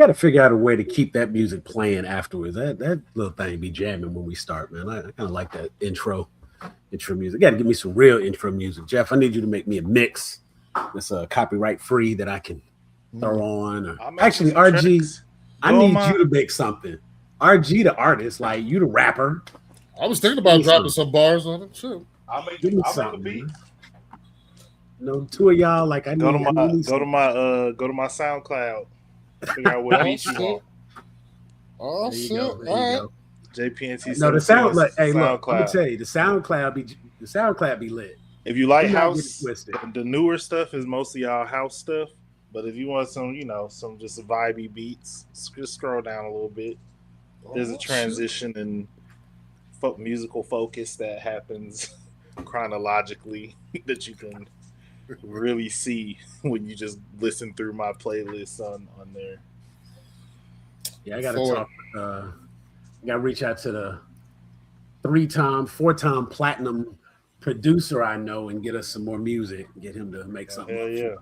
got to figure out a way to keep that music playing afterwards. That little thing be jamming when we start, man. I kind of like that intro music. Got to give me some real intro music, Jeff. I need you to make me a mix that's copyright free that I can throw on. Or, actually, RG, I need you to make something. RG, the artist, like you, the rapper. I was thinking about dropping some bars on it too. I'll make the beat. No, two of y'all, like I go to my SoundCloud. Figure out what beat you want. Oh shit! All right. JPNT. No, the sound like, hey, look, I'm gonna tell you, the SoundCloud be lit. If you like house, the newer stuff is mostly all house stuff. But if you want some, some just vibey beats, just scroll down a little bit. There's a transition in musical focus that happens chronologically that you can really see when you just listen through my playlist on there. Yeah, I gotta talk. Gotta reach out to the 4-time platinum producer I know and get us some more music. Get him to make something. Yeah.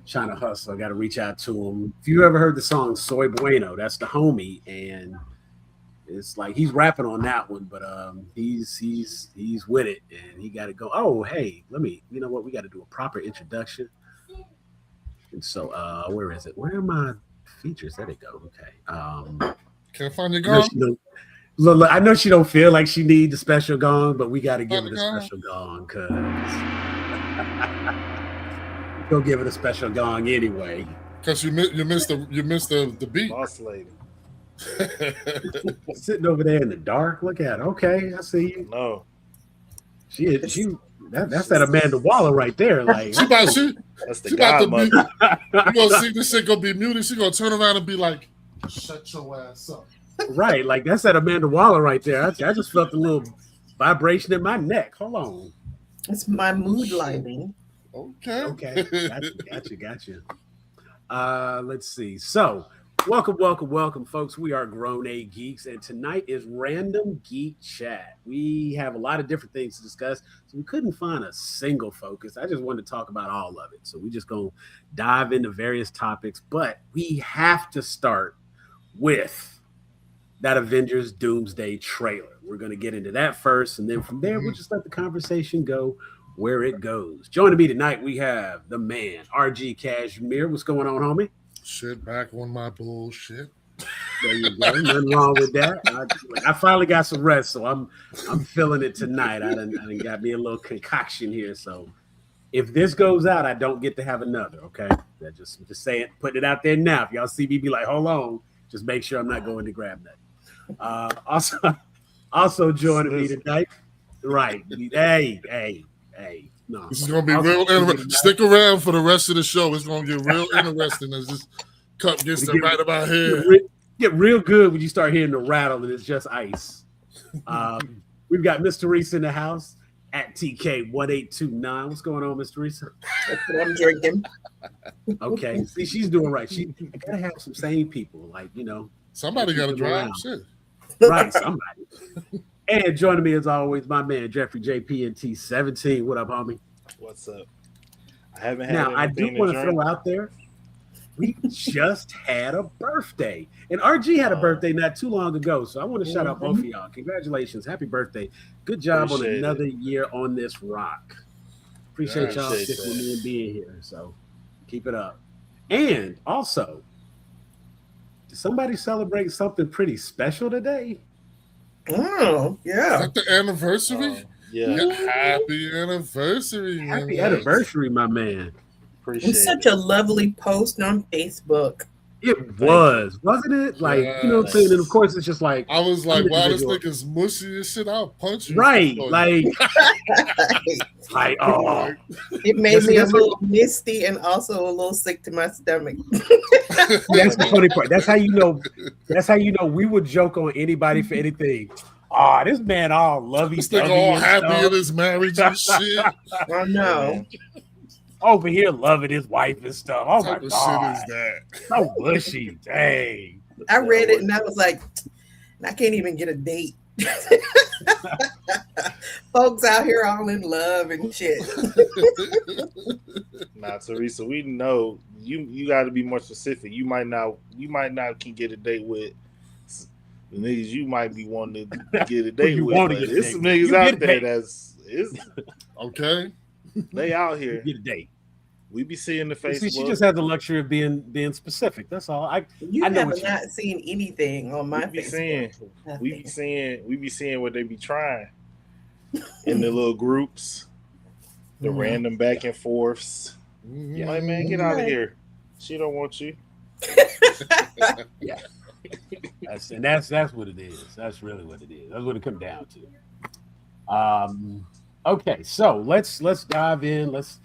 Trying to hustle. I got to reach out to him. If you ever heard the song "Soy Bueno," that's the homie, and it's like he's rapping on that one, but he's with it, and he got to go. Oh, hey, you know what? We got to do a proper introduction. And so, where is it? Where are my features? There they go. Okay. Can't find your gong. Look, I know she don't feel like she needs a special gong, but we got to give it a special gong because. Go give it a special gong anyway. Because you missed the beat. Boss lady. Sitting over there in the dark. Look at her. Okay, I see you. No. That's that Amanda Waller right there. Like that's the godmother. You gonna see this shit gonna be muted. She gonna turn around and be like, "Shut your ass up." Right, like that's that Amanda Waller right there. I just felt a little vibration in my neck. Hold on. It's my mood lighting. Okay. Gotcha. Let's see. So, welcome, folks. We are Grown A Geeks, and tonight is Random Geek Chat. We have a lot of different things to discuss, so we couldn't find a single focus. I just wanted to talk about all of it. So we just gonna dive into various topics, but we have to start with that Avengers Doomsday trailer. We're gonna get into that first, and then from there, we'll just let the conversation go where it goes. Joining me tonight, we have the man, RG Cashmere. What's going on, homie? Shit, back on my bullshit. There you go. Nothing wrong with that. I finally got some rest, so I'm feeling it tonight. I done got me a little concoction here. So if this goes out, I don't get to have another. Okay, just saying, putting it out there now. If y'all see me, be like, hold on, just make sure I'm not going to grab that. Also joining me tonight, right? Hey, no. This is gonna be real interesting. Stick around for the rest of the show. It's gonna get real interesting as this cup gets to right about here. Get real good when you start hearing the rattle and it's just ice. We've got Miss Teresa in the house at TK1829. What's going on, Miss Teresa? That's what I'm drinking. Okay, see, she's doing right. I gotta have some sane people, somebody gotta drive. Shit. Right, somebody. And joining me as always, my man Jeffrey JPNT17. What up, homie? What's up? I haven't had. Now I do want to throw out there, we just had a birthday, and RG had a birthday not too long ago. So I want to shout out both of y'all. Congratulations, happy birthday! Good job on another year on this rock. Appreciate y'all sticking with me and being here. So keep it up. And also, did somebody celebrate something pretty special today? Oh, yeah. Is that the anniversary? Yeah. Happy anniversary. Happy anniversary, my man. Appreciate it's such a lovely post on Facebook. It was, wasn't it? Like, you know what I'm saying? And of course, it's just like, I was like, wow, this nigga's mushy and shit. I'll punch you. Right. Like, oh. It made me a little misty and also a little sick to my stomach. That's the funny part. That's how you know we would joke on anybody for anything. Oh, this man all lovey. This nigga all happy in his marriage and shit. I know. Over here loving his wife and stuff. Oh my God. What shit is that? So bushy. Dang. I read it and I was like, I can't even get a date. Folks out here all in love and shit. Nah, Teresa, we know you got to be more specific. You might not can get a date with the niggas you might be wanting to get a date with. But there's some niggas out there that's okay. They out here. Get a date. We be seeing the Facebook. See, she just had the luxury of being specific. That's all. I know have not seen anything on my Facebook. We be seeing what they be trying in the little groups, the random back and forths. Yeah. Like, man, get out of here. She don't want you. Yeah. That's what it is. That's really what it is. That's what it comes down to. Okay, so let's dive in. Let's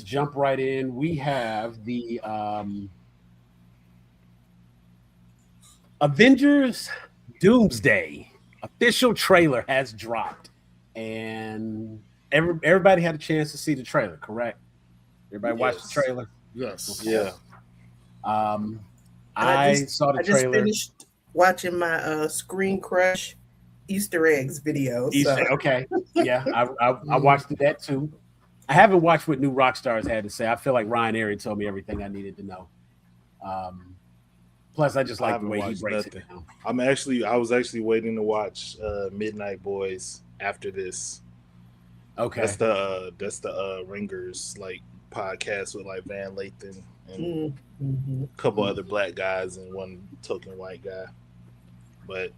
jump right in. We have the Avengers Doomsday official trailer has dropped, and everybody had a chance to see the trailer, correct? Everybody watched the trailer? Yes. Okay. Yeah. I saw the trailer. I just finished watching my Screen Crush Easter eggs video. Okay. Yeah, I watched that too. I haven't watched what New Rockstars had to say. I feel like Ryan Airy told me everything I needed to know. Plus, I just like the way he breaks it down. I was actually waiting to watch Midnight Boys after this. Okay, that's the Ringers like podcast with like Van Lathan and a couple other black guys and one token white guy. But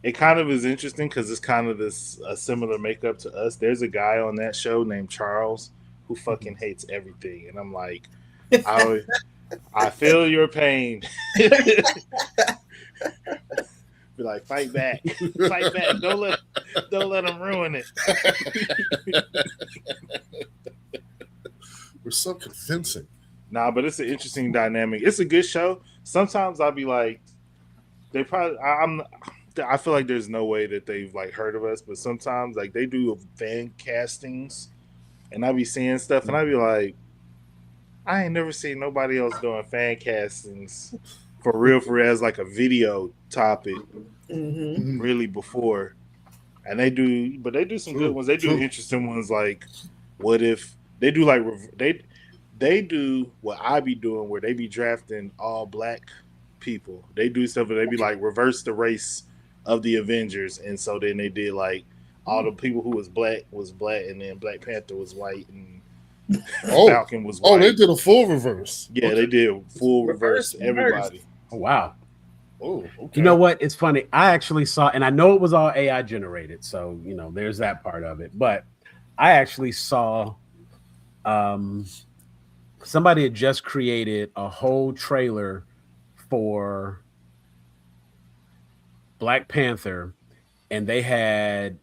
it kind of is interesting because it's kind of a similar makeup to us. There's a guy on that show named Charles who fucking hates everything, and I'm like, I feel your pain. Be like, fight back. Don't let them ruin it. We're so convincing. Nah, but it's an interesting dynamic. It's a good show. Sometimes I'll be like, I feel like there's no way that they've like heard of us, but sometimes like they do fan castings, and I be seeing stuff, and I be like, I ain't never seen nobody else doing fan castings for real as like a video topic really before. And they do some good ones. They do interesting ones like, what if they do like they do what I be doing where they be drafting all black people. They do stuff where they be like reverse the race of the Avengers, and so then they did like all the people who was black, and then Black Panther was white, and Falcon was white. Oh, they did a full reverse. Yeah, they did full reverse everybody. Oh, wow. Oh, okay. You know what? It's funny. I actually saw, and I know it was all AI generated, so there's that part of it. But I actually saw somebody had just created a whole trailer for Black Panther, and they had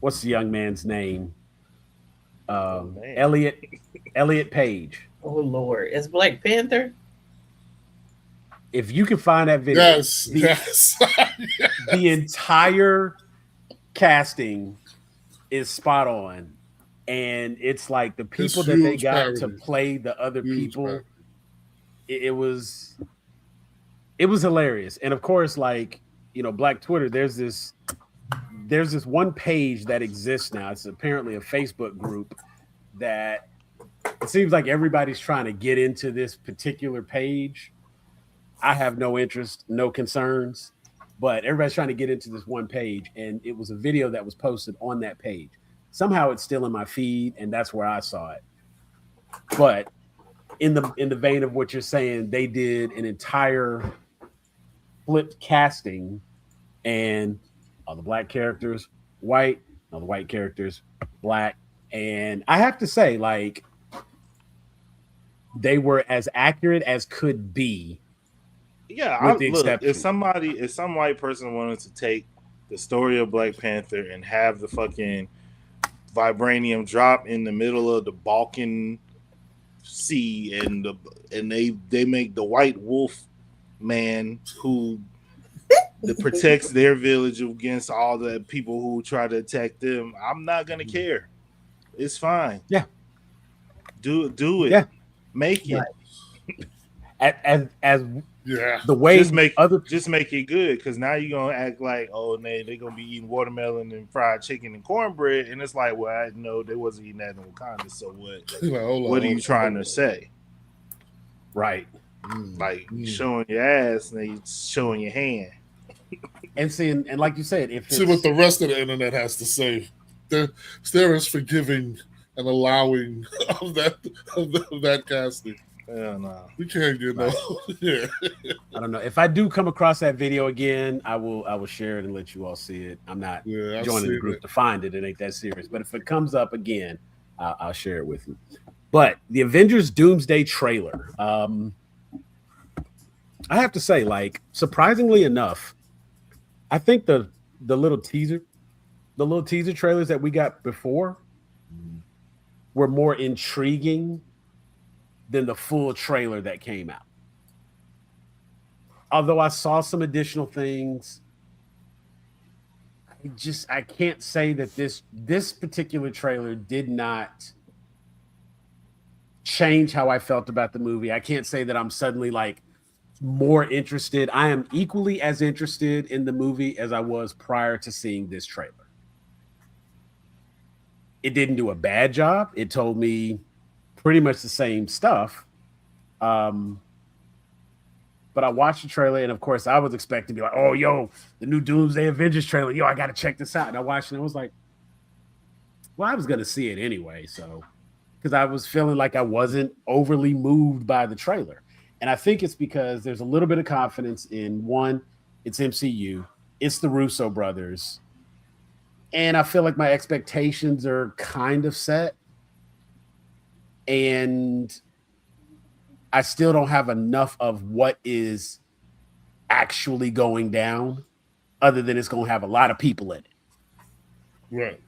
what's the young man's name? Elliot Page. Oh Lord, it's Black Panther. If you can find that video, yes. The entire casting is spot on, and it's like the people that they got to play the other people. It was hilarious, and of course, like Black Twitter. There's this one page that exists now. It's apparently a Facebook group that it seems like everybody's trying to get into this particular page. I have no interest, no concerns, but everybody's trying to get into this one page, and it was a video that was posted on that page. Somehow it's still in my feed, and that's where I saw it. But in the vein of what you're saying, they did an entire flipped casting, and all the black characters white, all the white characters black, and I have to say, like, they were as accurate as could be. Yeah, if some white person wanted to take the story of Black Panther and have the fucking vibranium drop in the middle of the Balkan Sea, and they make the white wolf man who protects their village against all the people who try to attack them, I'm not gonna care. It's fine. Yeah, do it. Yeah, make it. As Yeah. The way just make it good, because now you're gonna act like, oh, they're gonna be eating watermelon and fried chicken and cornbread, and it's like, well, I know they wasn't eating that in Wakanda. So what? What are you trying to say? Right. Like showing your ass and they showing your hand. And seeing, and like you said, if see what the rest of the internet has to say, there is forgiving and allowing of that casting. No. We can't get no. Yeah. I don't know. If I do come across that video again, I will share it and let you all see it. I'm not joining the group to find it. It ain't that serious. But if it comes up again, I'll share it with you. But the Avengers Doomsday trailer, I have to say, like, surprisingly enough, I think the little teaser trailers that we got before were more intriguing than the full trailer that came out. Although I saw some additional things, I can't say that this particular trailer did not change how I felt about the movie. I can't say that I'm suddenly like more interested. I am equally as interested in the movie as I was prior to seeing this trailer. It didn't do a bad job. It told me pretty much the same stuff. But I watched the trailer, and of course, I was expecting to be like, oh, yo, the new Doomsday Avengers trailer. Yo, I got to check this out. And I watched it, and I was like, well, I was going to see it anyway. So, because I was feeling like I wasn't overly moved by the trailer. And I think it's because there's a little bit of confidence in, one, it's MCU, it's the Russo brothers. And I feel like my expectations are kind of set. And I still don't have enough of what is actually going down, other than it's going to have a lot of people in it. Right.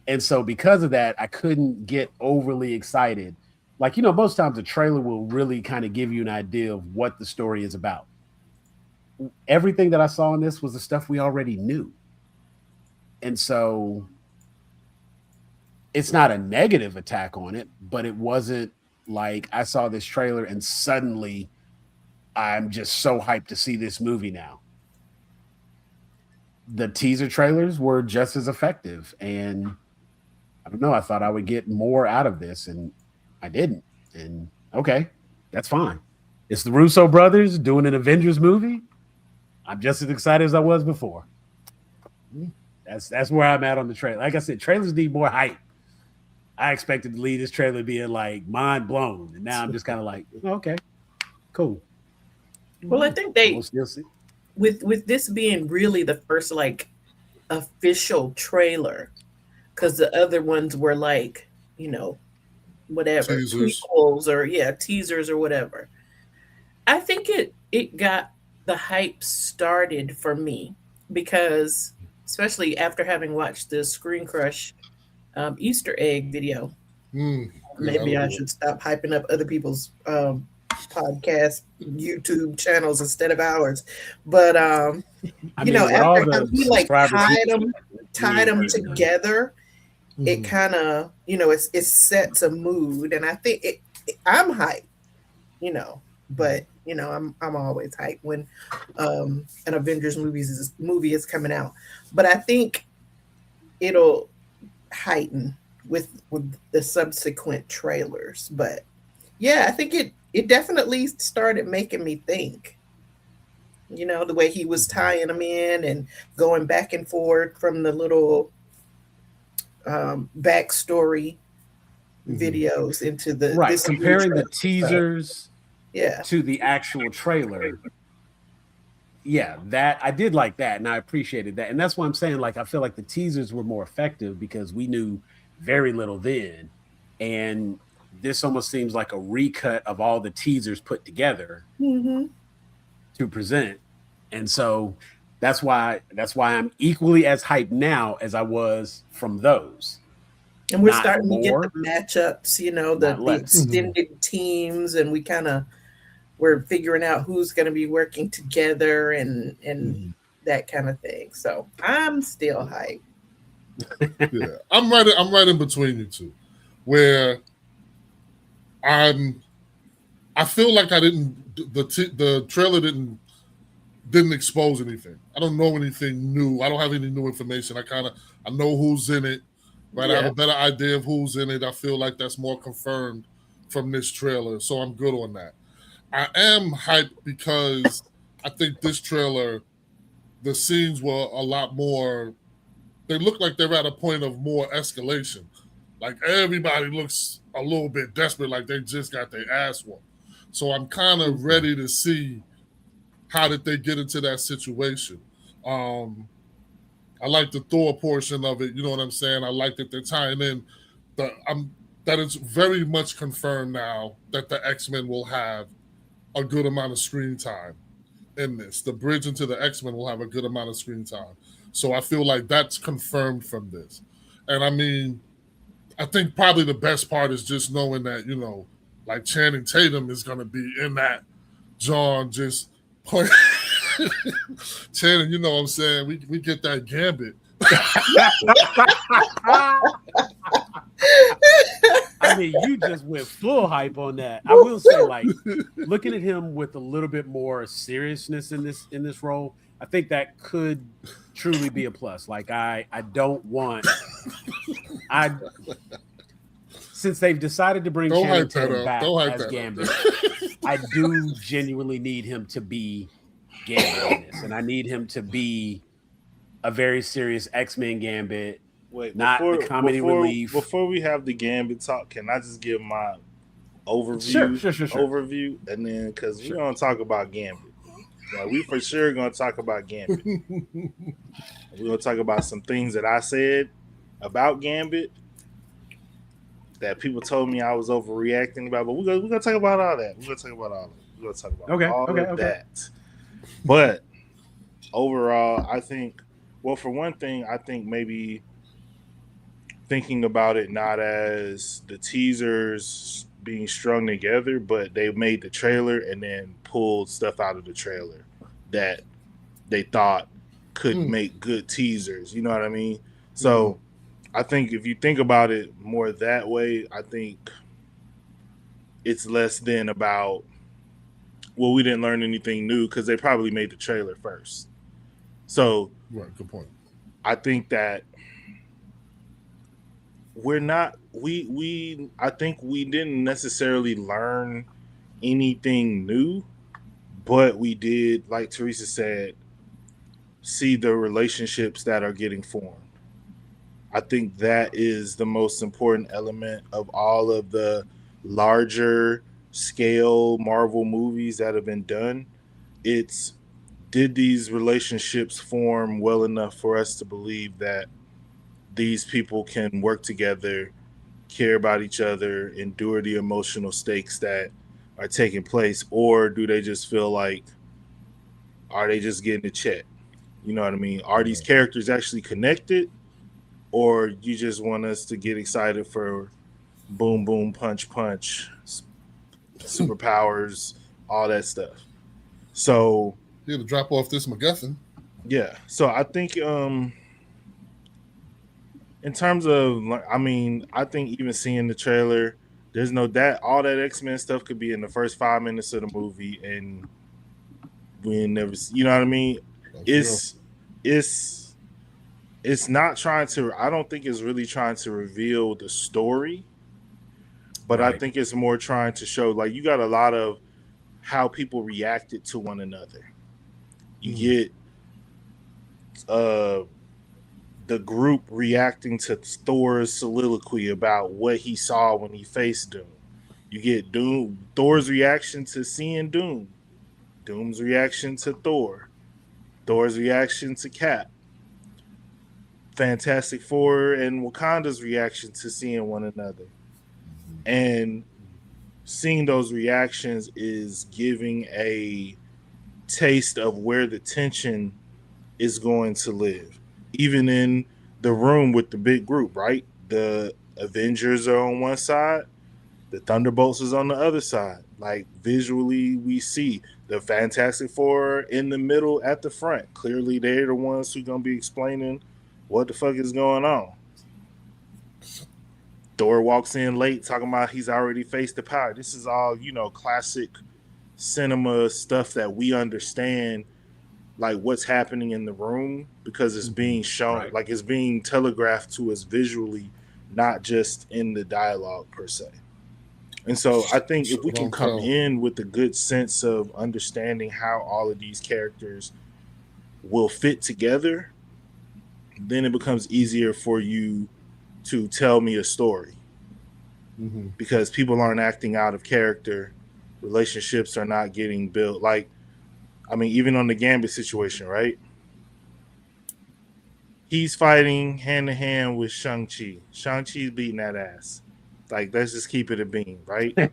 And so because of that, I couldn't get overly excited. Like, you know, most times a trailer will really kind of give you an idea of what the story is about. Everything that I saw in this was the stuff we already knew. And so it's not a negative attack on it, but it wasn't like I saw this trailer and suddenly I'm just so hyped to see this movie now. The teaser trailers were just as effective. And I don't know, I thought I would get more out of this, and I didn't. And okay, that's fine. It's the Russo brothers doing an Avengers movie. I'm just as excited as I was before. That's where I'm at on the trailer. Like I said, trailers need more hype. I expected to leave this trailer being like mind blown, and now I'm just kind of like, okay, cool. Well, I think we'll still see. With this being really the first like official trailer, because the other ones were like, you know, whatever prequels or teasers or whatever. I think it got the hype started for me, because especially after having watched the Screen Crush Easter egg video. Maybe I should stop hyping up other people's podcast YouTube channels instead of ours. But you know, after he like tied them together, it kind of, you know, it sets a mood, and I think I'm hyped, you know. But you know, I'm always hyped when an Avengers movie is coming out. But I think it'll heighten with the subsequent trailers. But yeah, I think it definitely started making me think. You know, the way he was tying them in and going back and forth from the little backstory videos into the comparing the teasers to the actual trailer. Yeah, that I did like that, and I appreciated that. And that's why I'm saying, like, I feel like the teasers were more effective because we knew very little then. And this almost seems like a recut of all the teasers put together to present. And so that's why I'm equally as hyped now as I was from those. And we're starting to get the matchups, you know, the extended teams, and we're figuring out who's going to be working together and that kind of thing. So I'm still hyped. Yeah, I'm right in between you two, where I feel like I didn't the trailer didn't expose anything. I don't know anything new. I don't have any new information. I know who's in it, right? Yeah. I have a better idea of who's in it. I feel like that's more confirmed from this trailer, so I'm good on that. I am hyped because I think this trailer, the scenes were a lot more. They look like they're at a point of more escalation. Like everybody looks a little bit desperate, like they just got their ass whooped. So I'm kind of ready to see how did they get into that situation. I like the Thor portion of it. You know what I'm saying? I like that they're tying in. That it's very much confirmed now that the X-Men will have a good amount of screen time in this. The bridge into the X-Men will have a good amount of screen time. So I feel like that's confirmed from this. And I mean, I think probably the best part is just knowing that, you know, like Channing Tatum is going to be in that John just play. Channing, you know what I'm saying? We get that Gambit. I mean, you just went full hype on that. I will say, like, looking at him with a little bit more seriousness in this role, I think that could truly be a plus. Like, I don't want since they've decided to bring Channing Tatum back as Gambit, I do genuinely need him to be Gambit in this, and I need him to be a very serious X-Men Gambit. Wait, not the comedy relief. Before we have the Gambit talk, can I just give my overview? Sure. Overview, and then because we're gonna talk about Gambit. Like, we for sure gonna talk about Gambit. We're gonna talk about some things that I said about Gambit that people told me I was overreacting about, but we're gonna talk about all that. We're gonna talk about all of that. But overall, I think, well, for one thing, I think maybe thinking about it not as the teasers being strung together, but they made the trailer and then pulled stuff out of the trailer that they thought could make good teasers. You know what I mean? So I think if you think about it more that way, I think it's less than about, well, we didn't learn anything new because they probably made the trailer first. So, right, good point. I think that I think we didn't necessarily learn anything new, but we did, like Teresa said, see the relationships that are getting formed. I think that is the most important element of all of the larger scale Marvel movies that have been done. It's, did these relationships form well enough for us to believe that these people can work together, care about each other, endure the emotional stakes that are taking place, or do they just feel like, are they just getting a check? You know what I mean? Are these characters actually connected, or you just want us to get excited for boom, boom, punch, punch, superpowers, all that stuff? So you had to drop off this MacGuffin. Yeah. So I think in terms of, I mean, I think even seeing the trailer, there's no that all that X-Men stuff could be in the first 5 minutes of the movie, and we never, you know what I mean? It's not trying to, I don't think it's really trying to reveal the story, but right. I think it's more trying to show, like, you got a lot of how people reacted to one another. You get the group reacting to Thor's soliloquy about what he saw when he faced Doom. You get Thor's reaction to seeing Doom, Doom's reaction to Thor, Thor's reaction to Cap, Fantastic Four and Wakanda's reaction to seeing one another. And seeing those reactions is giving a taste of where the tension is going to live. Even in the room with the big group, right? The Avengers are on one side, the Thunderbolts is on the other side. Like, visually, we see the Fantastic Four in the middle at the front. Clearly, they're the ones who are going to be explaining what the fuck is going on. Thor walks in late talking about he's already faced the power. This is all, you know, classic cinema stuff that we understand, like what's happening in the room, because it's being shown, like it's being telegraphed to us visually, not just in the dialogue per se. And so I think if we can come in with a good sense of understanding how all of these characters will fit together, then it becomes easier for you to tell me a story. Because people aren't acting out of character, relationships are not getting built. Like, I mean, even on the Gambit situation, right? He's fighting hand to hand with Shang-Chi. Shang-Chi's beating that ass. Like, let's just keep it a beam, right?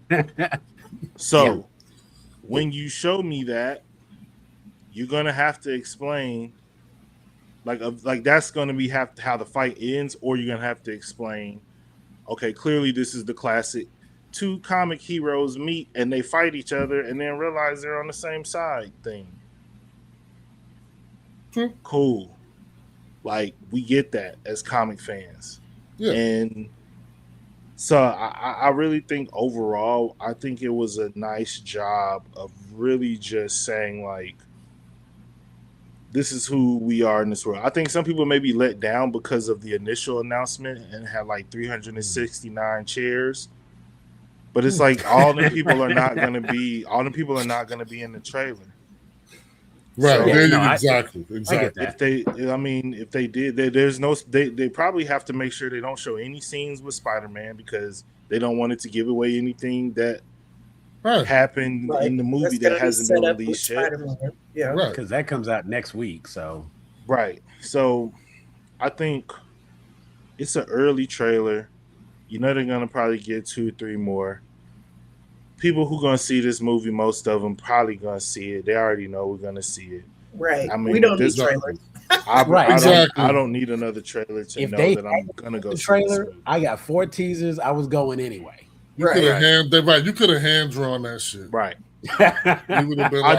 So, when you show me that, you're gonna have to explain, like that's gonna be how the fight ends, or you're gonna have to explain, okay, clearly this is the classic two comic heroes meet and they fight each other and then realize they're on the same side thing. Cool. Like, we get that as comic fans. And so I really think overall, I think it was a nice job of really just saying, like, this is who we are in this world. I think some people may be let down because of the initial announcement and had like 369 chairs. But it's like all the people are not going to be in the trailer. Right. So, exactly. If they did, they probably have to make sure they don't show any scenes with Spider-Man, because they don't want it to give away anything that happened in the movie that hasn't been released yet. Yeah, because that comes out next week. So so I think it's an early trailer. You know, they're gonna probably get 2-3 more people who gonna see this movie. Most of them probably gonna see it. They already know we're gonna see it. Right. I mean, we don't need trailers. I don't need another trailer to know that I'm gonna go see trailer. I got 4 teasers. I was going anyway. You could have hand drawn that shit. Right. You would have been like,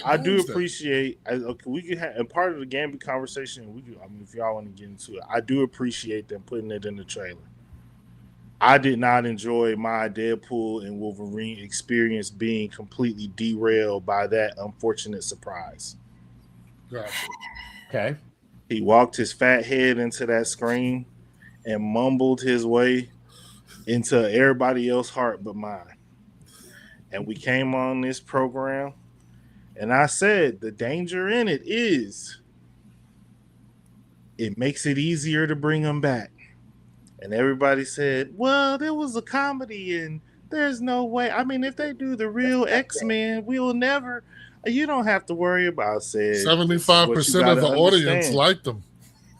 I do appreciate. We could have, and part of the Gambit conversation. If y'all want to get into it, I do appreciate them putting it in the trailer. I did not enjoy my Deadpool and Wolverine experience being completely derailed by that unfortunate surprise. Gotcha. Okay. He walked his fat head into that screen and mumbled his way into everybody else's heart but mine. And we came on this program, and I said the danger in it is it makes it easier to bring them back. And everybody said, well, there was a comedy and there's no way. I mean, if they do the real X-Men, we'll never. You don't have to worry about. 75% of the audience liked them.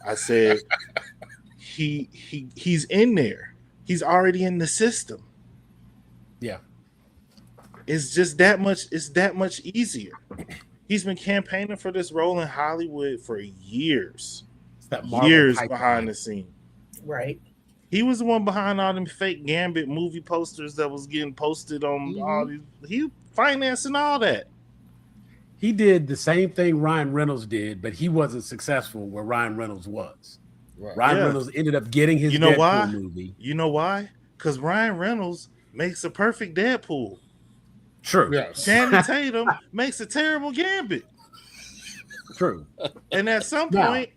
I said he's in there. He's already in the system. Yeah. It's just that much. It's that much easier. He's been campaigning for this role in Hollywood for years. Years behind the scene. Right. He was the one behind all them fake Gambit movie posters that was getting posted on all these. He financing all that. He did the same thing Ryan Reynolds did, but he wasn't successful where Ryan Reynolds was. Right. Ryan Reynolds ended up getting his Deadpool movie. You know why? Because Ryan Reynolds makes a perfect Deadpool. True. Yes. Channing Tatum makes a terrible Gambit. True. And at some point,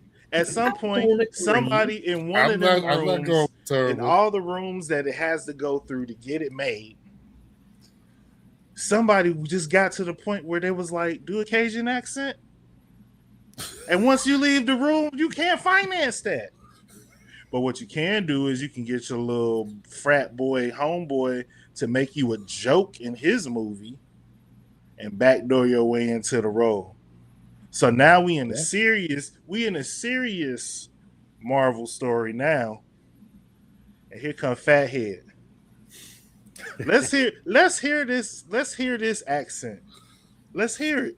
somebody in one of them rooms, in all the rooms that it has to go through to get it made, somebody just got to the point where they was like, do a Cajun accent. And once you leave the room, you can't finance that. But what you can do is you can get your little frat boy, homeboy to make you a joke in his movie and backdoor your way into the role. So now we in a serious Marvel story now. And here come Fathead. Let's hear this accent. Let's hear it.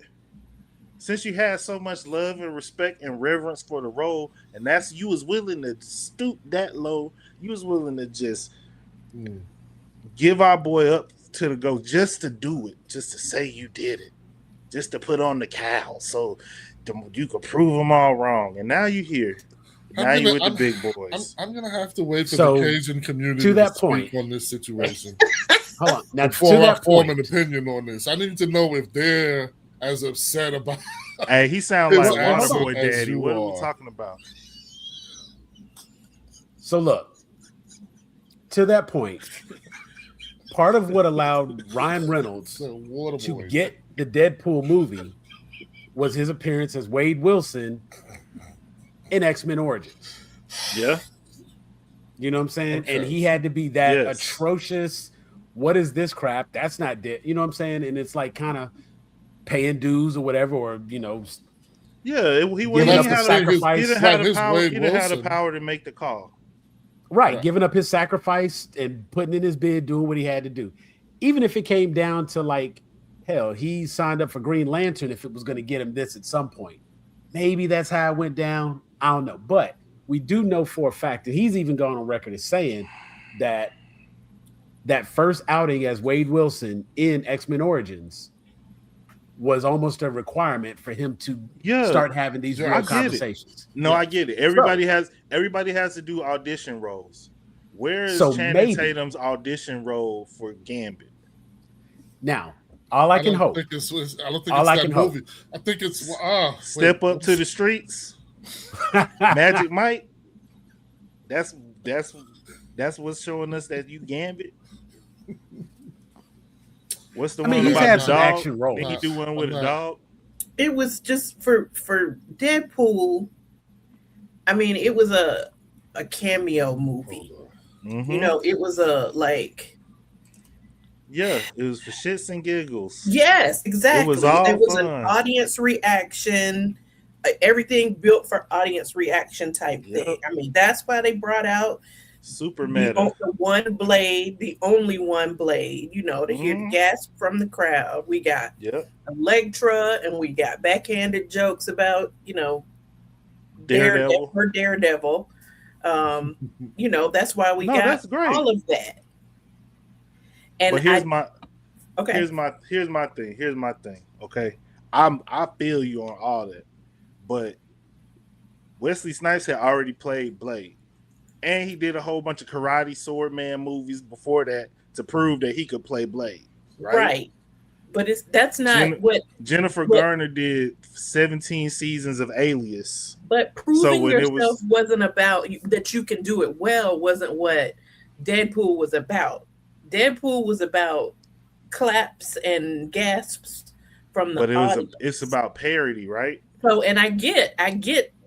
Since you had so much love and respect and reverence for the role, and that's you was willing to stoop that low, you was willing to just give our boy up to the go just to do it, just to say you did it, just to put on the cowl so you could prove them all wrong. And now you here. Now you with the big boys. I'm gonna have to wait for the Cajun community to that point on this situation. hold on. Now, before I form an opinion on this, I need to know if they're as upset about. Hey, he sounds like Waterboy Daddy. What are we talking about? So look, to that point, part of what allowed Ryan Reynolds to get the Deadpool movie was his appearance as Wade Wilson in X-Men Origins. Yeah. You know what I'm saying? Okay. And he had to be that atrocious. What is this crap? That's not dead. You know what I'm saying? And it's like kind of paying dues or whatever, or he didn't have the power to make the call. Right, giving up his sacrifice and putting in his bid, doing what he had to do. Even if it came down to like, hell, he signed up for Green Lantern if it was going to get him this at some point. Maybe that's how it went down. I don't know. But we do know for a fact that he's even gone on record as saying that first outing as Wade Wilson in X-Men Origins was almost a requirement for him to start having these real conversations. I get it. Everybody has to do audition roles. Where is Channing Tatum's audition role for Gambit? Now, all I can hope. I don't think it's that movie. I think it's Step Up to the Streets. Magic Mike. That's what's showing us that you Gambit. What's the one about the dog? Action role. Did he do one with a dog? It was just for Deadpool. I mean, it was a cameo movie. Mm-hmm. You know, it was it was for shits and giggles. Yes, exactly. It was all fun. An audience reaction. Everything built for audience reaction type thing. I mean, that's why they brought out super meta. The only one blade, to hear the gasp from the crowd. We got Electra, and we got backhanded jokes about, Daredevil. That's why we got all of that. And but here's my thing. Okay. I feel you on all that. But Wesley Snipes had already played Blade. And he did a whole bunch of Karate Sword Man movies before that to prove that he could play Blade. Right. But that's not what Jennifer Garner did 17 seasons of Alias. But proving yourself wasn't about that you can do it well, wasn't what Deadpool was about. Deadpool was about claps and gasps from the audience. It's about parody, right? So, and I get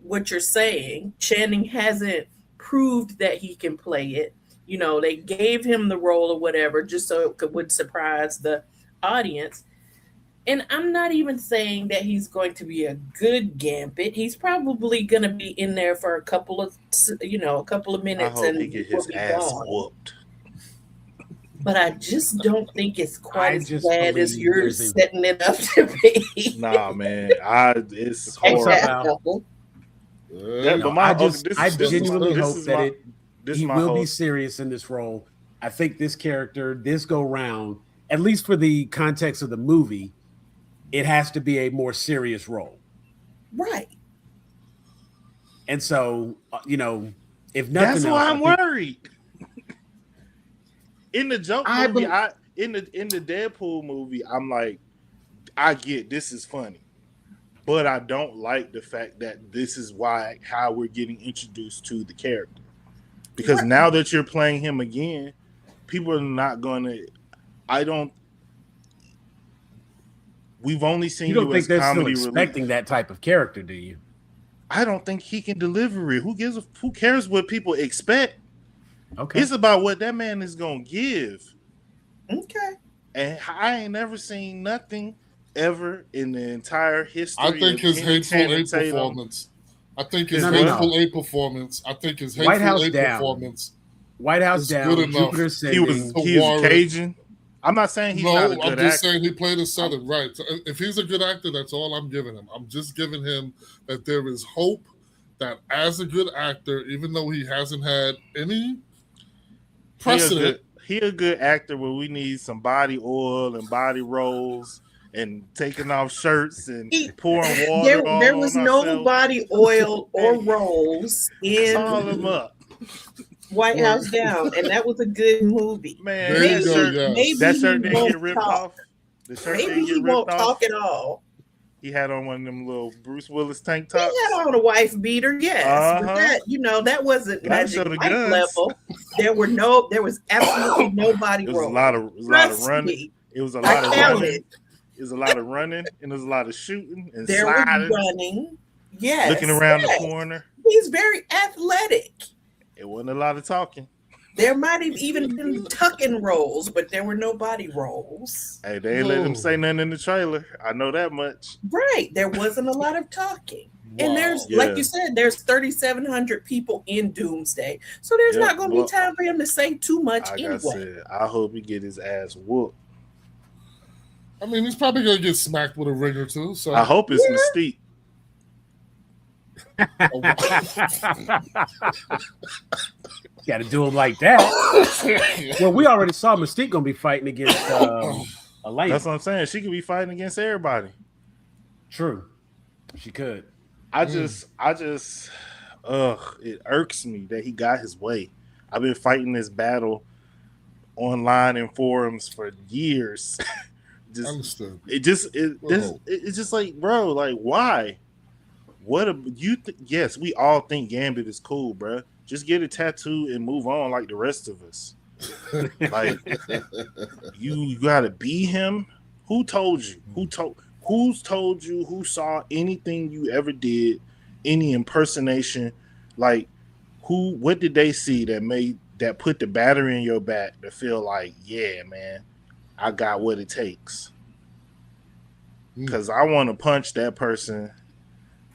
what you're saying. Channing hasn't proved that he can play it. They gave him the role or whatever just so it would surprise the audience. And I'm not even saying that he's going to be a good Gambit. He's probably going to be in there for a couple of minutes and he get his ass whooped. But I just don't think it's quite as bad as you're setting it up to be. Nah, man, it's horrible. I genuinely hope that he will be serious in this role. I think this character, this go round, at least for the context of the movie, it has to be a more serious role. Right. And so, if nothing that's else, why I'm worried. In the jump movie, in the Deadpool movie, I'm like, I get this is funny. But I don't like the fact that this is how we're getting introduced to the character. Because now that you're playing him again, people are not going to. We've only seen you as comedy. Still expecting that type of character, do you? I don't think he can deliver it. Who cares what people expect? Okay, it's about what that man is going to give. Okay, and I ain't never seen nothing ever in the entire history. I think his Hateful Eight performance. I think his Hateful Eight performance. White House down. Good enough. Jupiter he was Cajun. I'm not saying he's not a good actor. I'm just saying he played a Southern. Right. So if he's a good actor, that's all I'm giving him. I'm just giving him that there is hope that as a good actor, even though he hasn't had any precedent, he a good actor where we need some body oil and body rolls and taking off shirts and pouring water on There was no body oil or rolls in. Call him up. White House Down, and that was a good movie. Man, there you go. Maybe that shirt didn't won't get ripped talk. off. The shirt Maybe didn't get he ripped won't off. talk at all. He had on one of them little Bruce Willis tank He tops. had on a wife beater, yes. But that, that wasn't Magic Mike level. There was absolutely nobody It was rolling. a lot of running. It was a lot of running. It was a lot of running, and there was a lot of shooting and there sliding. Was running. Yes. Looking around the corner. He's very athletic. It wasn't a lot of talking. There might have even been tucking rolls, but there were no body rolls. Hey, they ain't let him say nothing in the trailer. I know that much. Right. There wasn't a lot of talking. Wow. And there's, like you said, there's 3,700 people in Doomsday. So there's not going to be time for him to say too much anyway. I hope he get his ass whooped. I mean, he's probably going to get smacked with a ring or two. So I hope it's Mystique. Got to do him like that. Well, we already saw Mystique gonna be fighting against Elena. That's what I'm saying. She could be fighting against everybody. True, she could. It irks me that he got his way. I've been fighting this battle online in forums for years. Understood. It's just like, bro, like why? Yes, we all think Gambit is cool, bro. Just get a tattoo and move on like the rest of us. Like you gotta be him. Who told you? Who's told you? Who saw anything you ever did? Any impersonation? Like what did they see that put the battery in your back to feel like, yeah, man, I got what it takes. Because I want to punch that person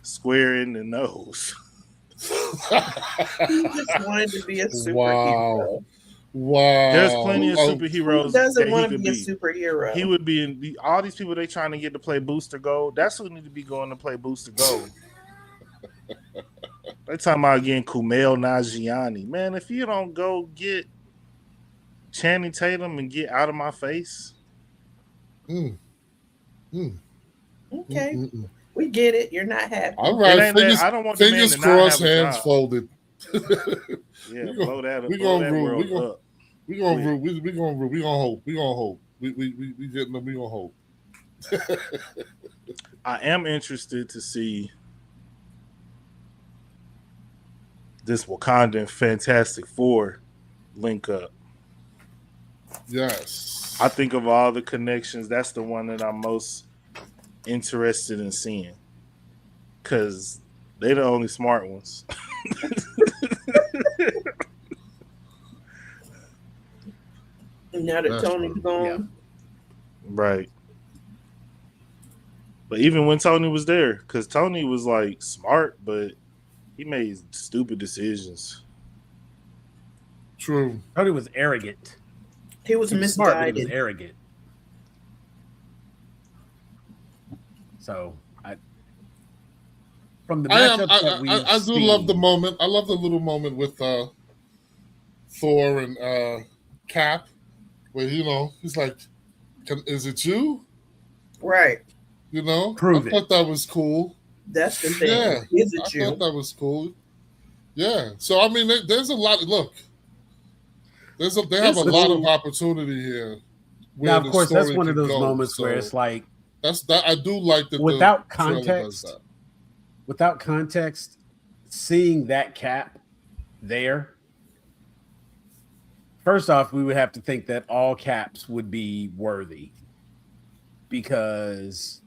square in the nose. He just wanted to be a superhero. Wow. There's plenty of superheroes. Who doesn't want to be a superhero? He would be in all these people they trying to get to play Booster Gold. That's who need to be going to play Booster Gold. They talking about getting Kumail Nanjiani. Man, if you don't go get Channing Tatum and get out of my face. Okay. We get it. You're not happy. All right. I don't want fingers crossed, hands folded. Yeah, blow that up. We're gonna hope. We getting them. We gonna hope. I am interested to see this Wakandan Fantastic Four link up. Yes. I think of all the connections, that's the one that I'm most interested in seeing. Because they're the only smart ones. Now that Tony's gone. Yeah. Right. But even when Tony was there, because Tony was like smart, but he made stupid decisions. True. Tony was arrogant. He was misguided. Smart, but he was arrogant. So from the matchup I do love the moment. I love the little moment with Thor and Cap, where he's like, "Is it you?" Right. Prove it. I thought that was cool. That's the thing. Yeah, is it you? I thought that was cool. Yeah. So I mean, there's a lot. Look, they have a lot of opportunity here. Now, of course, that's one of those moments where it's like I do like that. Without context, seeing that Cap there. First off, we would have to think that all Caps would be worthy, because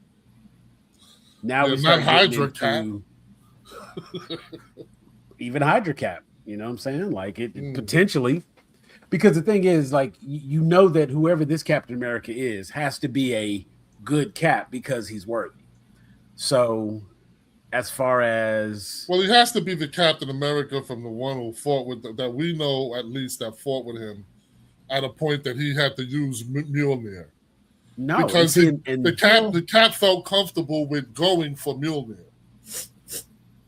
now we start Hydra Cap. Even Hydra Cap, you know what I'm saying? Like it potentially, because the thing is, like, that whoever this Captain America is has to be a good Cap because he's worthy. So as far as he has to be the Captain America from the one who fought with that we know, at least, that fought with him at a point that he had to use Mjolnir. No, because the Cap felt comfortable with going for Mjolnir.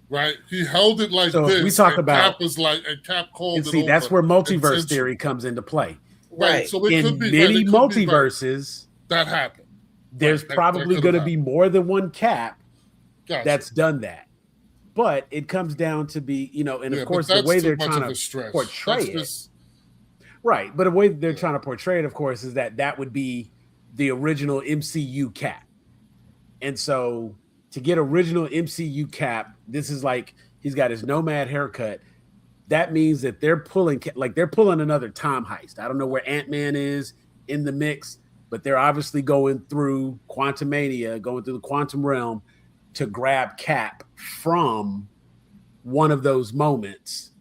Right, he held it like this. We talk about Cap was like, and Cap called it. See, that's where multiverse theory comes into play. Right, so it could be many multiverses that happened. There's probably going to be more than one Cap that's done that. But it comes down to be, and of course the way they're trying to portray it. Right. But the way they're trying to portray it, of course, is that would be the original MCU Cap. And so to get original MCU Cap, this is like he's got his nomad haircut. That means that they're pulling another time heist. I don't know where Ant-Man is in the mix, but they're obviously going through Quantumania, going through the quantum realm to grab Cap from one of those moments,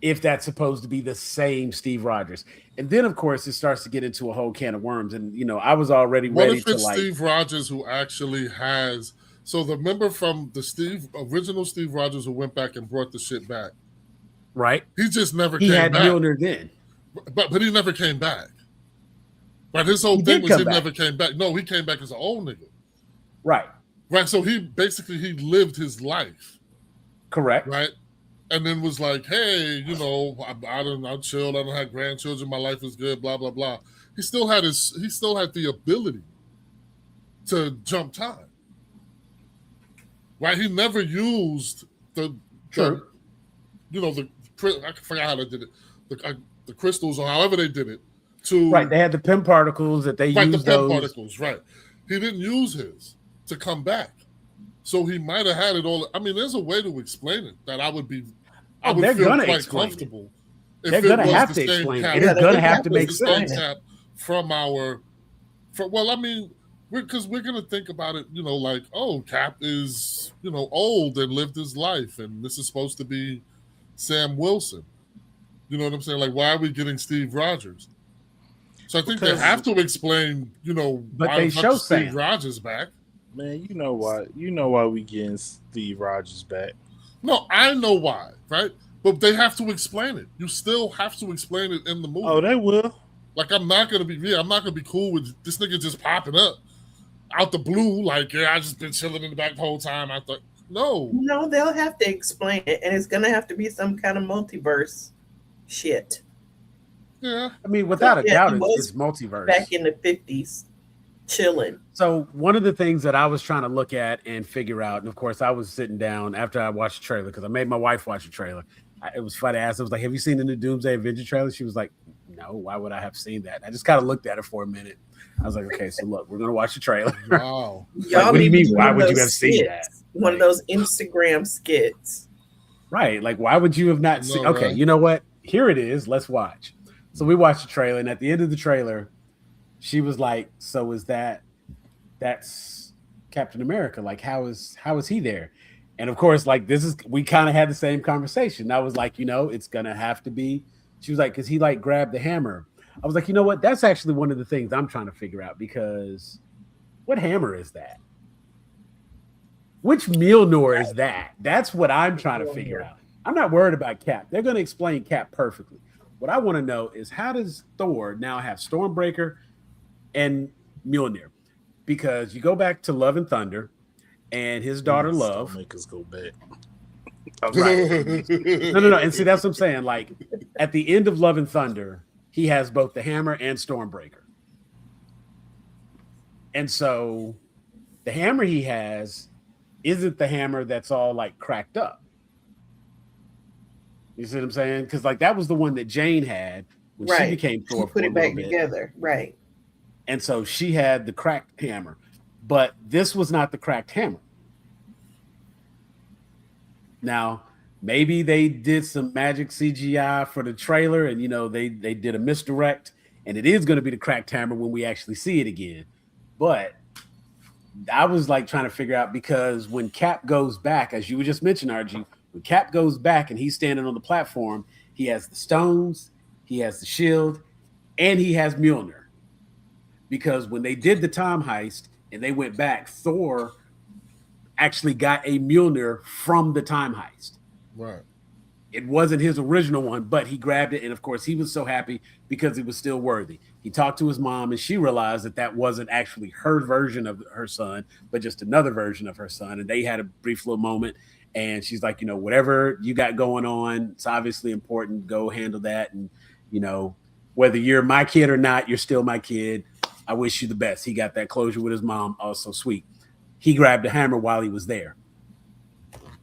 if that's supposed to be the same Steve Rogers. And then, of course, it starts to get into a whole can of worms. And, I was already ready to like... What if it's Steve Rogers who actually has... So the member from the original Steve Rogers who went back and brought the shit back. Right. He just never came back. He had Mjolnir then. But he never came back. Right, his whole thing was he never came back. No, he came back as an old nigga. Right. Right, so he lived his life. Correct. Right? And then was like, hey, I'll chill, I don't have grandchildren, my life is good, blah, blah, blah. He still had the ability to jump time. Right? He never used I forgot how they did it. The crystals or however they did it. Right, they had the PEM particles that they used. Right, the PEM particles, right. He didn't use his to come back. So he might have had it all. I mean, there's a way to explain it that I would feel quite comfortable. They're going to have to explain it. It's going to have to make sense. Because we're going to think about it, Cap is, old and lived his life, and this is supposed to be Sam Wilson. You know what I'm saying? Like, why are we getting Steve Rogers? So I think they have to explain, but why they show Steve Rogers back. Man, you know why? You know why we getting Steve Rogers back? No, I know why, right? But they have to explain it. You still have to explain it in the movie. Oh, they will. Like, I'm not gonna be cool with this nigga just popping up out the blue. Like, I just been chilling in the back the whole time. I thought, no, they'll have to explain it, and it's gonna have to be some kind of multiverse shit. Yeah, I mean, without a doubt, it's multiverse. Back in the 50s, chilling. So one of the things that I was trying to look at and figure out, and of course, I was sitting down after I watched the trailer because I made my wife watch the trailer. It was funny. I asked, I was like, "Have you seen the new Doomsday Avenger trailer?" She was like, "No, why would I have seen that?" I just kind of looked at it for a minute. I was like, "Okay, so look, we're gonna watch the trailer." Wow. Like, what do you mean? Why would you have seen that? One of those Instagram skits. Right. Like, why would you have not seen? Okay, right. You know what? Here it is. Let's watch. So we watched the trailer, and at the end of the trailer, she was like, "So is that's Captain America? Like, how is he there?" And of course, like, we kind of had the same conversation. I was like, it's gonna have to be. She was like, because he like grabbed the hammer. I was like, you know what? That's actually one of the things I'm trying to figure out, because what hammer is that? Which Mjolnir is that? That's what I'm trying to figure out. I'm not worried about Cap. They're going to explain Cap perfectly. What I want to know is, how does Thor now have Stormbreaker and Mjolnir? Because you go back to Love and Thunder and his daughter Love. Don't make us go back. Right. No. And see, that's what I'm saying. Like, at the end of Love and Thunder, he has both the hammer and Stormbreaker. And so the hammer he has isn't the hammer that's all like cracked up. You see what I'm saying? Because like that was the one that Jane had when she became Thor. She put it back together, right? And so she had the cracked hammer, but this was not the cracked hammer. Now, maybe they did some magic CGI for the trailer, and they did a misdirect, and it is going to be the cracked hammer when we actually see it again. But I was like trying to figure out, because when Cap goes back, as you just mentioned, RG, when Cap goes back and he's standing on the platform, he has the stones, he has the shield, and he has Mjolnir. Because when they did the time heist and they went back, Thor actually got a Mjolnir from the time heist. Right. It wasn't his original one, but he grabbed it. And of course, he was so happy because it was still worthy. He talked to his mom, and she realized that wasn't actually her version of her son, but just another version of her son. And they had a brief little moment. And she's like, whatever you got going on, it's obviously important. Go handle that. And, whether you're my kid or not, you're still my kid. I wish you the best. He got that closure with his mom. Also sweet. He grabbed the hammer while he was there.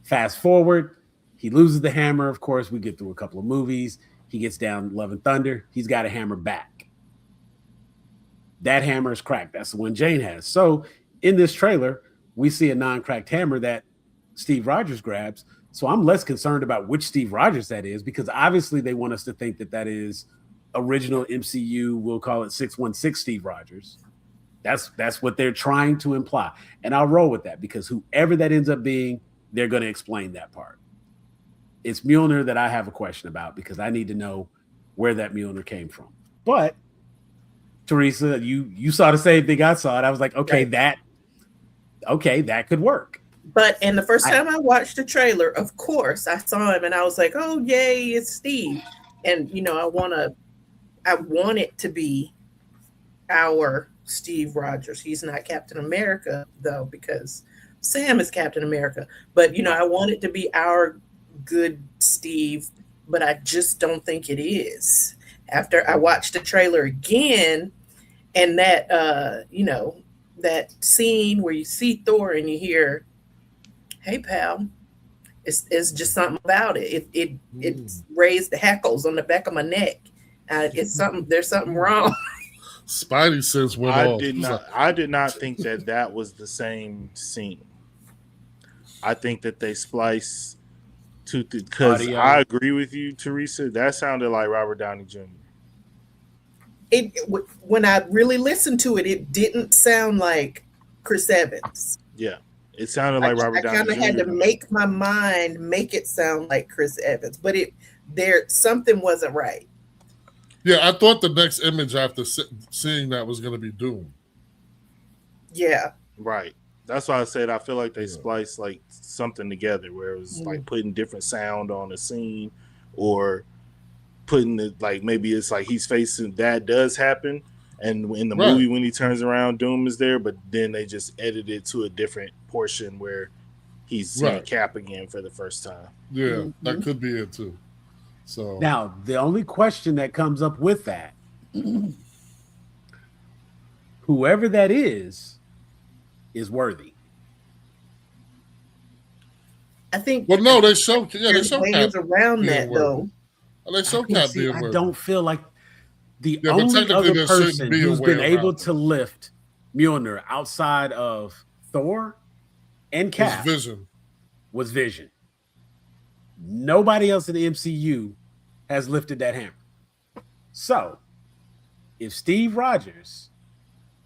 Fast forward, he loses the hammer. Of course, we get through a couple of movies. He gets down Love and Thunder. He's got a hammer back. That hammer is cracked. That's the one Jane has. So in this trailer, we see a non-cracked hammer that Steve Rogers grabs. So I'm less concerned about which Steve Rogers that is, because obviously they want us to think that that is original MCU. We'll call it 616 Steve Rogers. That's what they're trying to imply. And I'll roll with that, because whoever that ends up being, they're going to explain that part. It's Mjolnir that I have a question about, because I need to know where that Mjolnir came from. But Teresa, you saw the same thing I saw, and I was like, okay, that could work. But and the first time I watched the trailer, of course, I saw him and I was like, oh yay, it's Steve. And I want it to be our Steve Rogers. He's not Captain America though, because Sam is Captain America. But I want it to be our good Steve, but I just don't think it is. After I watched the trailer again, and that that scene where you see Thor and you hear, "Hey pal," it's just something about it. It raised the hackles on the back of my neck. It's something. There's something wrong. Spidey sense went off. I did not think that was the same scene. I think that they spliced because I agree with you, Teresa. That sounded like Robert Downey Jr. When I really listened to it, it didn't sound like Chris Evans. Yeah, it sounded like Robert Downey Jr. I kind of had to make my mind make it sound like Chris Evans, but something wasn't right. Yeah, I thought the next image after seeing that was going to be Doom. Yeah, right. That's why I said I feel like they spliced like something together where it was like putting different sound on the scene, or putting it like maybe it's like he's facing that does happen, and in the movie when he turns around, Doom is there, but then they just edited to a different portion where he's seeing Cap again for the first time. Yeah, that could be it too. So now the only question that comes up with that, whoever that is worthy. I think. Well, no, they show. Yeah, they show ways around that worthy. Though. They show Cap being worthy. I don't feel like the only other person who's been able to lift Mjolnir outside of Thor and Cap was Vision. Nobody else in the MCU has lifted that hammer. So, if Steve Rogers,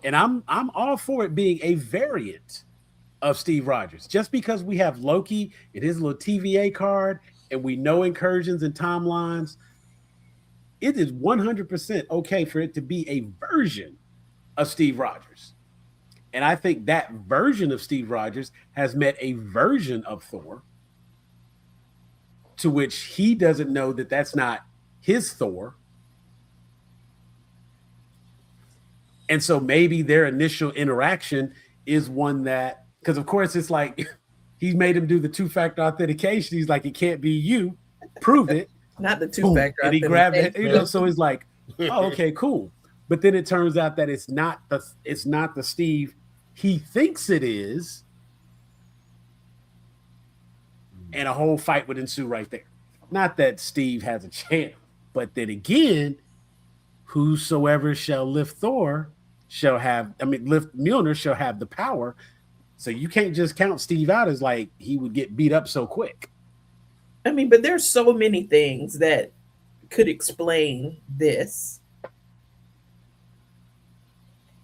and I'm all for it being a variant of Steve Rogers, just because we have Loki and his little TVA card, and we know incursions and timelines, it is 100% okay for it to be a version of Steve Rogers. And I think that version of Steve Rogers has met a version of Thor, to which he doesn't know that that's not his Thor. And so maybe their initial interaction is one that, because of course it's like he made him do the 2-factor authentication. He's like, it can't be you. Prove it. Not the 2-factor. And he grabbed it. So he's like, oh, okay, cool. But then it turns out that it's not the Steve he thinks it is. And a whole fight would ensue right there. Not that Steve has a chance, but then again, whosoever shall lift Thor lift Mjolnir shall have the power. So you can't just count Steve out as like he would get beat up so quick. I mean, but there's so many things that could explain this.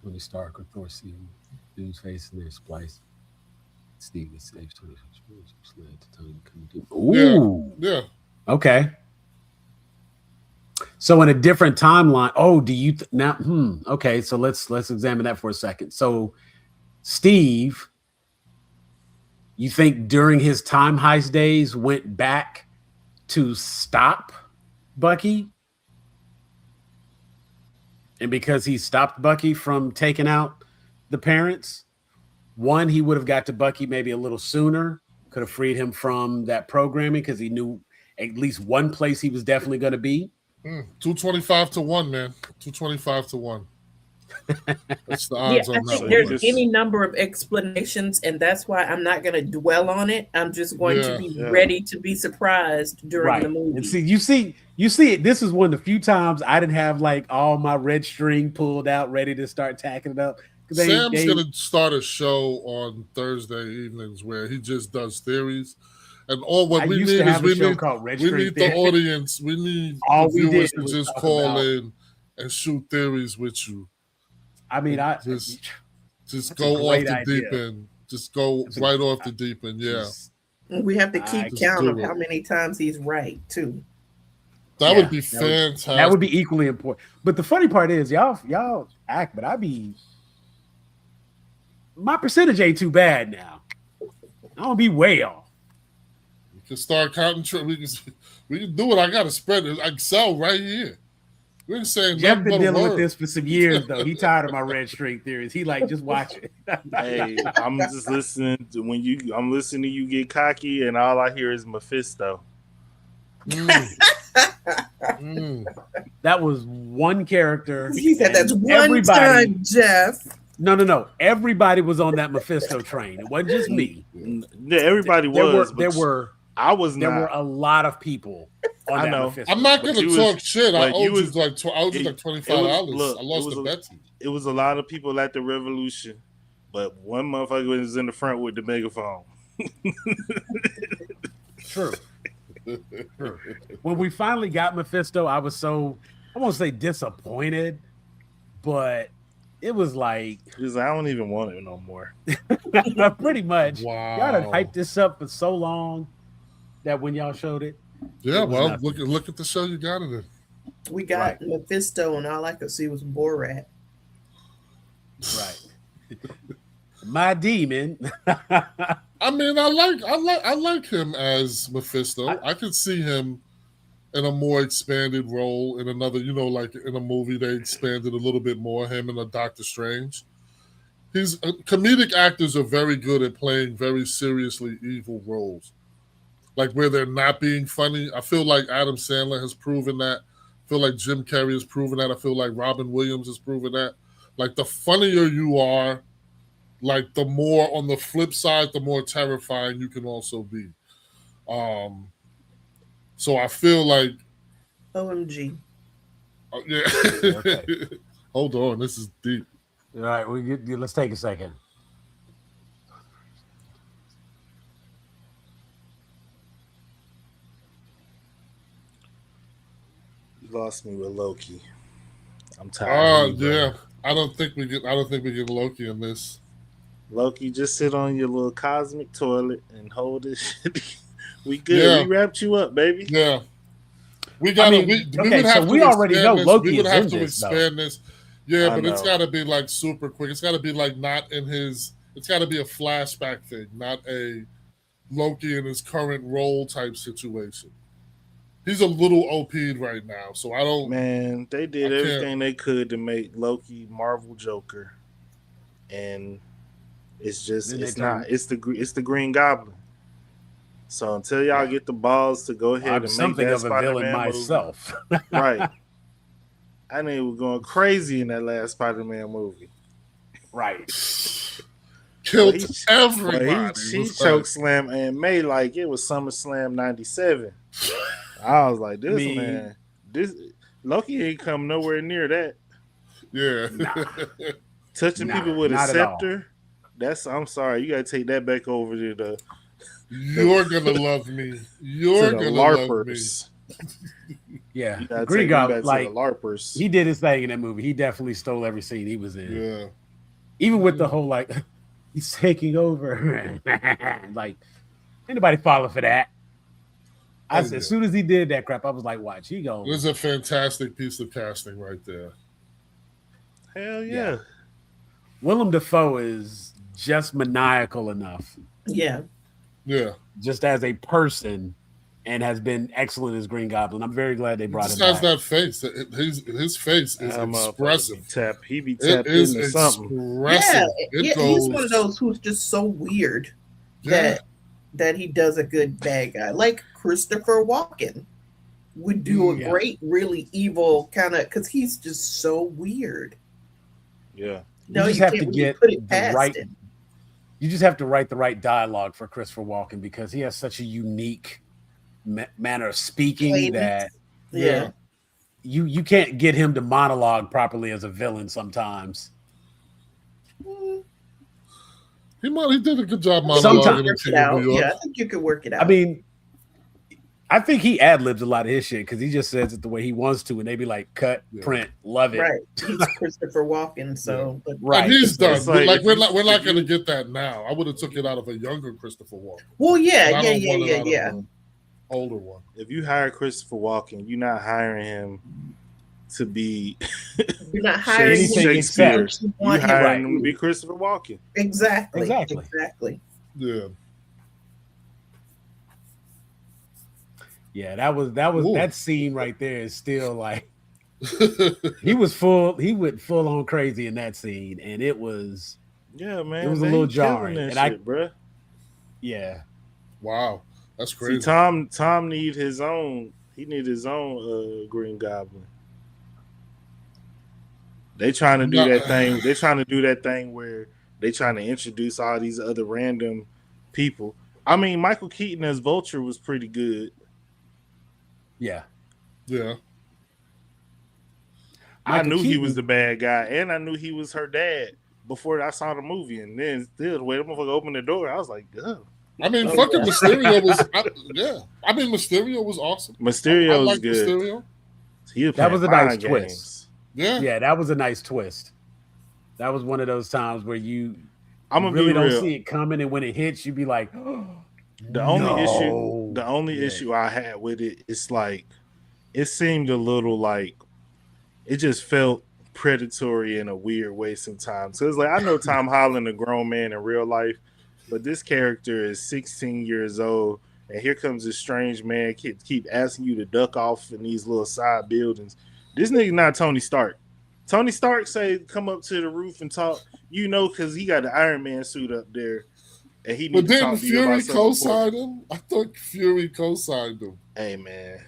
Tony Stark or Thor see Doom's face in their splice. Steve is safe to Ooh. Yeah. Okay. So in a different timeline, do you now? Okay, so let's examine that for a second. So Steve, you think during his time heist days went back to stop Bucky? And because he stopped Bucky from taking out the parents, one, he would have got to Bucky maybe a little sooner, could have freed him from that programming because he knew at least one place he was definitely going to be. 225 to 1, man. 225 to 1. That's the odds I on think that there's one. any number of explanations, and that's why I'm not going to dwell on it. I'm just going to be ready to be surprised during the movie. And you see it. This is one of the few times I didn't have like all my red string pulled out, ready to start tacking it up. Sam's going to start a show on Thursday evenings where he just does theories. And all what we need is we need the audience. We need the viewers to just call in and shoot theories with you. I mean, just go off the deep end. Just go right off the deep end. Yeah. We have to keep count of how many times he's right too. That would be fantastic. That would be equally important. But the funny part is, y'all act, but my percentage ain't too bad now. I don't be way off. We can start counting. We can do it. I got to spread it. Excel right here. We're saying Jeff been dealing with this for some years, though. He tired of my red string theories. He like, just watch it. Hey, I'm just listening to I'm listening to you get cocky, and all I hear is Mephisto. That was one character. He said that's one time, Jeff. No. Everybody was on that Mephisto train. It wasn't just me. Yeah, everybody was. There were a lot of people on that Mephisto. I'm not going to talk shit. I owed you like $25. I lost the bet. It was a lot of people at the Revolution, but one motherfucker was in the front with the megaphone. True. When we finally got Mephisto, I was so, I won't say disappointed, but it was like, I don't even want it no more. Pretty much. Wow. Y'all done hyped this up for so long that when y'all showed it. Yeah, well, look at the show you got it in. We got Mephisto, and all I could see was Borat. Right. My demon. I mean, I like him as Mephisto. I could see him in a more expanded role in another, like in a movie they expanded a little bit more, him and a Doctor Strange. Comedic actors are very good at playing very seriously evil roles. Like where they're not being funny. I feel like Adam Sandler has proven that. I feel like Jim Carrey has proven that. I feel like Robin Williams has proven that. Like the funnier you are, like the more on the flip side, the more terrifying you can also be. So I feel like OMG. Yeah. Okay. Hold on, this is deep. All right, let's take a second. You lost me with Loki. I'm tired. Yeah. I don't think we get Loki in this. Loki, just sit on your little cosmic toilet and hold this shit. We good. Yeah. We wrapped you up, baby. Yeah. We got we already know Loki we would have to expand this. Yeah, but it's got to be like super quick. It's got to be like not in his. It's got to be a flashback thing, not a Loki in his current role type situation. He's a little OP'd right now, so I don't. Man, they did everything they could to make Loki Marvel Joker, and it's just it's not. It's the Green Goblin. So until y'all get the balls to go ahead and make that Spider-Man myself, right? I know he was going crazy in that last Spider-Man movie. Right. Killed everybody. He choke slam and May like it was SummerSlam '97. I was like, this Loki ain't come nowhere near that. Yeah. Touching people with a scepter. I'm sorry, you gotta take that back over to the You're gonna love me. You're gonna love me. Yeah, Green Goblin, like LARPers. He did his thing in that movie. He definitely stole every scene he was in. Yeah, even with the whole like he's taking over. Like anybody follow for that? As soon as he did that crap, I was like, "Watch, he go." It was a fantastic piece of casting right there. Hell yeah. Willem Dafoe is just maniacal enough. Yeah. Yeah. Just as a person. And has been excellent as Green Goblin. I'm very glad they brought him back. He has that face. His face is expressive. He be tapped into something. Yeah, he's one of those who's just so weird that he does a good bad guy. Like Christopher Walken would do a great, really evil kind of, because he's just so weird. Yeah. No, you just have to get the right. You just have to write the right dialogue for Christopher Walken because he has such a unique manner of speaking that you can't get him to monologue properly as a villain sometimes. He did a good job monologuing in King of New York. Yeah, I think you could work it out. I mean, I think he ad-libs a lot of his shit because he just says it the way he wants to, and they be like, cut, print, love it. Right. He's Christopher Walken, so right. And he's done. Like we're not gonna get that now. I would have took it out of a younger Christopher Walken. Well, yeah. Older one. If you hire Christopher Walken, you're not hiring him to be you're not hiring Shakespeare. You're hiring him to be Christopher Walken. Exactly. Yeah. Yeah, that scene right there is still like he went full on crazy in that scene, and it was man, it was a little jarring. And bruh. Yeah. Wow. That's crazy. See, Tom need his own Green Goblin. They trying to do that thing. They trying to do that thing where they trying to introduce all these other random people. I mean, Michael Keaton as Vulture was pretty good. Yeah. I knew he was the bad guy, and I knew he was her dad before I saw the movie. And then still, the way the motherfucker opened the door, I was like, "Ugh." I mean, fucking Mysterio was, I mean, Mysterio was awesome. Mysterio was good. Mysterio. That was a nice twist. Yeah, that was a nice twist. That was one of those times where you really don't see it coming, and when it hits, you be like, The only issue I had with it is like it seemed a little like it just felt predatory in a weird way sometimes. So it's like I know Tom Holland, a grown man in real life, but this character is 16 years old, and here comes this strange man keep asking you to duck off in these little side buildings. This nigga not Tony Stark. Tony Stark say come up to the roof and talk, because he got the Iron Man suit up there. And he but didn't Fury co-sign him? I thought Fury co-signed him. Hey, man.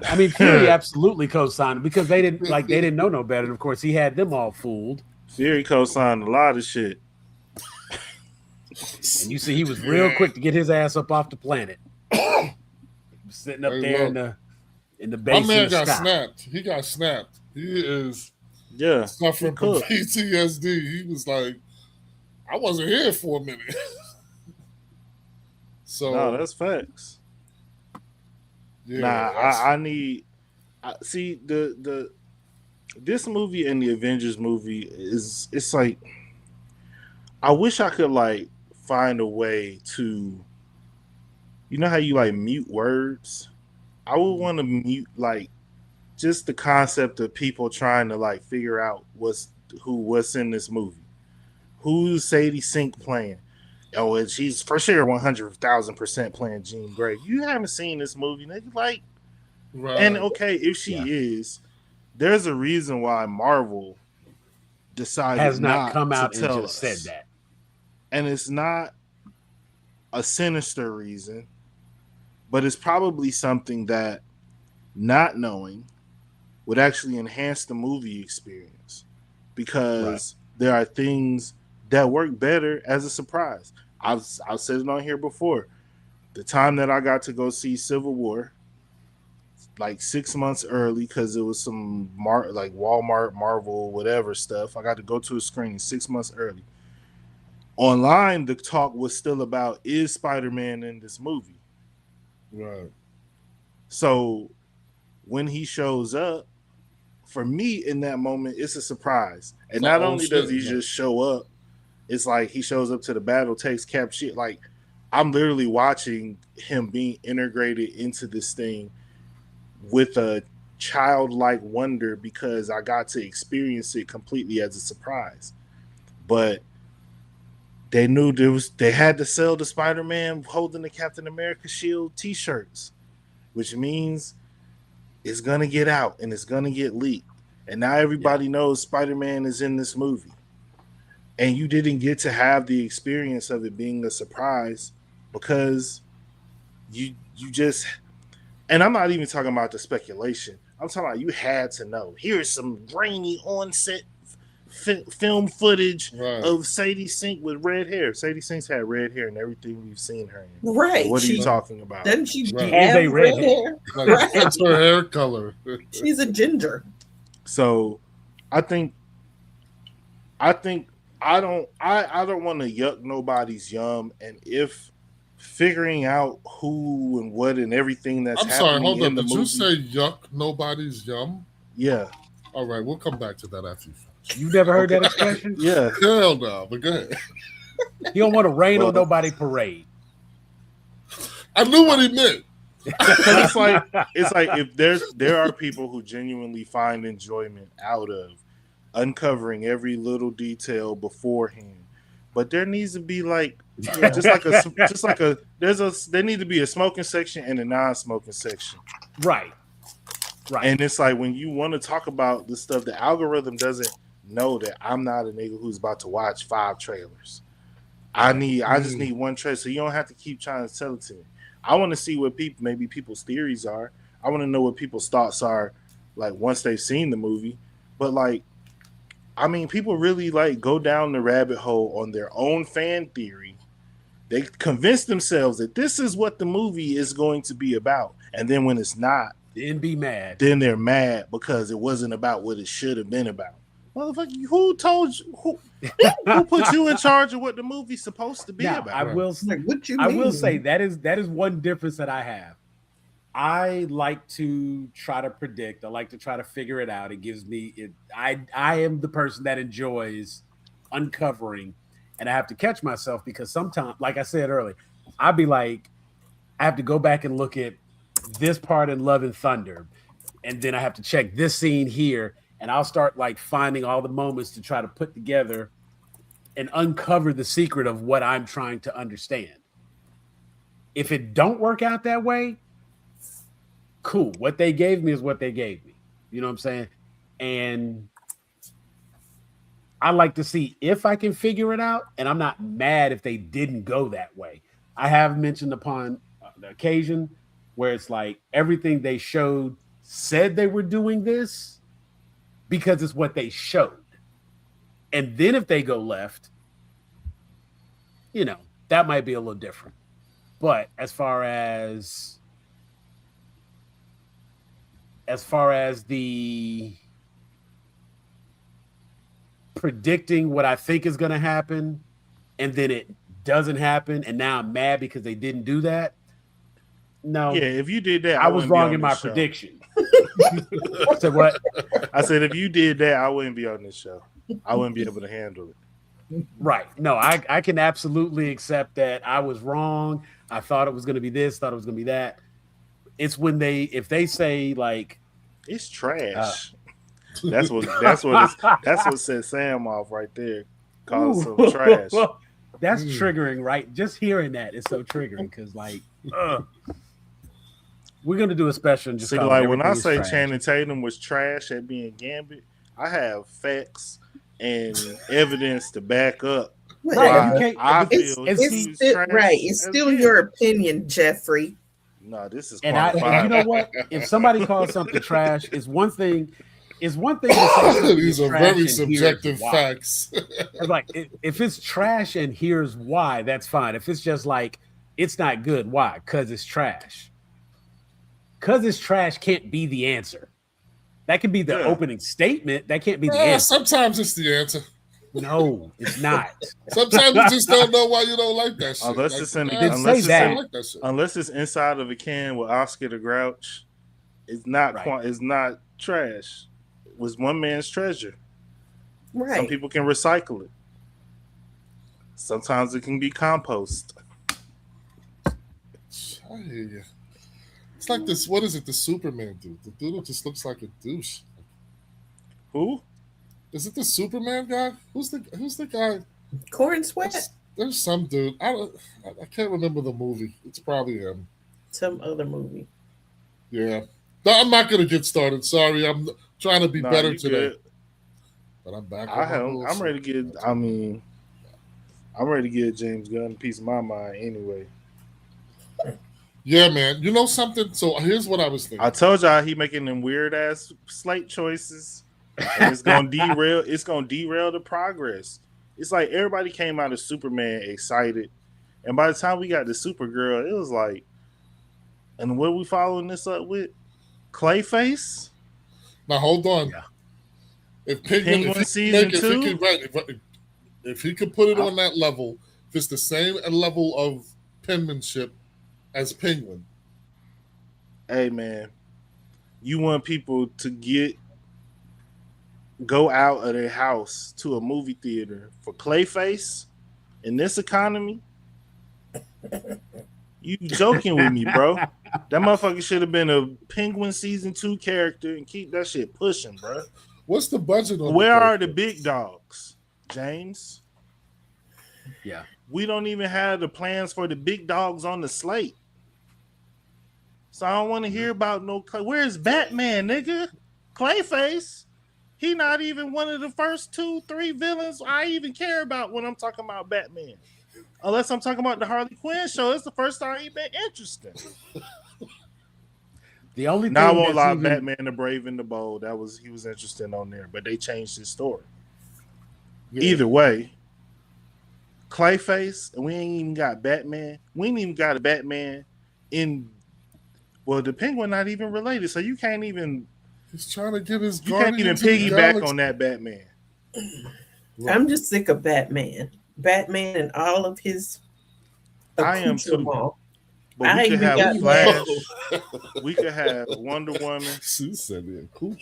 I mean, Fury absolutely co-signed him because they didn't know no better. And of course, he had them all fooled. Fury co-signed a lot of shit. And you see, he was real quick to get his ass up off the planet. Sitting up there in the base. My man got snapped. He got snapped. He is suffering from PTSD. He was like, I wasn't here for a minute. So no, that's facts. Yeah, see this movie and the Avengers movie it's like I wish I could like find a way to, how you like mute words. I would want to mute like just the concept of people trying to like figure out what's in this movie. Who's Sadie Sink playing? Oh, and she's for sure 100,000% playing Jean Grey. You haven't seen this movie, nigga. Like, right. And okay, if she is, there's a reason why Marvel decided has not come out and just us. Said that, and it's not a sinister reason, but it's probably something that not knowing would actually enhance the movie experience because there are things that work better as a surprise. I've said it on here before. The time that I got to go see Civil War, like 6 months early, because it was some like Walmart, Marvel, whatever stuff. I got to go to a screening 6 months early. Online, the talk was still about, is Spider-Man in this movie? Right. So when he shows up, for me in that moment, it's a surprise. And not only does he just show up, it's like he shows up to the battle, takes Cap shit. Like, I'm literally watching him being integrated into this thing with a childlike wonder because I got to experience it completely as a surprise. But they knew they had to sell the Spider-Man holding the Captain America shield t-shirts, which means it's gonna get out and it's gonna get leaked. And now everybody knows Spider-Man is in this movie. And you didn't get to have the experience of it being a surprise because you just, and I'm not even talking about the speculation. I'm talking about you had to know. Here's some grainy on-set film footage of Sadie Sink with red hair. Sadie Sink's had red hair in everything we've seen her in. Right. What are you talking about? Doesn't she have red hair? Like, that's her hair color. She's a ginger. So I don't want to yuck nobody's yum, and if figuring out who and what and everything that's happening hold in up. the Did movie, you say yuck nobody's yum? Yeah. All right, we'll come back to that after you finish. You never heard that expression? Yeah. Hell no, but go ahead. You don't want to rain on nobody parade. I knew what he meant. it's like if there are people who genuinely find enjoyment out of uncovering every little detail beforehand, but there needs to be like there need to be a smoking section and a non-smoking section. Right. And it's like when you want to talk about this stuff, the algorithm doesn't know that I'm not a nigga who's about to watch 5 trailers. I just need one trailer, so you don't have to keep trying to tell it to me. I want to see what people's theories are. I want to know what people's thoughts are, like once they've seen the movie. But like, I mean, people really like go down the rabbit hole on their own fan theory. They convince themselves that this is what the movie is going to be about, and then when it's not, then be mad. Then they're mad because it wasn't about what it should have been about. Motherfucker, who told you? Who put you in charge of what the movie's supposed to be about? I will say that is one difference that I have. I like to try to predict. I like to try to figure it out. It gives me it. I am the person that enjoys uncovering, and I have to catch myself because sometimes, like I said earlier, I'd be like, I have to go back and look at this part in Love and Thunder, and then I have to check this scene here, and I'll start like finding all the moments to try to put together and uncover the secret of what I'm trying to understand. If it don't work out that way, cool. What they gave me is what they gave me. You know what I'm saying? And I like to see if I can figure it out, and I'm not mad if they didn't go that way. I have mentioned upon the occasion where it's like everything they showed said they were doing this because it's what they showed. And then if they go left, you know, that might be a little different. But as far as the predicting what I think is going to happen and then it doesn't happen and now I'm mad because they didn't do that. No. Yeah, if you did that, I was wrong in my prediction. I said what? I said if you did that, I wouldn't be on this show. I wouldn't be able to handle it. Right. No, I can absolutely accept that I was wrong. I thought it was going to be this, thought it was going to be that. It's when if they say like it's trash. That's what set Sam off right there. Call it some trash. That's triggering, right? Just hearing that is so triggering because like we're gonna do a special and just like when I say Channing Tatum was trash at being Gambit, I have facts and evidence to back up. Right. It's still your opinion, Jeffrey. No, this is and you know what? If somebody calls something trash, is one thing. Is one thing to say these are very subjective facts. Like if it's trash and here's why, that's fine. If it's just like it's not good, why? Because it's trash. Because it's trash can't be the answer. That can be the opening statement. That can't be the answer. Sometimes it's the answer. No, it's not. Sometimes you just don't know why you don't like that shit. Unless it's inside of a can with Oscar the Grouch, it's not it's not trash. It was one man's treasure. Right. Some people can recycle it. Sometimes it can be compost. I hear you. It's like this. What is it? The Superman dude. The dude who just looks like a douche. Who? Is it the Superman guy? Who's the guy? Corn Sweat. There's some dude. I can't remember the movie. It's probably him. Some other movie. Yeah. No, I'm not gonna get started. Sorry, I'm trying to be better today. Good. But I'm back. I'm ready to get. I mean, I'm ready to get James Gunn a piece of my mind anyway. Yeah, man. You know something? So here's what I was thinking. I told y'all he making them weird ass slate choices, and it's gonna derail. It's gonna derail the progress. It's like everybody came out of Superman excited, and by the time we got to Supergirl, it was like, and what are we following this up with? Clayface. Now hold on. Yeah. If Penguin season 2, if he could put it on that level, if it's the same level of penmanship as Penguin. Hey man, you want people to go out of their house to a movie theater for Clayface in this economy? You joking with me, bro? That motherfucker should have been a Penguin season 2 character and keep that shit pushing, bro. What's the budget on Where are the big dogs, James? Yeah. We don't even have the plans for the big dogs on the slate. So I don't want to hear about no. Where's Batman, nigga? Clayface. He not even one of the first 2-3 villains I even care about when I'm talking about Batman. Unless I'm talking about the Harley Quinn show. It's the first time he been interesting. The only thing now I won't lie, Batman the Brave and the Bold. He was interesting on there, but they changed his story. Yeah. Either way, Clayface, and we ain't even got Batman. We ain't even got a Batman in. Well, the Penguin not even related, so you can't even. He's trying to get his. You can't even piggyback on that Batman. I'm just sick of Batman. Batman and all of his. I am too. But we could have Flash. We could have Wonder Woman.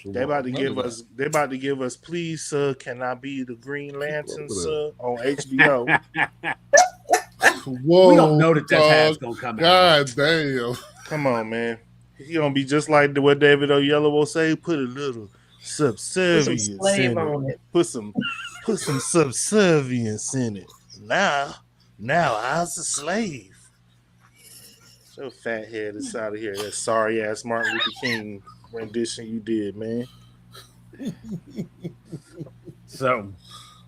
They about to give us. They about to give us. Please, sir, can I be the Green Lantern, sir, on HBO? Whoa, we don't know that hat's gonna come out. God damn! Come on, man. He gonna be just like what David Oyelowo will say. Put a little subservience in it. Put some subservience in it. Now I was a slave. So fat head is out of here. That sorry ass Martin Luther King rendition you did, man. So,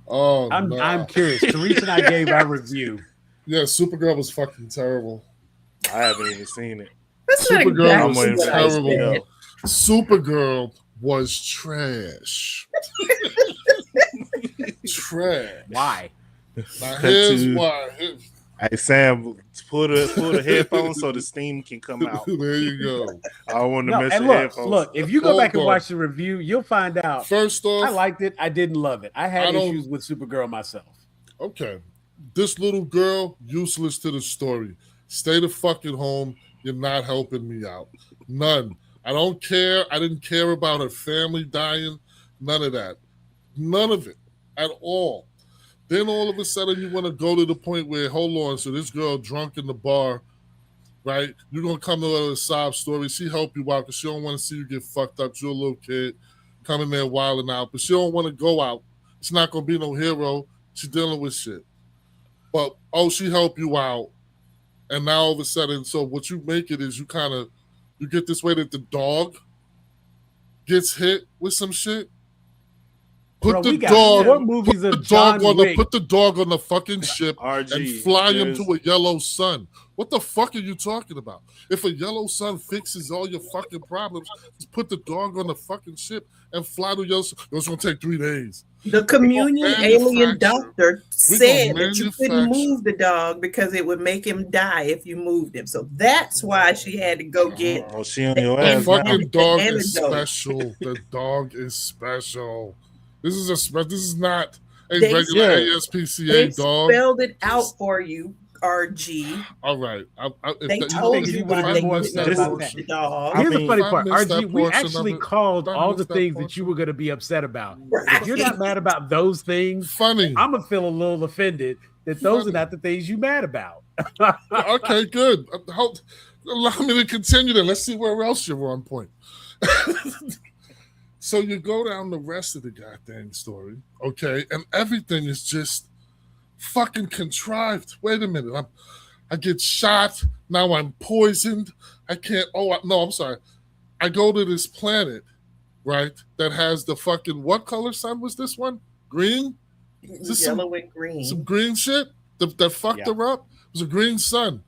I'm curious. Teresa and I gave our review. Yeah, Supergirl was fucking terrible. I haven't even seen it. Supergirl was terrible. Supergirl was trash. Trash. Why? Now here's why. Hey Sam, put a headphone so the steam can come out. There you go. I don't want to miss the headphones. Look, if you go back and watch the review, you'll find out. First off, I liked it. I didn't love it. I had issues with Supergirl myself. Okay. This little girl, useless to the story. Stay the fucking home. You're not helping me out. None. I don't care. I didn't care about her family dying. None of that. None of it at all. Then all of a sudden you want to go to the point where, hold on, so this girl drunk in the bar, right? You're going to come to her a sob story. She help you out because she don't want to see you get fucked up. You're a little kid coming there wilding out, but she don't want to go out. It's not going to be no hero. She's dealing with shit. But, she help you out. And now all of a sudden, so what you make it is you get this way that the dog gets hit with some shit. Put the dog on the fucking ship and fly him to a yellow sun. What the fuck are you talking about? If a yellow sun fixes all your fucking problems, just put the dog on the fucking ship and fly to yellow sun. It's going to take 3 days. The communion alien doctor said that you couldn't move the dog because it would make him die if you moved him. So that's why she had to go get. The fucking dog is special. The dog is special. This is not a regular ASPCA dog. They spelled it out for you, RG. All right. They told you what they did about the dog. Here's the funny part, RG. We actually called all the things that you were going to be upset about. Right. If you're not mad about those things, I'm going to feel a little offended that those are not the things you're mad about. Okay, good. Allow me to continue then. Let's see where else you're on point. So you go down the rest of the goddamn story, okay, and everything is just fucking contrived. Wait a minute, I get shot, now I'm poisoned, I can't, I'm sorry. I go to this planet, right, that has the fucking, what color sun was this one? Green? Yellow and green. Some green shit that fucked her up? It was a green sun.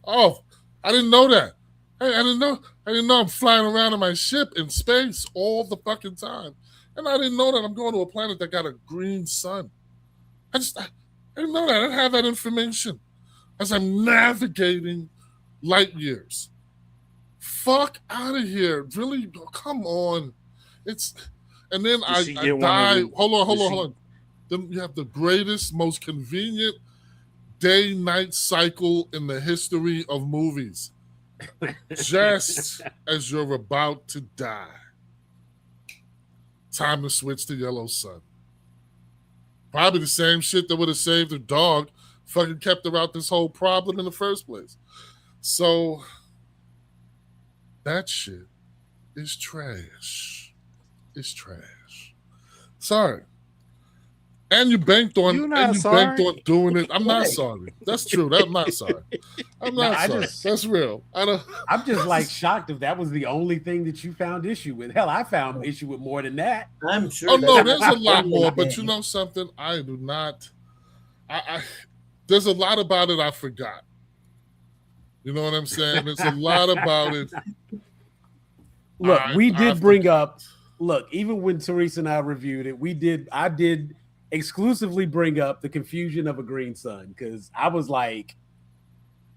Oh, I didn't know that. Hey, I didn't know I'm flying around in my ship in space all the fucking time. And I didn't know that I'm going to a planet that got a green sun. I didn't know that. I didn't have that information as I'm navigating light years. Fuck out of here. Really? Come on. And then I die. Hold on. Then you have the greatest, most convenient day-night cycle in the history of movies. Just as you're about to die. Time to switch to Yellow Sun. Probably the same shit that would have saved her dog. Fucking kept her out this whole problem in the first place. So that shit is trash. It's trash. Sorry. And you banked on doing it. I'm not sorry. That's true. I'm not sorry. I'm not sorry. That's real. I'm just like shocked if that was the only thing that you found issue with. Hell, I found issue with more than that. I'm sure. Oh no, there's a lot more. But you know something? I do not. There's a lot about it I forgot. You know what I'm saying? There's a lot about it. Look, we did bring up. Look, even when Teresa and I reviewed it, I did exclusively bring up the confusion of a green sun because I was like,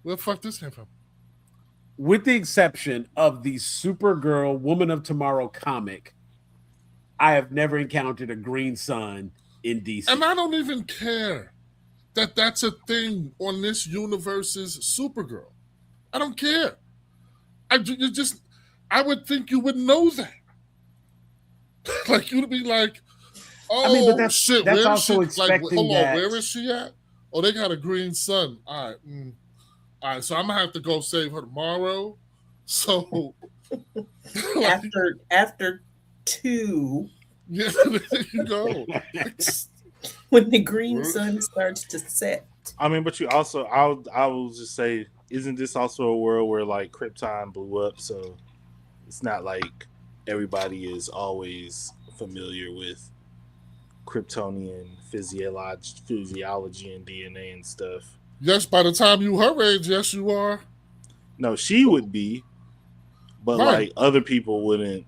where the fuck this came from? With the exception of the Supergirl Woman of Tomorrow comic, I have never encountered a green sun in DC. And I don't even care that that's a thing on this universe's Supergirl. I don't care. I would think you would know that. Like you'd be like, oh, but shit, that's where also is she? Like, hold on, where is she at? Oh, they got a green sun. All right, so I'm gonna have to go save her tomorrow. So after 2, yeah, there you go. When the green sun starts to set. I mean, but you also, I will just say, isn't this also a world where like Krypton blew up? So it's not like everybody is always familiar with Kryptonian physiology and DNA and stuff. Yes, by the time you her age, yes, you are. No, she would be, but like other people wouldn't.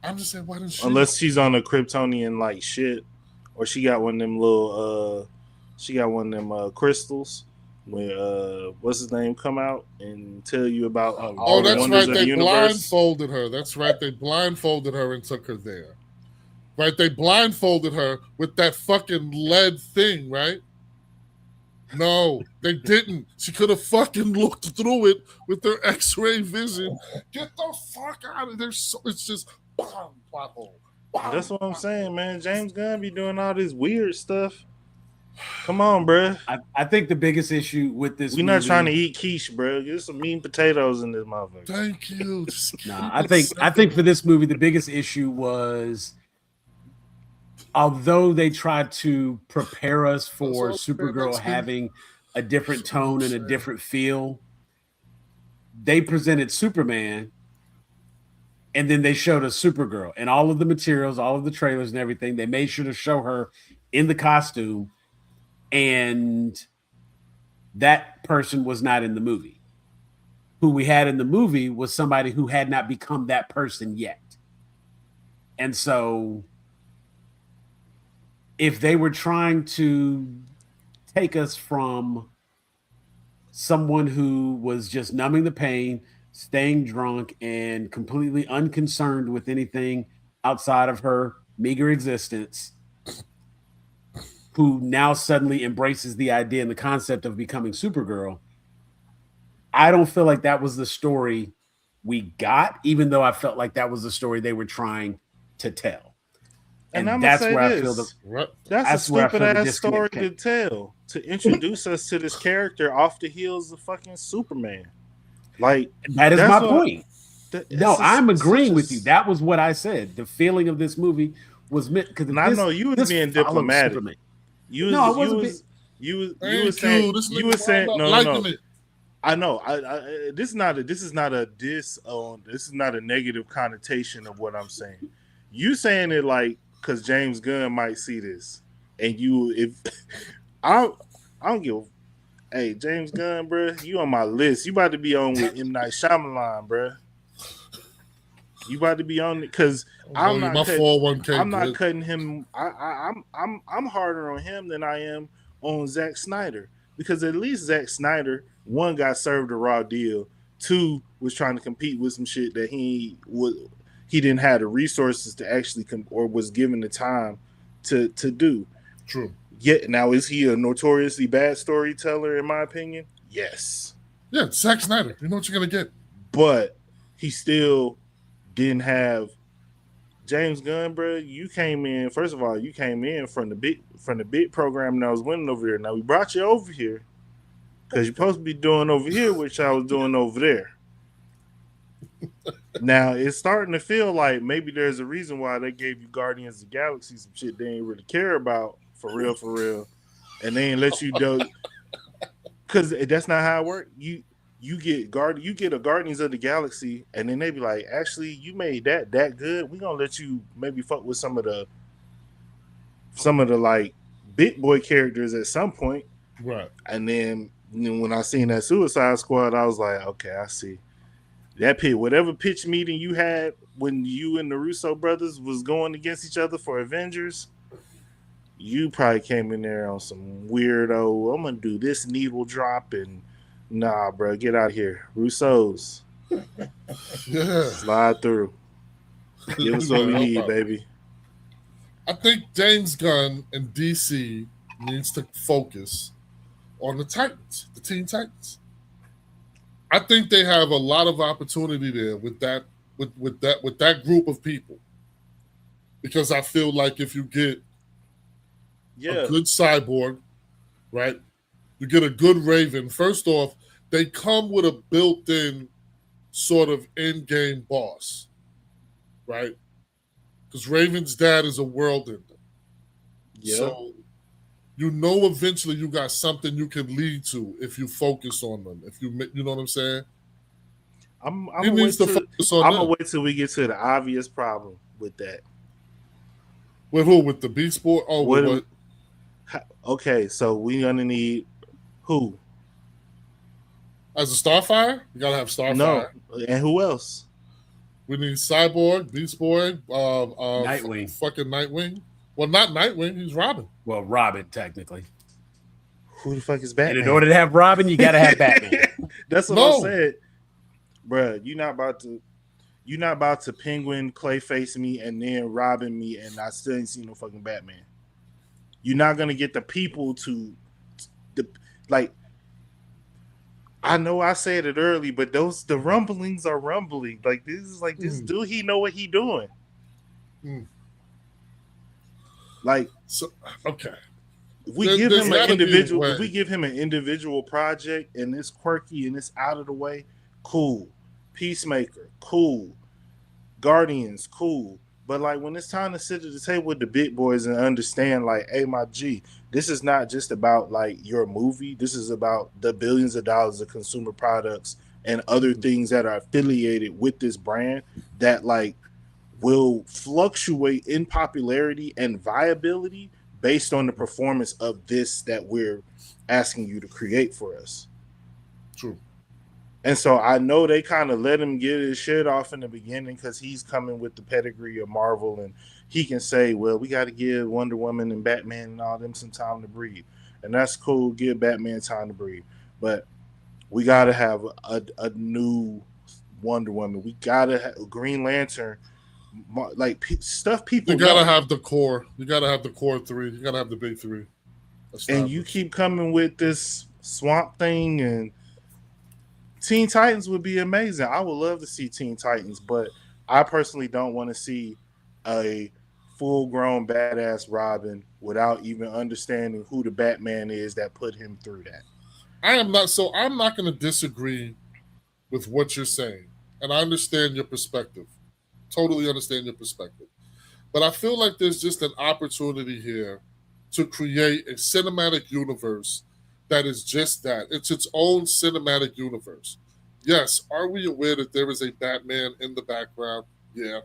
I'm just saying, why didn't she? Unless she's on a Kryptonian like shit, or she got one of them little, crystals. When what's his name come out and tell you about all the wonders of the universe. Blindfolded her. That's right. They blindfolded her and took her there. Right? They blindfolded her with that fucking lead thing, right? No, they didn't. She could have fucking looked through it with their X-ray vision. Get the fuck out of there. It's just plot hole. That's what I'm saying, man. James Gunn be doing all this weird stuff. Come on, bro. I think the biggest issue with this, we're not trying to eat quiche, bro. Get some mean potatoes in this motherfucker. Thank you. I think for this movie, the biggest issue was, although they tried to prepare us for Supergirl having a different tone and a different feel, they presented Superman, and then they showed us Supergirl and all of the materials, all of the trailers and everything. They made sure to show her in the costume. And that person was not in the movie. Who we had in the movie was somebody who had not become that person yet. And so if they were trying to take us from someone who was just numbing the pain, staying drunk, and completely unconcerned with anything outside of her meager existence, who now suddenly embraces the idea and the concept of becoming Supergirl, I don't feel like that was the story we got, even though I felt like that was the story they were trying to tell. And that's where I feel that's a stupid ass story to tell, to introduce us to this character off the heels of fucking Superman. Like, that is my point. I'm agreeing with you. That was what I said. The feeling of this movie was meant because I know you was being diplomatic. You were saying no. I know. This is not a diss on. This is not a negative connotation of what I'm saying. You saying it like because James Gunn might see this, and if I don't give. Hey, James Gunn, bro, you on my list. You about to be on with M. Night Shyamalan, bro. You about to be on it because I'm not cutting, 401k. I'm not cutting him. I'm harder on him than I am on Zack Snyder, because at least Zack Snyder, one, got served a raw deal, two, was trying to compete with some shit that he didn't have the resources to actually or was given the time to do. True. Yet now, is he a notoriously bad storyteller? In my opinion, yes. Yeah, Zack Snyder. You know what you're gonna get, but he still didn't have James Gunn, bro. You came in, first of all, you came in from the big program that was winning over there. Now we brought you over here because you're supposed to be doing over here what I was doing over there. Now it's starting to feel like maybe there's a reason why they gave you Guardians of the Galaxy, some shit they ain't really care about for real, and they ain't let you do, because that's not how it works. You get a Guardians of the Galaxy, and then they be like, actually, you made that good. We gonna let you maybe fuck with some of the like big boy characters at some point, right? And then when I seen that Suicide Squad, I was like, okay, I see that whatever pitch meeting you had when you and the Russo brothers was going against each other for Avengers. You probably came in there on some weirdo, I'm gonna do this needle drop and. Nah, bro, get out of here. Russo's. Yeah. Slide through. Give us what we need, baby. I think James Gunn and DC needs to focus on the Titans, the Teen Titans. I think they have a lot of opportunity there with that group of people. Because I feel like if you get a good Cyborg, right? You get a good Raven. First off, they come with a built-in sort of in-game boss, right? Because Raven's dad is a world ender. Yeah. So you know eventually you got something you can lead to if you focus on them. If you know what I'm saying? I'm gonna wait till we get to the obvious problem with that. With who? With the Beast Boy? Oh, what? Okay, so we gonna need who? As a Starfire? You gotta have Starfire. No, and who else? We need Cyborg, Beast Boy, Nightwing. Fucking Nightwing. Well, not Nightwing, he's Robin. Well, Robin, technically. Who the fuck is Batman? And in order to have Robin, you gotta have Batman. That's what I said. Bruh, you're not about to Penguin Clayface me and then Robin me, and I still ain't seen no fucking Batman. You're not gonna get the people to like. I know I said it early, but the rumblings are rumbling. Like this is like this dude. He know what he doing. Like so, okay. If we give him an individual project and it's quirky and it's out of the way, cool. Peacemaker, cool. Guardians, cool. But like when it's time to sit at the table with the big boys and understand, like, hey, my G, this is not just about like your movie. This is about the billions of dollars of consumer products and other things that are affiliated with this brand that like will fluctuate in popularity and viability based on the performance of this that we're asking you to create for us. True. And so I know they kind of let him get his shit off in the beginning because he's coming with the pedigree of Marvel and he can say, well, we got to give Wonder Woman and Batman and all them some time to breathe. And that's cool. Give Batman time to breathe. But we got to have a new Wonder Woman. We got to have a Green Lantern. Like stuff people you gotta have the core. You gotta have the core three. You gotta have the big three. And you keep coming with this Swamp Thing and Teen Titans would be amazing. I would love to see Teen Titans, but I personally don't want to see a full-grown badass Robin without even understanding who the Batman is that put him through that. I'm not going to disagree with what you're saying, and I understand your perspective. Totally understand your perspective. But I feel like there's just an opportunity here to create a cinematic universe that is just that. It's its own cinematic universe. Yes, are we aware that there is a Batman in the background? Yeah.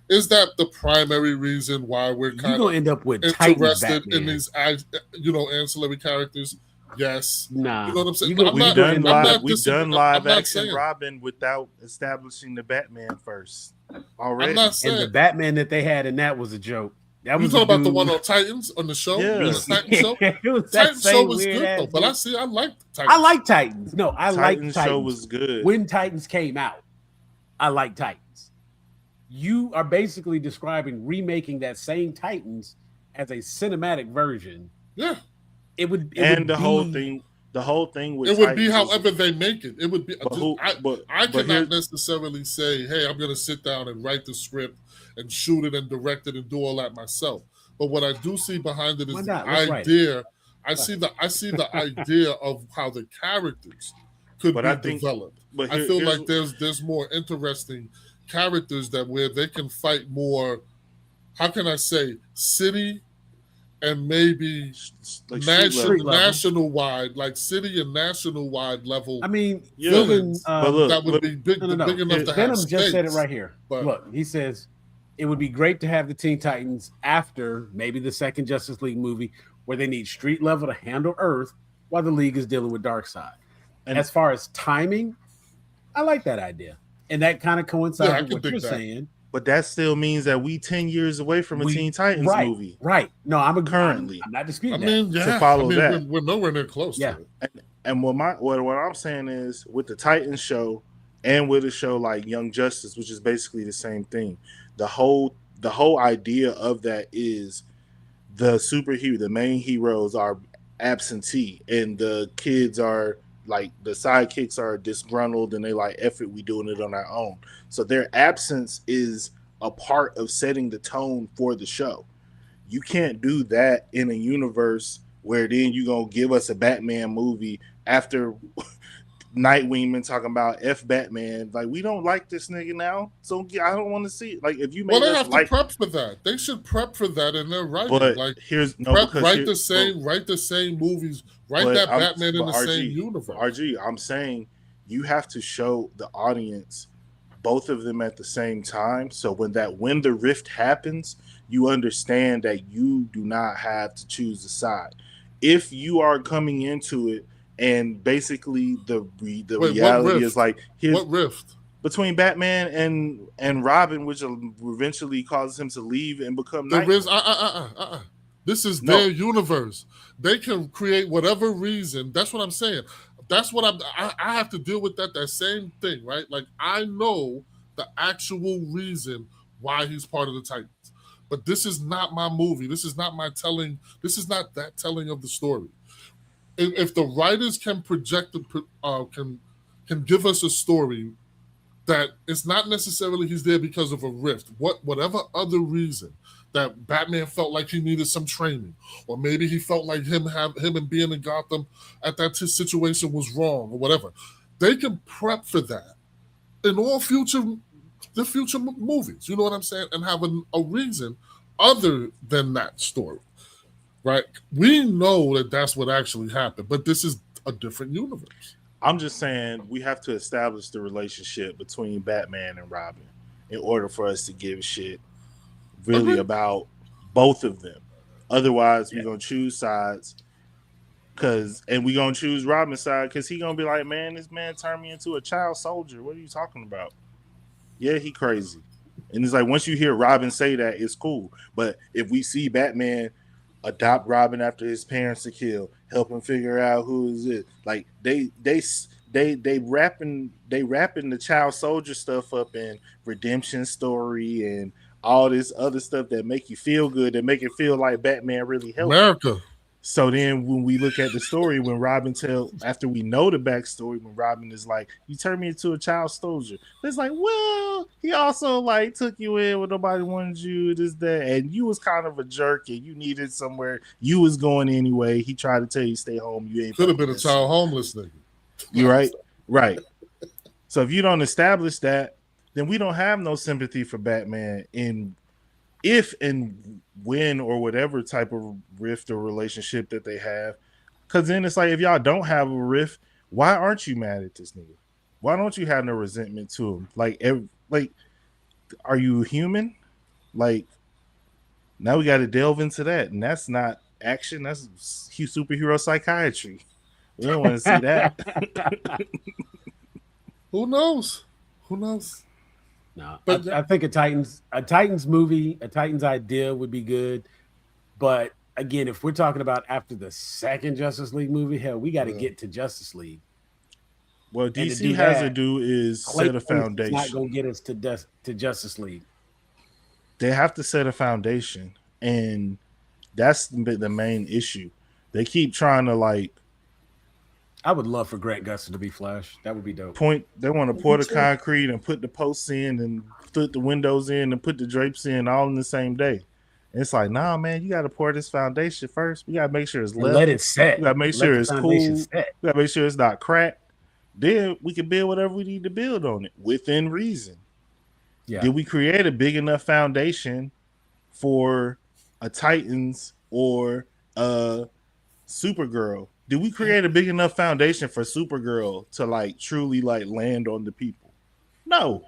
Is that the primary reason why we're kind of end up with interested in these, ancillary characters? Yes. Nah. You know what I'm saying? We've done live action Robin without establishing the Batman first. Already. I'm not saying. And the Batman that they had in that was a joke. That was talking about the one on Titans on the show? Yeah. Titans show? Titans show was good though. But I like Titans. I like Titans. No, I like Titans. Titans. Show was good. When Titans came out, I like Titans. You are basically describing remaking that same Titans as a cinematic version. Yeah. The whole thing with it would be however they make it. It would be. I cannot necessarily say, "Hey, I'm going to sit down and write the script and shoot it and direct it and do all that myself." But what I do see behind it is the idea. I see the idea of how the characters could be developed. But I feel like there's more interesting characters where they can fight more. How can I say city? And maybe like national wide, like city and national wide level. I mean, villains that would be big enough to have Venom stakes. Just said it right here. But look, he says it would be great to have the Teen Titans after maybe the second Justice League movie, where they need street level to handle Earth while the League is dealing with Darkseid. And as far as timing, I like that idea, and that kind of coincides with what you're saying. But that still means that we 10 years away from a Teen Titans movie. Right. No, I'm not disputing that. To follow that. We're nowhere near close to it. And what I'm saying is, with the Titans show and with a show like Young Justice, which is basically the same thing, the whole idea of that is the main heroes are absentee, and the kids are like, the sidekicks are disgruntled and they like, F it, we doing it on our own. So their absence is a part of setting the tone for the show. You can't do that in a universe where then you're going to give us a Batman movie after Nightwing been talking about F Batman. Like, we don't like this nigga now, so I don't want to see it. Like, if you made they have to prep for that. They should prep for that in their writing. But like, write the same movies. Write that Batman in the same universe. RG, I'm saying you have to show the audience both of them at the same time. So when the rift happens, you understand that you do not have to choose a side. If you are coming into it and basically the reality is like, what rift between Batman and Robin, which eventually causes him to leave and become This is their universe. They can create whatever reason. That's what I'm saying. That's what I have to deal with that same thing, right? Like, I know the actual reason why he's part of the Titans. But this is not my movie. This is not my telling. This is not that telling of the story. If the writers can project, can give us a story that it's not necessarily he's there because of a rift, whatever other reason that Batman felt like he needed some training, or maybe he felt like him and being in Gotham at that situation was wrong, or whatever, they can prep for that in all future movies. You know what I'm saying? And have a reason other than that story. Right, we know that that's what actually happened, but this is a different universe. I'm just saying we have to establish the relationship between Batman and Robin in order for us to give a shit really about both of them. Otherwise, we're gonna choose sides, and we're gonna choose Robin's side because he's gonna be like, man, this man turned me into a child soldier. What are you talking about? Yeah, he crazy. And it's like, once you hear Robin say that, it's cool. But if we see Batman adopt Robin after his parents are killed, help him figure out who is it. Like, they wrapping the child soldier stuff up in redemption story and all this other stuff that make you feel good, that make it feel like Batman really helped America. So then when we look at the story, when Robin after we know the backstory, when Robin is like, you turned me into a child soldier, it's like, well, he also like took you in when nobody wanted you, this, that, and you was kind of a jerk and you needed somewhere, you was going anyway. He tried to tell you stay home. You ain't could have been a child homeless nigga. You right. So if you don't establish that, then we don't have no sympathy for Batman if and when or whatever type of rift or relationship that they have. Because then it's like, if y'all don't have a rift, why aren't you mad at this nigga? Why don't you have no resentment to him? Like, are you human? Like, now we got to delve into that. And that's not action. That's superhero psychiatry. We don't want to see that. Who knows? Who knows? No, but I think a Titans movie, a Titans idea would be good. But again, if we're talking about after the second Justice League movie, hell, we got to get to Justice League. Well, DC has to do is set a foundation. Not gonna get us to Justice League. They have to set a foundation, and that's the main issue. They keep trying to like. I would love for Grant Gustin to be Flash. That would be dope. They want to pour the concrete and put the posts in and put the windows in and put the drapes in all in the same day. And it's like, nah, man, you got to pour this foundation first. We got to make sure it's level. Let it set. We got to make sure it's cool. We got to make sure it's not cracked. Then we can build whatever we need to build on it within reason. Yeah. Did we create a big enough foundation for a Titans or a Supergirl? Did we create a big enough foundation for Supergirl to like truly like land on the people? No.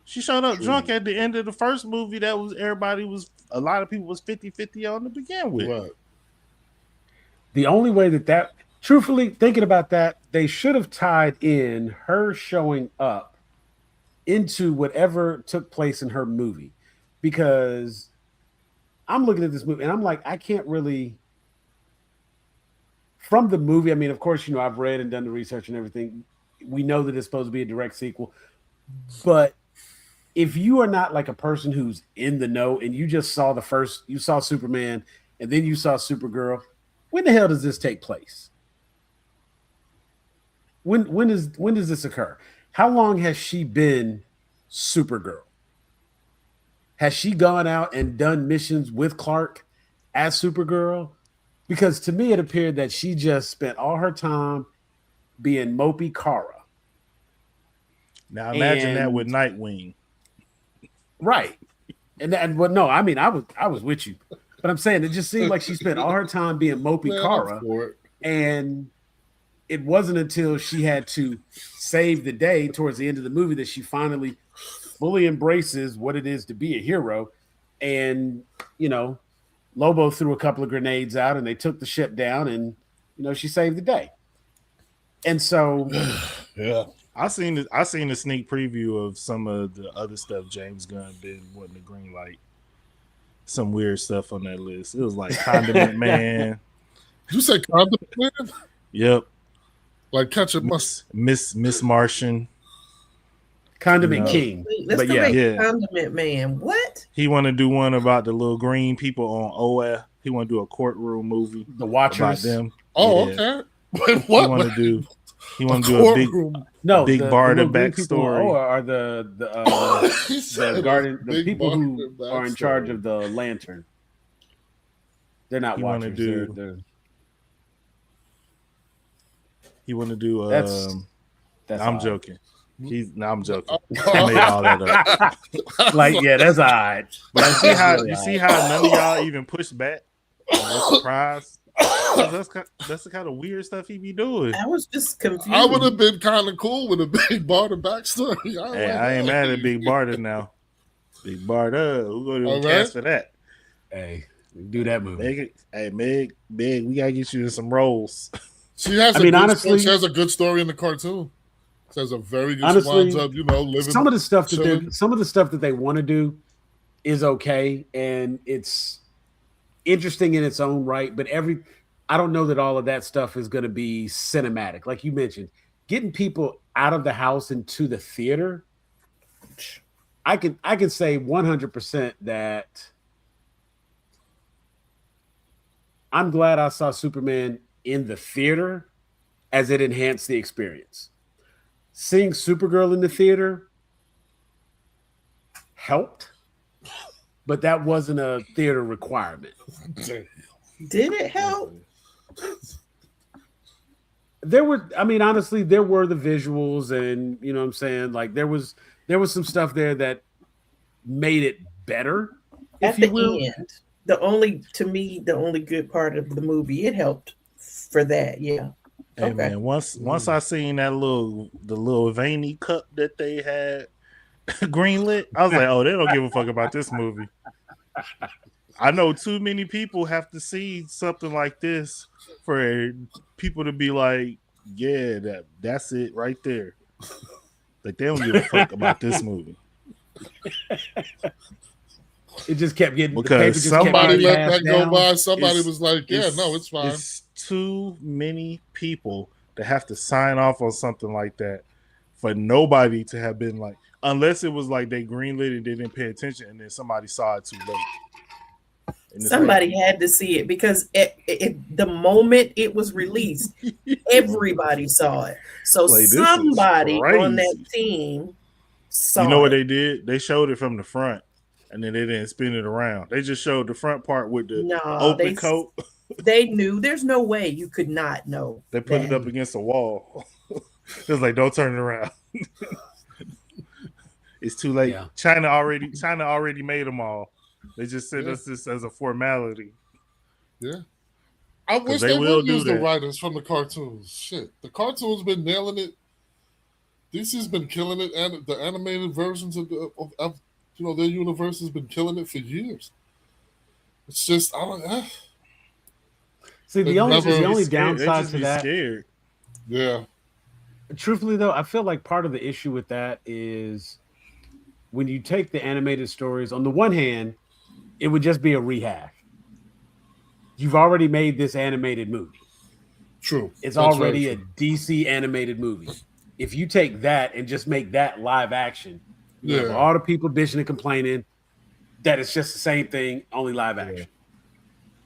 She showed up drunk at the end of the first movie. A lot of people was 50-50 on to begin with. Right. The only way that truthfully thinking about that, they should have tied in her showing up into whatever took place in her movie, because I'm looking at this movie and I'm like, I can't really. From the movie, I mean, of course, I've read and done the research and everything. We know that it's supposed to be a direct sequel. But if you are not like a person who's in the know and you just saw you saw Superman and then you saw Supergirl, when the hell does this take place? When does this occur? How long has she been Supergirl? Has she gone out and done missions with Clark as Supergirl? Because to me, it appeared that she just spent all her time being mopey Kara. Now imagine that with Nightwing. Right. But no, I mean, I was with you. But I'm saying it just seemed like she spent all her time being mopey Kara. And it wasn't until she had to save the day towards the end of the movie that she finally fully embraces what it is to be a hero. And, Lobo threw a couple of grenades out and they took the ship down and, she saved the day. And so, yeah, I seen a sneak preview of some of the other stuff James Gunn been wanting to green light. Some weird stuff on that list. It was like Condiment Man. You say Condiment Man? Yep. Like Ketchup Miss Martian. Condiment King. Let's Condiment Man. What? He want to do one about the little green people on OF. He want to do a courtroom movie. The Watchers. About them. Oh, okay. Wait, what? He want to do a big Barda backstory. Are the guardian, the people who are in charge of the lantern? They're not Watchers. He want to do. That's I'm joking. I'm joking. I made all that up. That's odd. But you see how none of y'all even push back? I'm surprised. That's the kind of weird stuff he be doing. I was just confused. I would have been kind of cool with a Big Barda backstory. I ain't mad at Big Barda now. Big Barda, who gonna do cast for that? Hey, do that movie. Meg, we gotta get you in some roles. She has a good story in the cartoon. She has a very good winds up, living. Some of the stuff that they want to do is okay, and it's interesting in its own right. But I don't know that all of that stuff is going to be cinematic, like you mentioned. Getting people out of the house into the theater, I can say 100% that I'm glad I saw Superman in the theater, as it enhanced the experience. Seeing Supergirl in the theater helped, but that wasn't a theater requirement. Did it help? Honestly, there were the visuals, and what I'm saying, like there was some stuff there that made it better. At the end, the only good part of the movie, it helped for that, yeah. Hey man, once I seen the little veiny cup that they had greenlit, I was like, oh, they don't give a fuck about this movie. I know too many people have to see something like this for people to be like, yeah, that's it right there. Like they don't give a fuck about this movie. It just kept getting because somebody let that go by. Somebody was like, "Yeah, no, it's fine." It's too many people to have to sign off on something like that for nobody to have been like, unless it was like they greenlit and they didn't pay attention, and then somebody saw it too late. Somebody had to see it because the moment it was released, everybody saw it. So like, somebody on that team saw it. You know what they did? They showed it from the front. And then they didn't spin it around. They just showed the front part with the open coat. They knew. There's no way you could not know. They put it up against a wall. It was like, don't turn it around. It's too late. Yeah. China already made them all. They just sent us this as a formality. Yeah. I wish they would use the writers from the cartoons. Shit. The cartoons been nailing it. DC's been killing it, and the animated versions of their universe has been killing it for years. It's just See, the only downside to that. Scared. Yeah. Truthfully, though, I feel like part of the issue with that is when you take the animated stories. On the one hand, it would just be a rehash. You've already made this animated movie. True. It's already a DC animated movie. If you take that and just make that live action. Yeah. All the people bitching and complaining that it's just the same thing, only live action.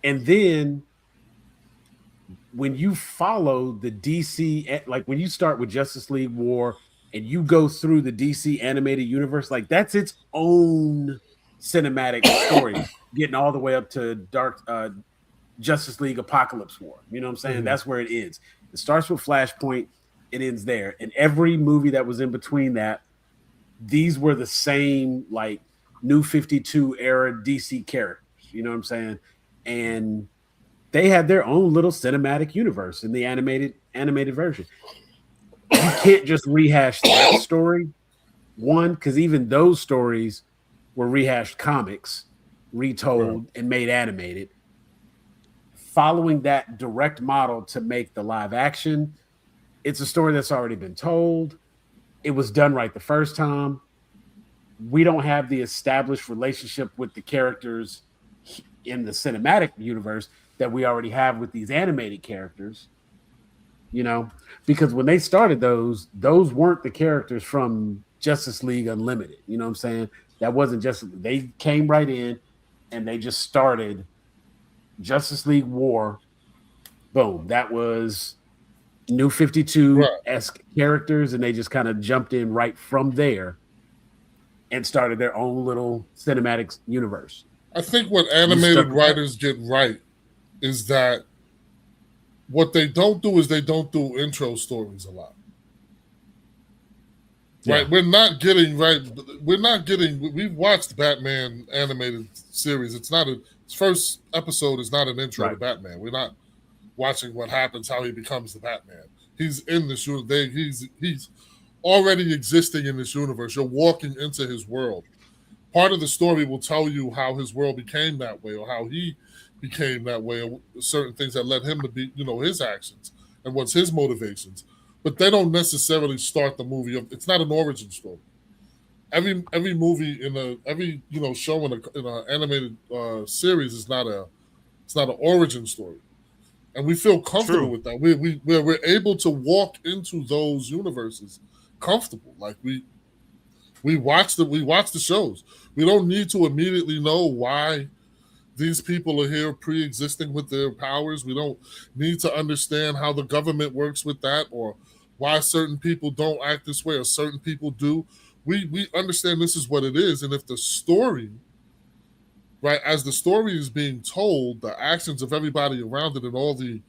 Yeah. And then when you follow the DC, like when you start with Justice League War and you go through the DC animated universe, like that's its own cinematic story, getting all the way up to Justice League Apocalypse War. You know what I'm saying? Mm-hmm. That's where it ends. It starts with Flashpoint, it ends there. And every movie that was in between that, these were the same like New 52 era DC characters, you know what I'm saying? And they had their own little cinematic universe in the animated version. You can't just rehash that story. One, because even those stories were rehashed comics, retold and made animated. Following that direct model to make the live action, it's a story that's already been told. It was done right the first time. We don't have the established relationship with the characters in the cinematic universe that we already have with these animated characters, you know, because when they started those weren't the characters from Justice League Unlimited. You know what I'm saying? That wasn't they came right in and they just started Justice League War. Boom. That was New 52-esque characters, and they just kind of jumped in right from there and started their own little cinematic universe. I think what animated writers get right is that what they don't do is they don't do intro stories a lot. Yeah. Right? We've watched Batman animated series. Its first episode is not an intro to Batman. We're not watching what happens, how he becomes the Batman. He's in this universe. He's already existing in this universe. You're walking into his world. Part of the story will tell you how his world became that way or how he became that way, or certain things that led him to be, his actions and what's his motivations. But they don't necessarily start the movie. It's not an origin story. Every movie every show in an animated series is not an origin story. And we feel comfortable with that. We're able to walk into those universes comfortable. Like we watch the shows. We don't need to immediately know why these people are here pre-existing with their powers. We don't need to understand how the government works with that or why certain people don't act this way or certain people do. We understand this is what it is. And if the story, right, as the story is being told, the actions of everybody around it and all the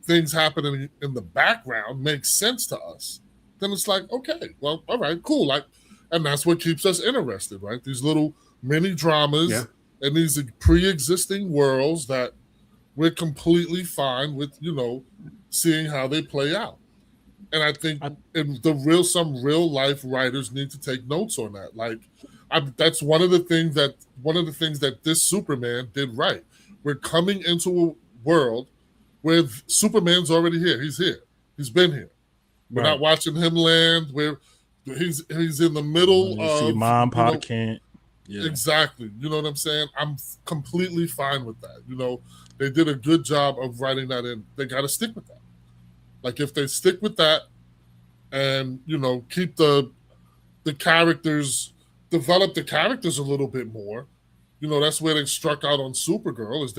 things happening in the background makes sense to us, then it's like, okay, well, all right, cool. And that's what keeps us interested, right? These little mini dramas and these pre-existing worlds that we're completely fine with, seeing how they play out. And I think some real life writers need to take notes on that. Like, That's one of the things that this Superman did right. We're coming into a world where Superman's already here. He's here. He's been here. We're not watching him land. He's in the middle of see mom, pop, can't. Yeah. Exactly. You know what I'm saying? I'm completely fine with that. They did a good job of writing that in. They got to stick with that. Like if they stick with that and, keep the characters, develop the characters a little bit more, that's where they struck out on Supergirl is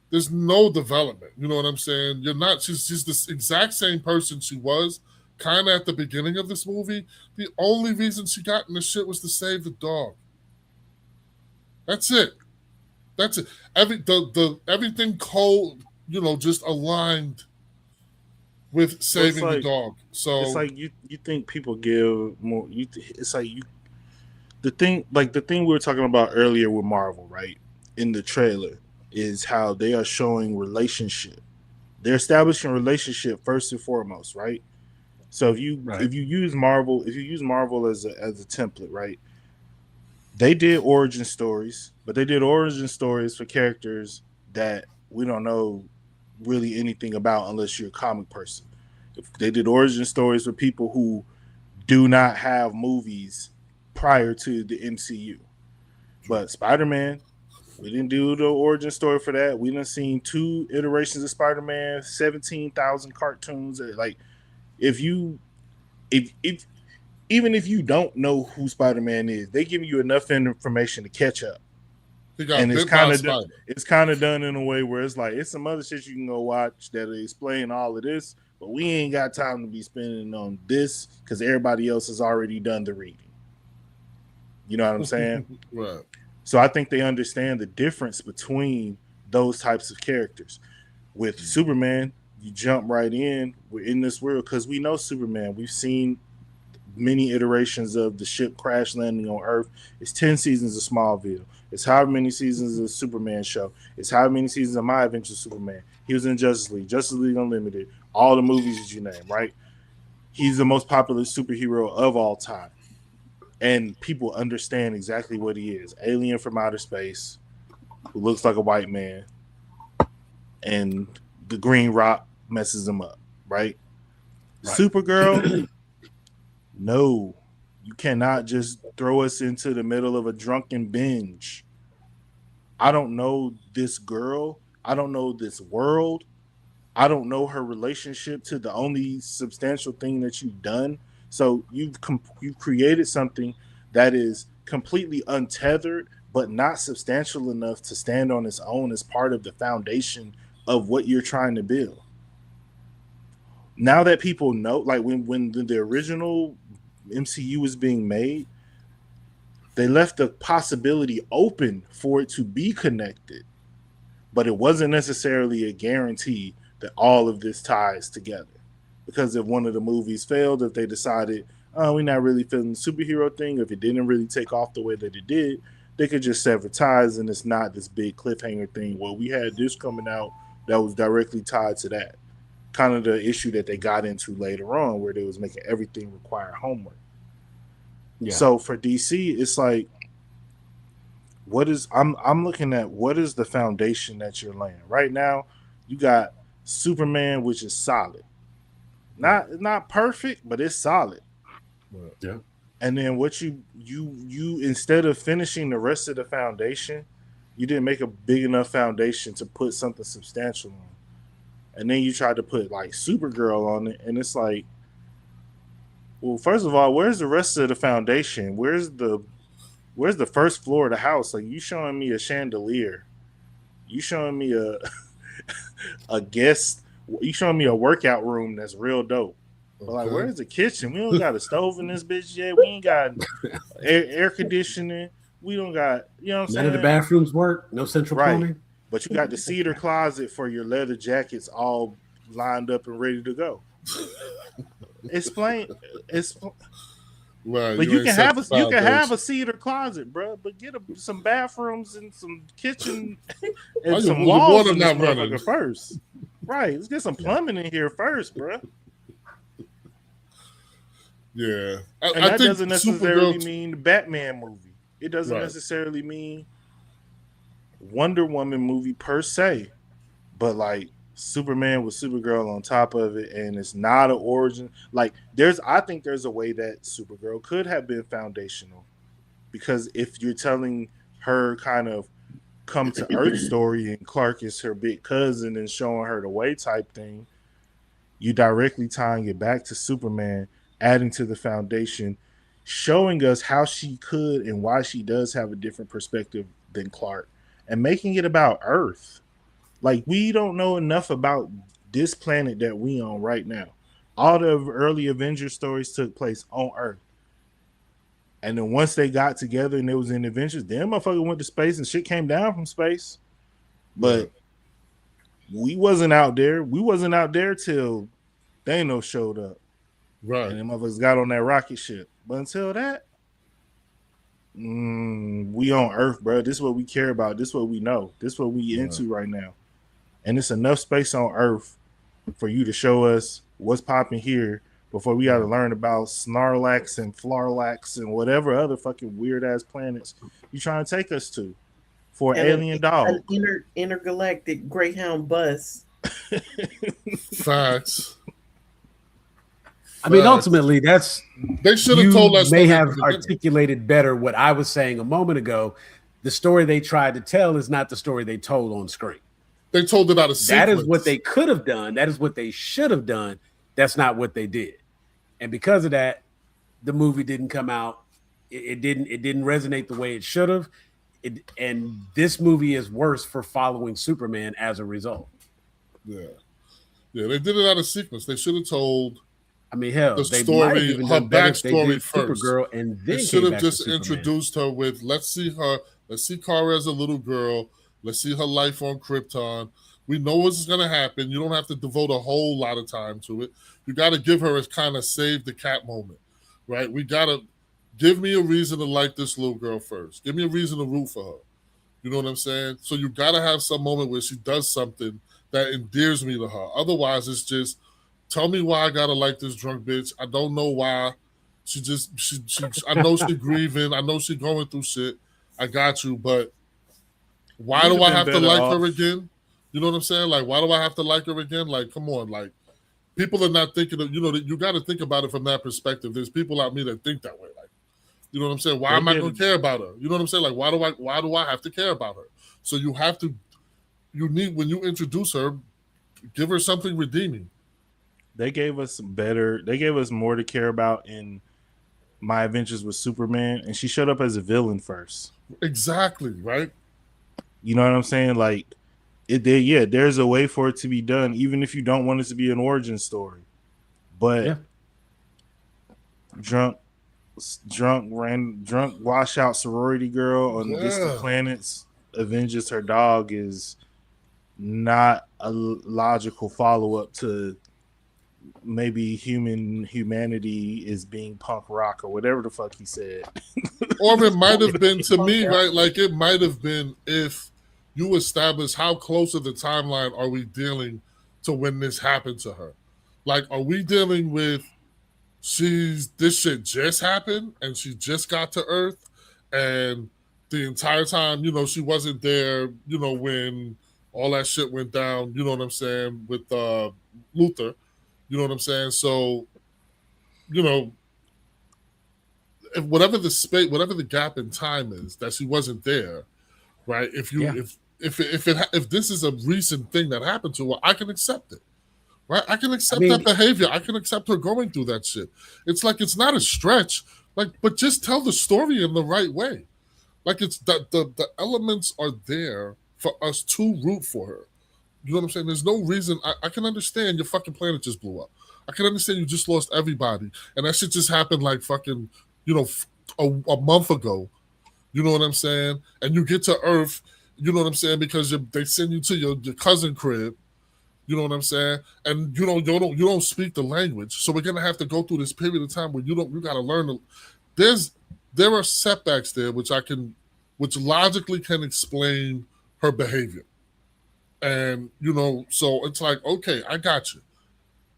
there's no development. You know what I'm saying? She's this exact same person she was kind of at the beginning of this movie. The only reason she got in the shit was to save the dog. That's it. Everything cold, just aligned with saving the dog. So it's like you think people give more. It's like the thing we were talking about earlier with Marvel, right? In the trailer, is how they are showing relationship. They're establishing relationship first and foremost, right? So if you use Marvel as a template, right? They did origin stories, but they did origin stories for characters that we don't know really anything about unless you're a comic person. If they did origin stories for people who do not have movies prior to the MCU. But Spider-Man, we didn't do the origin story for that. We done seen 2 iterations of Spider-Man, 17,000 cartoons. Like, even if you don't know who Spider-Man is, they give you enough information to catch up. And it's kind of done in a way where it's like it's some other shit you can go watch that explain all of this, but we ain't got time to be spending on this because everybody else has already done the reading. You know what I'm saying? Right. So I think they understand the difference between those types of characters. With Superman, you jump right in. We're in this world because we know Superman. We've seen many iterations of the ship crash landing on Earth. It's 10 seasons of Smallville. It's however many seasons of Superman show. It's however many seasons of My Adventures Superman. He was in Justice League Unlimited, all the movies that you name, right? He's the most popular superhero of all time. And people understand exactly what he is. Alien from outer space, who looks like a white man, and the green rock messes him up, right? Supergirl, no. You cannot just throw us into the middle of a drunken binge. I don't know this girl. I don't know this world. I don't know her relationship to the only substantial thing that you've done. So you've created something that is completely untethered, but not substantial enough to stand on its own as part of the foundation of what you're trying to build. Now that people know, like when the original MCU was being made, they left the possibility open for it to be connected, but it wasn't necessarily a guarantee that all of this ties together. Because if one of the movies failed, if they decided, we're not really feeling the superhero thing, if it didn't really take off the way that it did, they could just sever ties and it's not this big cliffhanger thing. Well, we had this coming out that was directly tied to that. Kind of the issue that they got into later on where they was making everything require homework. Yeah. So for DC, it's like, I'm looking at what is the foundation that you're laying right now. You got Superman, which is solid, not perfect, but it's solid. Yeah. And then what you instead of finishing the rest of the foundation, you didn't make a big enough foundation to put something substantial on. And then you tried to put like Supergirl on it, and it's like, well, first of all, where's the rest of the foundation? Where's the first floor of the house? Like, you showing me a chandelier, you showing me a guest, you showing me a workout room that's real dope. But like, where's the kitchen? We don't got a stove in this bitch yet. We ain't got air conditioning. We don't got, you know what I'm saying? None of the bathrooms work. No central plumbing. But you got the cedar closet for your leather jackets all lined up and ready to go. Explain. Right, but you can have a cedar closet, bro. But get some bathrooms and some kitchen and some walls in this motherfucker first. Right. Let's get some plumbing in here first, bro. Yeah. And that doesn't necessarily mean the Batman movie. It doesn't necessarily mean Wonder Woman movie per se, but like Superman with Supergirl on top of it, and it's not an origin. Like I think there's a way that Supergirl could have been foundational, because if you're telling her kind of come to Earth story and Clark is her big cousin and showing her the way type thing, you directly tying it back to Superman, adding to the foundation, showing us how she could and why she does have a different perspective than Clark, and making it about Earth. Like, we don't know enough about this planet that we on right now. All the early Avengers stories took place on Earth. And then once they got together and it was in Avengers, then motherfucker went to space and shit came down from space. But we wasn't out there. We wasn't out there till Thanos showed up. Right. And then motherfuckers got on that rocket ship. But until that, we on Earth, bro. This is what we care about. This is what we know. This is what we into right now. And it's enough space on Earth for you to show us what's popping here before we got to learn about Snarlax and Flarlax and whatever other fucking weird ass planets you trying to take us to for an alien dog. An intergalactic Greyhound bus. Facts. I mean, ultimately, that's they should have told us. May have articulated better what I was saying a moment ago. The story they tried to tell is not the story they told on screen. They told it out of sequence. That is what they could have done. That is what they should have done. That's not what they did. And because of that, the movie didn't come out. It didn't resonate the way it should have. And this movie is worse for following Superman as a result. Yeah, they did it out of sequence. They should have told. I mean, hell, the they story, her backstory first. Supergirl, and then they should have just introduced her with, let's see Kara as a little girl. Let's see her life on Krypton. We know what's going to happen. You don't have to devote a whole lot of time to it. You got to give her a kind of save the cat moment, right? We got to give me a reason to like this little girl first. Give me a reason to root for her. You know what I'm saying? So you got to have some moment where she does something that endears me to her. Otherwise, it's just, tell me why I got to like this drunk bitch. I don't know why. I know she's grieving. I know she's going through shit. I got you, but why do I have to like her again? You know what I'm saying? Like, why do I have to like her again? Like, come on. Like, people are not thinking of, you got to think about it from that perspective. There's people like me that think that way. Like, you know what I'm saying? Why am I going to care about her? You know what I'm saying? Like, why do I have to care about her? So when you introduce her, give her something redeeming. They gave us more to care about in My Adventures with Superman, and she showed up as a villain first. Exactly, right? You know what I'm saying? Like, there's a way for it to be done, even if you don't want it to be an origin story. But drunk washout sorority girl on distant planets avenges her dog is not a logical follow-up to maybe humanity is being punk rock or whatever the fuck he said. Or it might have been, to me, right? Like, it might have been if you establish how close of the timeline are we dealing to when this happened to her. Like, are we dealing with this shit just happened and she just got to Earth and the entire time, she wasn't there, when all that shit went down, you know what I'm saying, with Luther. You know what I'm saying? So, if whatever the gap in time is that she wasn't there, right? If this is a recent thing that happened to her, I can accept it, right? I can accept that behavior. I can accept her going through that shit. It's like, it's not a stretch, like, but just tell the story in the right way. Like, it's that the elements are there for us to root for her. You know what I'm saying? There's no reason. I can understand your fucking planet just blew up. I can understand you just lost everybody. And that shit just happened like fucking, a month ago. You know what I'm saying? And you get to Earth, you know what I'm saying? Because they send you to your cousin crib. You know what I'm saying? And you don't speak the language. So we're going to have to go through this period of time where you got to learn. There are setbacks there, which logically can explain her behavior. And, so it's like, okay, I got you.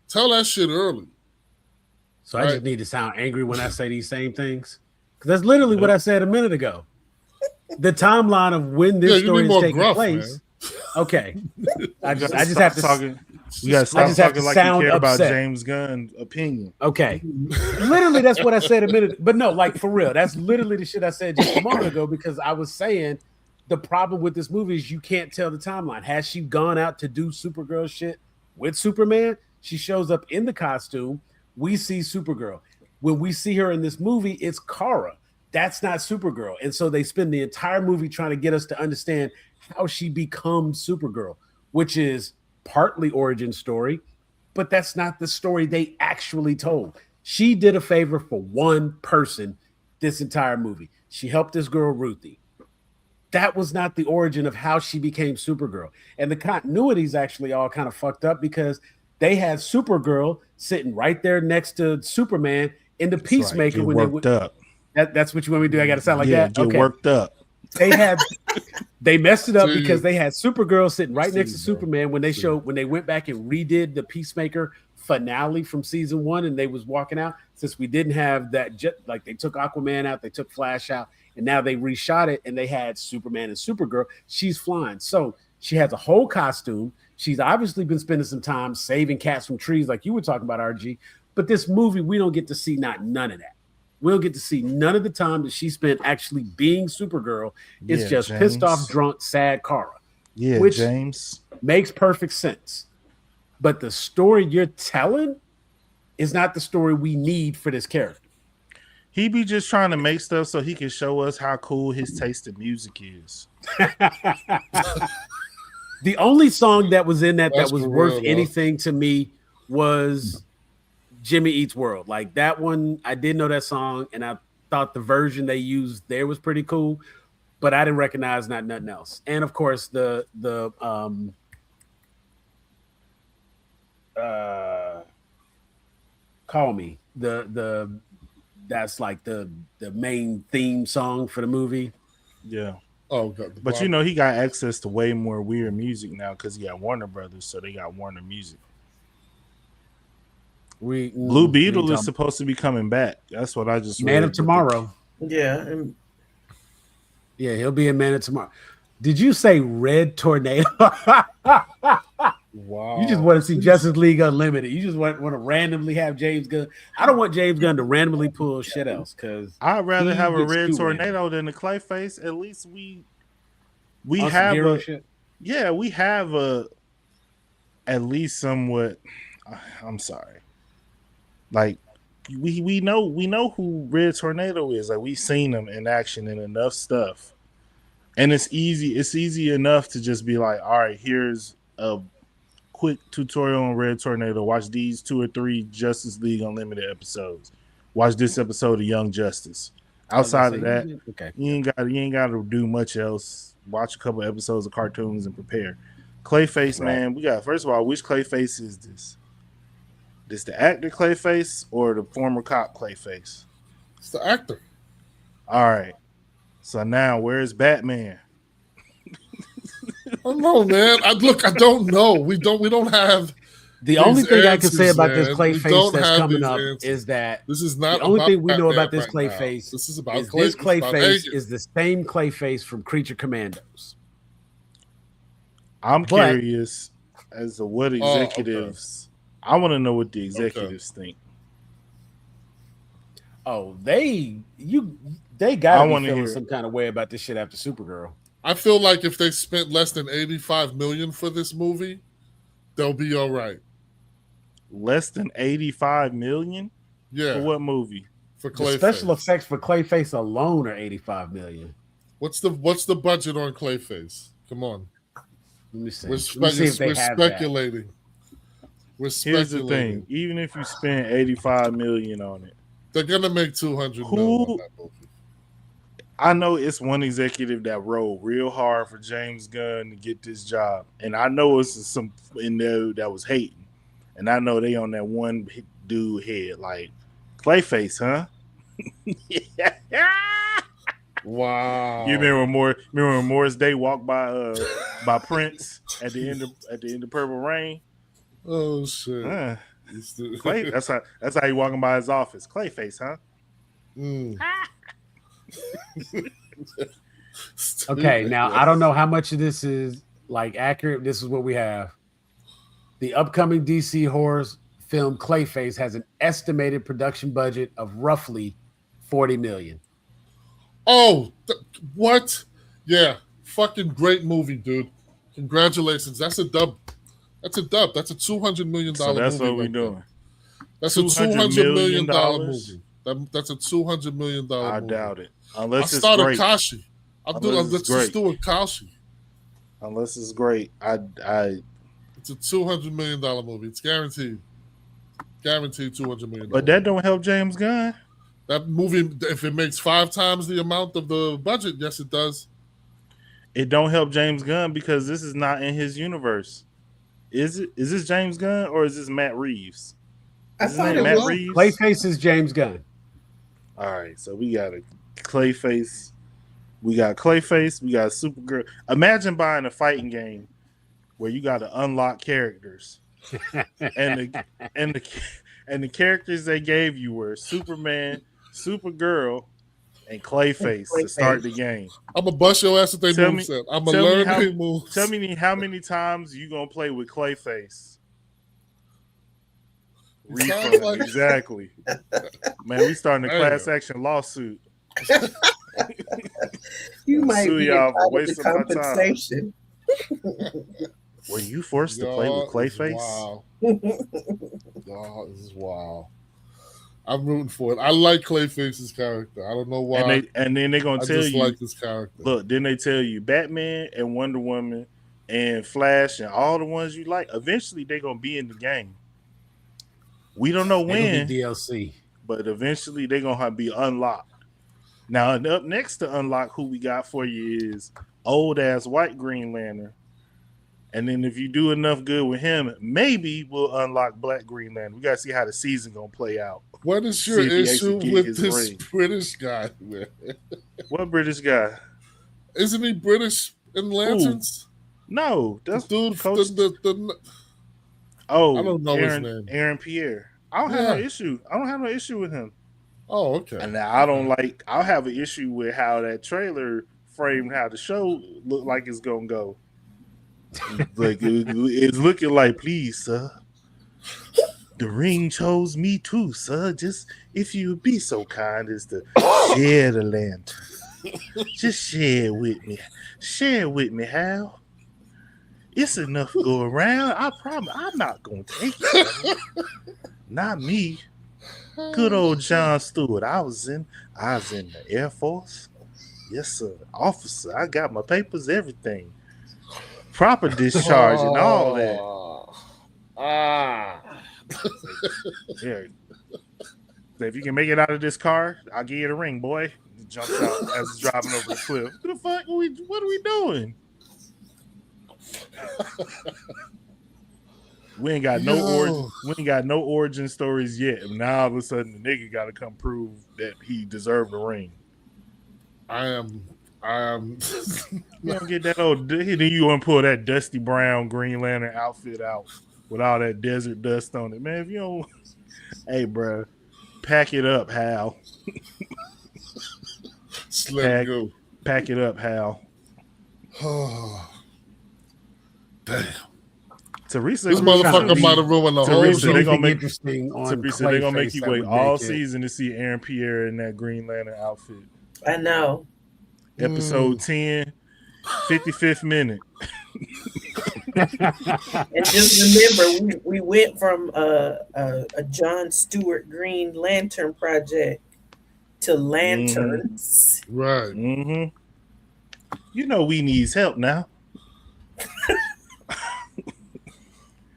Tell that shit early. So I just need to sound angry when I say these same things? Because that's literally what I said a minute ago. the timeline of when this story is taking gruff, place. Man. Okay, I just have to talking. You gotta stop talking like you care about James Gunn's opinion. Okay, literally that's what I said a minute. But no, like for real, that's literally the shit I said just a moment ago because I was saying the problem with this movie is you can't tell the timeline. Has she gone out to do Supergirl shit with Superman? She shows up in the costume. We see Supergirl. When we see her in this movie, it's Kara. That's not Supergirl. And so they spend the entire movie trying to get us to understand how she becomes Supergirl, which is partly origin story, but that's not the story they actually told. She did a favor for one person this entire movie. She helped this girl, Ruthie. That was not the origin of how she became Supergirl. And the continuity is actually all kind of fucked up because they had Supergirl sitting right there next to Superman in the Peacemaker when they went up. That's what you want me to do? I got to sound like that? Get worked up. They messed it up because they had Supergirl sitting right next to Superman when they went back and redid the Peacemaker finale from season 1 and they was walking out. Since we didn't have that, like they took Aquaman out, they took Flash out, and now they reshot it and they had Superman and Supergirl. She's flying. So she has a whole costume. She's obviously been spending some time saving cats from trees like you were talking about, RG. But this movie, we don't get to see none of that. We'll get to see none of the time that she spent actually being Supergirl. It's just James. Pissed off, drunk, sad Kara. Yeah, which James makes perfect sense. But the story you're telling is not the story we need for this character. He be just trying to make stuff so he can show us how cool his taste in music is. The only song that was in that was worth anything to me was Jimmy Eats World. Like that one, I did know that song, and I thought the version they used there was pretty cool, but I didn't recognize nothing else. And of course, the Call Me, that's like the main theme song for the movie. Yeah. Oh, God. But you know, he got access to way more weird music now because he got Warner Brothers, so they got Warner Music. Blue Beetle is supposed to be coming back. That's what I just Man of Tomorrow. Yeah. Yeah, he'll be in Man of Tomorrow. Did you say Red Tornado? Wow. You just want to see Justice League Unlimited. You just want to randomly have James Gunn. I don't want James Gunn to randomly pull shit else because I'd rather have a Red Tornado than a Clayface. At least we have we have at least somewhat. I'm sorry. Like we know who Red Tornado is. Like we've seen him in action in enough stuff, and it's easy enough to just be like, all right, here's a quick tutorial on Red Tornado. Watch these 2 or 3 Justice League Unlimited episodes. Watch this episode of Young Justice. Outside of that, you ain't got to do much else. Watch a couple episodes of cartoons and prepare. Clayface, man, we got. First of all, which Clayface is this? This the actor Clayface or the former cop Clayface? It's the actor. All right. So now, where's Batman? I don't know, man. I don't know. We don't have. The only thing I can say about this Clayface that's coming up is that this is not the only thing we know about this right Clayface. This is about this Clayface is the same Clayface from Creature Commandos. I'm curious as to what executives. I want to know what the executives think. Oh, they gotta be feeling some kind of way about this shit after Supergirl. I feel like if they spent less than $85 million for this movie, they'll be all right. Less than $85 million? Yeah. For what movie? For Clayface. The special effects for Clayface alone are $85 million. What's the budget on Clayface? Come on. Let me see. We're speculating. That. We're speculating. Here's the thing. Even if you spend $85 million on it, they're gonna make $200 million on that movie. I know it's one executive that rode real hard for James Gunn to get this job, and I know it's some in there that was hating, and I know they on that one dude head like Clayface, huh? Wow. You remember when Morris Day walked by Prince at the end of Purple Rain? Oh shit! Clay, that's how he walking by his office. Clayface, huh? Okay, now I don't know how much of this is like accurate. This is what we have. The upcoming DC horror film Clayface has an estimated production budget of roughly $40 million. Oh, what? Yeah, fucking great movie, dude. Congratulations. That's a dub. That's a $200 million So that's movie. what we're doing. That's a $200 million dollars movie. That's a $200 million movie. I doubt it. Unless it's start great. Akashi. Let's just do Akashi. Unless it's great. It's a $200 million movie. It's guaranteed. Guaranteed $200 million. But that don't help James Gunn. That movie, if it makes 5 times the amount of the budget, yes, it does. It don't help James Gunn because this is not in his universe. Is it? Is this James Gunn or is this Matt Reeves? I thought it Matt was Reeves. Clayface is James Gunn. All right, so we got a Clayface. We got Clayface. We got Supergirl. Imagine buying a fighting game where you got to unlock characters, and the characters they gave you were Superman, Supergirl, and Clayface to start the game. I'm gonna bust your ass if they move set. I'm gonna learn their moves. Tell me how many times you gonna play with Clayface. Refund, exactly. Man, we starting a class action lawsuit. You might sue be y'all for entitled wasting to my time. compensation. Were you forced to play with Clayface? Wow. Y'all, this is wild. I'm rooting for it. I like Clayface's character. I don't know why. And then they're gonna tell you, like this character. Look, then they tell you Batman and Wonder Woman and Flash and all the ones you like. Eventually, they're gonna be in the game. We don't know when DLC, but eventually they're gonna be unlocked. Now, up next to unlock, who we got for you is old ass white Green Lantern. And then if you do enough good with him, maybe we'll unlock Black Green Lantern. We gotta see how the season gonna play out. What is your issue with this British guy, man? What British guy? Isn't he British in Lanterns? Ooh. No, that's the dude. I don't know his name. Aaron Pierre. I don't have no issue. I don't have no issue with him. Oh, okay. And now I'll have an issue with how that trailer framed how the show looked like it's gonna go. Like it's looking like, please, sir. The ring chose me too, sir. Just if you would be so kind as to share the lantern. Just share with me. Share with me, Hal. It's enough to go around. I promise I'm not gonna take it. Not me. Good old John Stewart. I was in the Air Force. Yes, sir. Officer. I got my papers, everything. Proper discharge and all that. Yeah. If you can make it out of this car, I'll give you the ring, boy. He jumps out as he's driving over the cliff. What the fuck? What are we doing? We ain't got no origin stories yet. And now all of a sudden the nigga gotta come prove that he deserved the ring. I am You don't get that old. Then you want to pull that dusty brown Green Lantern outfit out with all that desert dust on it, man. If you don't, hey, bro, pack it up, Hal. Pack it up, Hal. Damn. Teresa, this motherfucker might have ruined the whole show. They're gonna make you wait all season to see Aaron Pierre in that Green Lantern outfit. I know. Episode 10, 55th minute. And just remember, we went from a John Stewart Green Lantern project to lanterns. Right. Mm-hmm. You know we needs help now.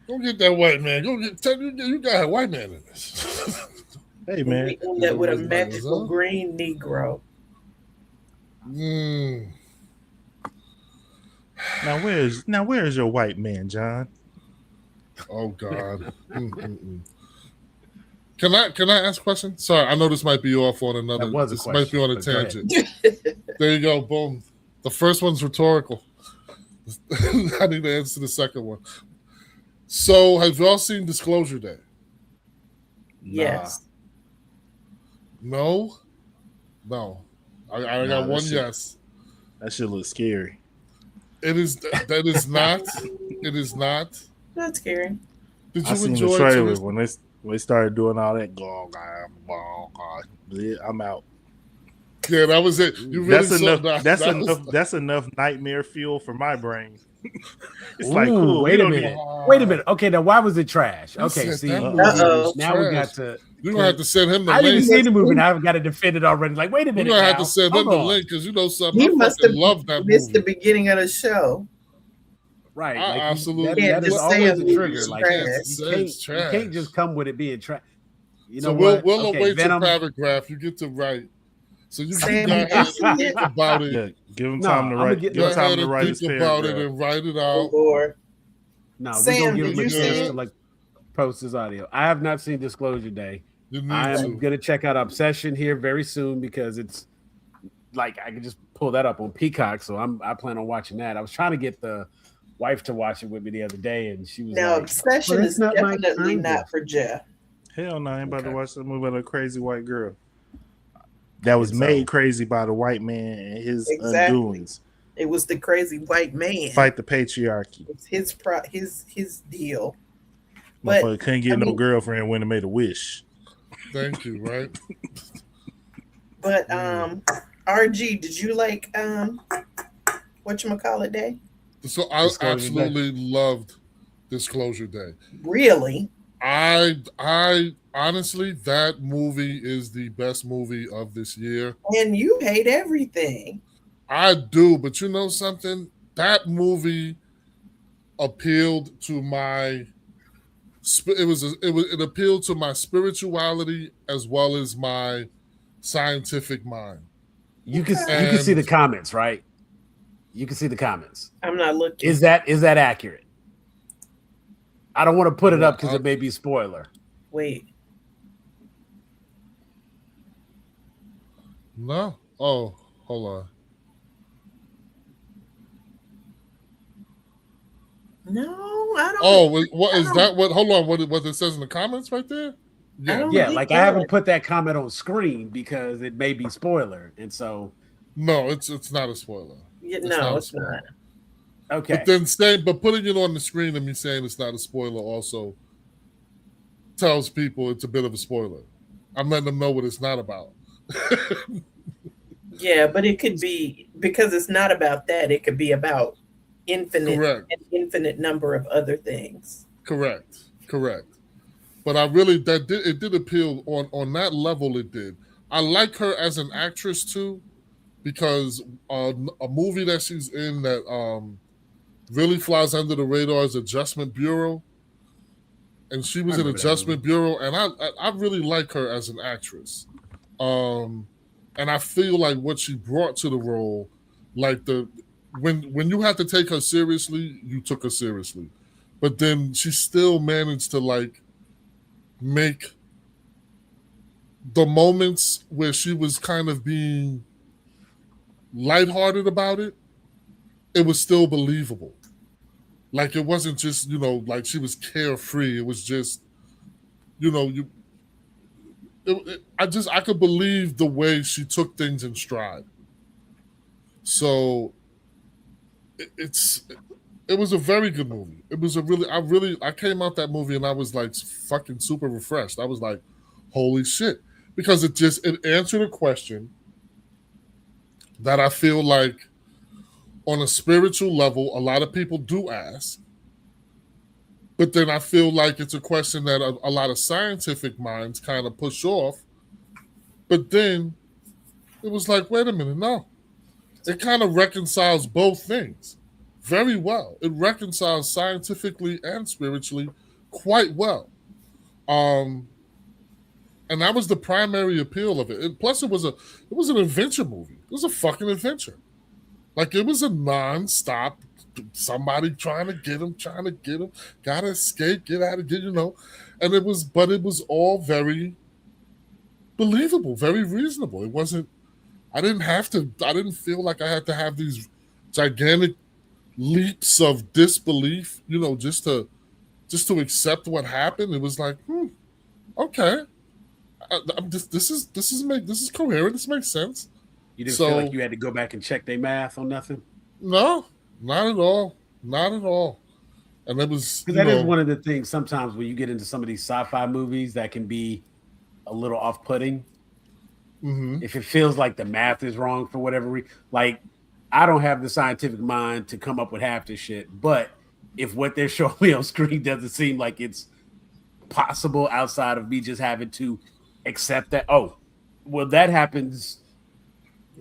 Go get that white man. You got a white man in this. Hey, man. We end up with a magical green Negro. Now where's your white man, John? Oh God. Can I ask a question? Sorry, I know this might be off on another. This might be on a tangent. There you go. Boom. The first one's rhetorical. I need to answer the second one. So, have y'all seen Disclosure Day? Yes. No. I got one yes. That shit looks scary. It is. That is not. It is not. Not scary. Did I you seen enjoy the trailer Teresa? when they started doing all that. I'm out. Yeah, that was it. You really That's enough nightmare fuel for my brain. It's Ooh, like, cool. Wait a minute. Wait a minute. Okay, now why was it trash? Okay, see, now we got to. You're gonna have to send him the link. I didn't even see the movie, and I've got to defend it already. Like, wait a minute. You're gonna have to send him the link because you know something. He must have loved that missed the beginning of the show. Right, I like absolutely. That is always a trigger. Like you can't just come with it being trash. You know so what? We'll await your paragraph. You get to write. So you can go ahead and think about it. Yeah, give him time to write. Give him time to write his about it and write it out. Oh, Lord. No, we're gonna give him a chance to like post his audio. I have not seen Disclosure Day. I am gonna check out Obsession here very soon because it's like I can just pull that up on Peacock. So I plan on watching that. I was trying to get the wife to watch it with me the other day, and she was now like, Obsession is definitely not for Jeff. Hell no, I ain't about to watch the movie about a crazy white girl that was made crazy by the white man and his undoings. It was the crazy white man. Fight the patriarchy. It's his deal. But couldn't get no girlfriend when he made a wish. Thank you, right? But RG, did you like whatchamacallit day? So I absolutely loved Disclosure Day. Really? I honestly, that movie is the best movie of this year. And you hate everything. I do, but you know something? That movie appealed to my. It appealed to my spirituality as well as my scientific mind. You can see the comments, right? You can see the comments. I'm not looking. Is that accurate? I don't want to put it up because it may be a spoiler. Wait. No. Oh, hold on. No, I don't. Oh, what is that? What? Hold on. What it says in the comments right there? Yeah. Like I haven't put that comment on screen because it may be spoiler, and so. No, it's not a spoiler. Yeah, no, it's not. Okay. But putting it on the screen and me saying it's not a spoiler also tells people it's a bit of a spoiler. I'm letting them know what it's not about. Yeah, but it could be because it's not about that. It could be about an infinite number of other things. Correct. But it did appeal on that level. It did. I like her as an actress too, because a movie that she's in that really flies under the radar is Adjustment Bureau, and she was in Adjustment Bureau, and I really like her as an actress, and I feel like what she brought to the role, like when you had to take her seriously, you took her seriously, but then she still managed to like make the moments where she was kind of being lighthearted about it, it was still believable. Like it wasn't just, like she was carefree. It was just, I could believe the way she took things in stride. So it was a very good movie. It was I came out that movie and I was like fucking super refreshed. I was like, holy shit. Because it answered a question that I feel like on a spiritual level, a lot of people do ask. But then I feel like it's a question that a lot of scientific minds kind of push off. But then it was like, wait a minute, no. It kind of reconciles both things very well. It reconciles scientifically and spiritually quite well. And that was the primary appeal of it. Plus, it was an adventure movie. It was a fucking adventure. Like, it was a non-stop, somebody trying to get him, gotta escape, get out of here, And it was all very believable, very reasonable. It wasn't, I didn't feel like I had to have these gigantic leaps of disbelief, just to accept what happened. It was like, okay. This is coherent. This makes sense. You didn't feel like you had to go back and check their math on nothing? No, not at all. Not at all. And it was, because that is one of the things sometimes when you get into some of these sci-fi movies that can be a little off-putting. Mm-hmm. If it feels like the math is wrong for whatever reason. Like, I don't have the scientific mind to come up with half this shit, but if what they're showing me on screen doesn't seem like it's possible outside of me just having to accept that, oh, well, that happens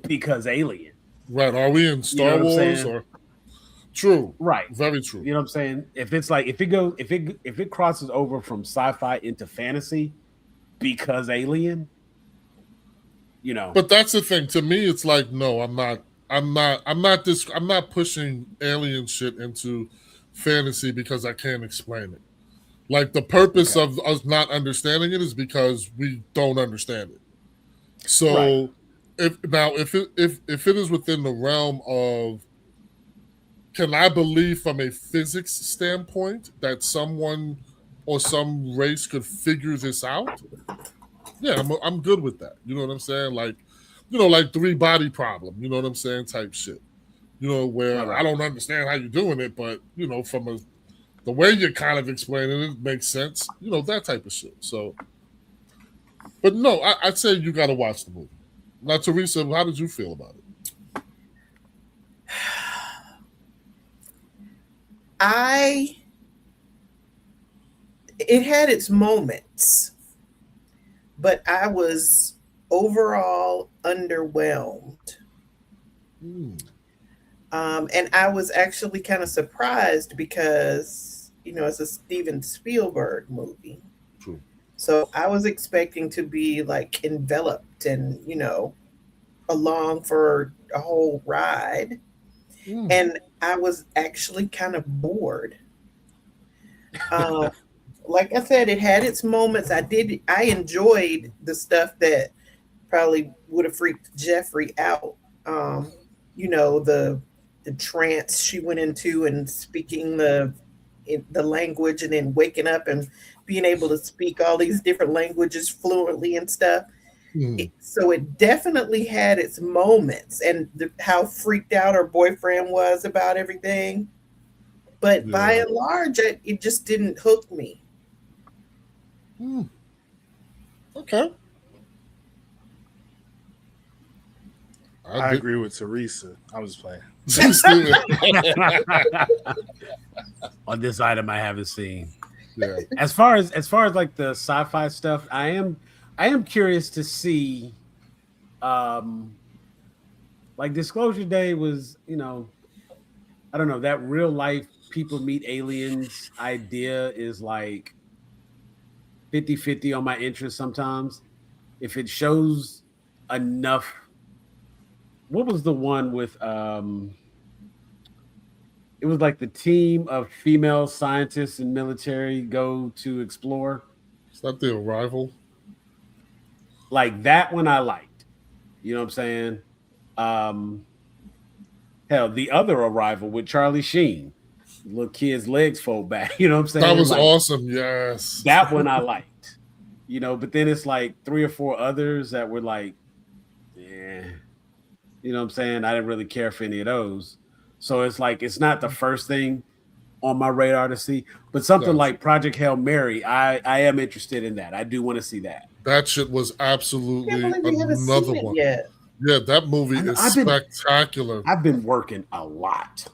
because Alien. Right. Are we in Star Wars or true? Right. Very true. You know what I'm saying? If it's like if it crosses over from sci-fi into fantasy because Alien, you know. But that's the thing. To me, it's like, no, I'm not pushing alien shit into fantasy because I can't explain it. Like the purpose of us not understanding it is because we don't understand it. So if it is within the realm of, can I believe from a physics standpoint that someone or some race could figure this out? Yeah, I'm good with that. You know what I'm saying? Like, you know, like 3-body problem. You know what I'm saying? Type shit. You know, where I don't understand how you're doing it, but you know, from the way you're kind of explaining it makes sense. You know, that type of shit. So, but no, I'd say you got to watch the movie. Now, Teresa, how did you feel about it? It had its moments, but I was overall underwhelmed. And I was actually kind of surprised because, you know, it's a Steven Spielberg movie. True. So I was expecting to be like enveloped and, you know, along for a whole ride. And I was actually kind of bored. Like I said, it had its moments. I enjoyed the stuff that probably would have freaked Jeffrey out. You know, the trance she went into and speaking the language and then waking up and being able to speak all these different languages fluently and stuff. So it definitely had its moments, and how freaked out her boyfriend was about everything. But by and large, it just didn't hook me. Okay. I agree with Teresa. I was playing. On this item I haven't seen. Yeah. As far as like the sci-fi stuff, I am curious to see like Disclosure Day was, you know, I don't know, that real life people meet aliens idea is like 50-50 on my interest sometimes. If it shows enough. What was the one with it was like the team of female scientists and military go to explore? Is that The Arrival? Like that one I liked. You know what I'm saying? Hell, the other Arrival with Charlie Sheen. Little kid's legs fold back. You know what I'm saying? That was like, awesome, yes. That one I liked. You know, but then it's like 3 or 4 others that were like, yeah. You know what I'm saying? I didn't really care for any of those. So it's like, it's not the first thing on my radar to see, but something like Project Hail Mary, I am interested in that. I do want to see that. That shit was absolutely another one. Yeah, that movie is spectacular. I've been working a lot.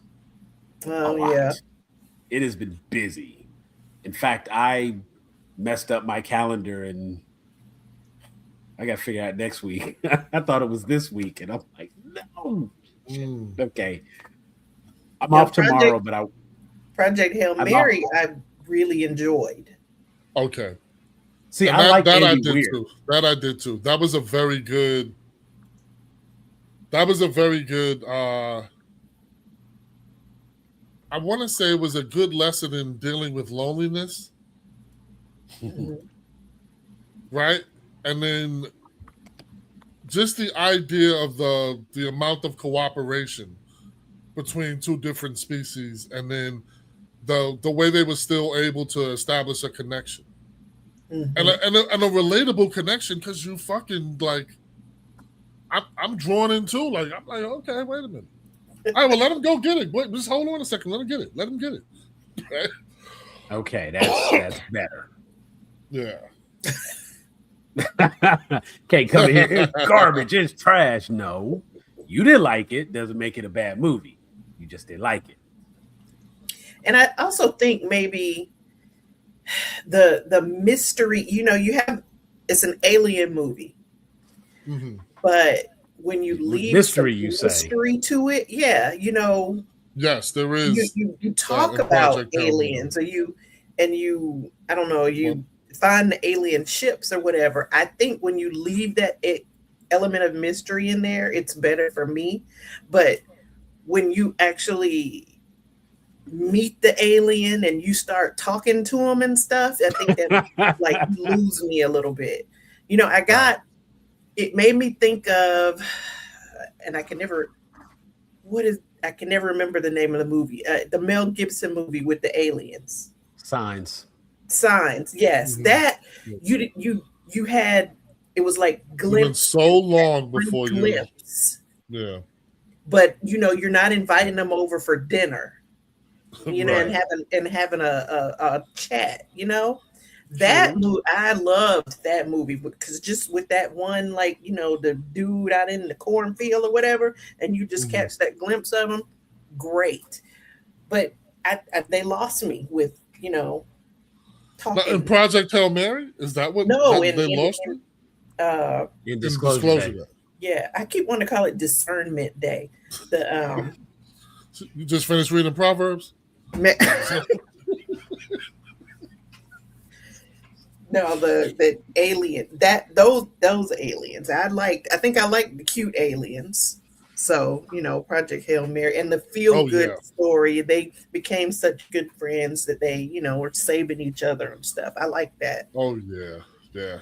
Yeah. It has been busy. In fact, I messed up my calendar and I got to figure out next week. I thought it was this week, and I'm like, no. Okay. I'm off tomorrow, but Project Hail Mary, I really enjoyed. Okay. See, I like that. I did too. That I did too. That was a very good. I want to say it was a good lesson in dealing with loneliness. Right? And then just the idea of the amount of cooperation between 2 different species, and then the way they were still able to establish a connection. And a relatable connection, because you fucking like I'm drawn in too. Like I'm like, okay, wait a minute. All right, well, let him go get it. Wait, just hold on a second. Let him get it. Let him get it. Right? Okay, that's better. Yeah. Can't come in here. It's garbage. It's trash. No, you didn't like it. Doesn't make it a bad movie. You just didn't like it. And I also think maybe the mystery. You have it's an alien movie, but when you leave mystery to it, yeah, yes, there is. You talk about aliens, or you I don't know, you find the alien ships or whatever. I think when you leave that element of mystery in there, it's better for me. But when you actually meet the alien and you start talking to him and stuff, I think that like lose me a little bit. It made me think of, and I can never remember the name of the movie. The Mel Gibson movie with the aliens. Signs. Yes, that you had. It was like glimpse. So long before glimpse. Yeah. But you're not inviting them over for dinner. And having a chat. That movie, I loved that movie because just with that one, like the dude out in the cornfield or whatever, and you just catch that glimpse of him, great. But they lost me with talking. In Project Hail Mary, is that what? No, they lost me. In Disclosure Day. Yeah, I keep wanting to call it Discernment Day. You just finished reading Proverbs. No, the alien those aliens. I think I like the cute aliens. So, Project Hail Mary and the feel-good story. They became such good friends that they, were saving each other and stuff. I like that. Oh yeah, yeah.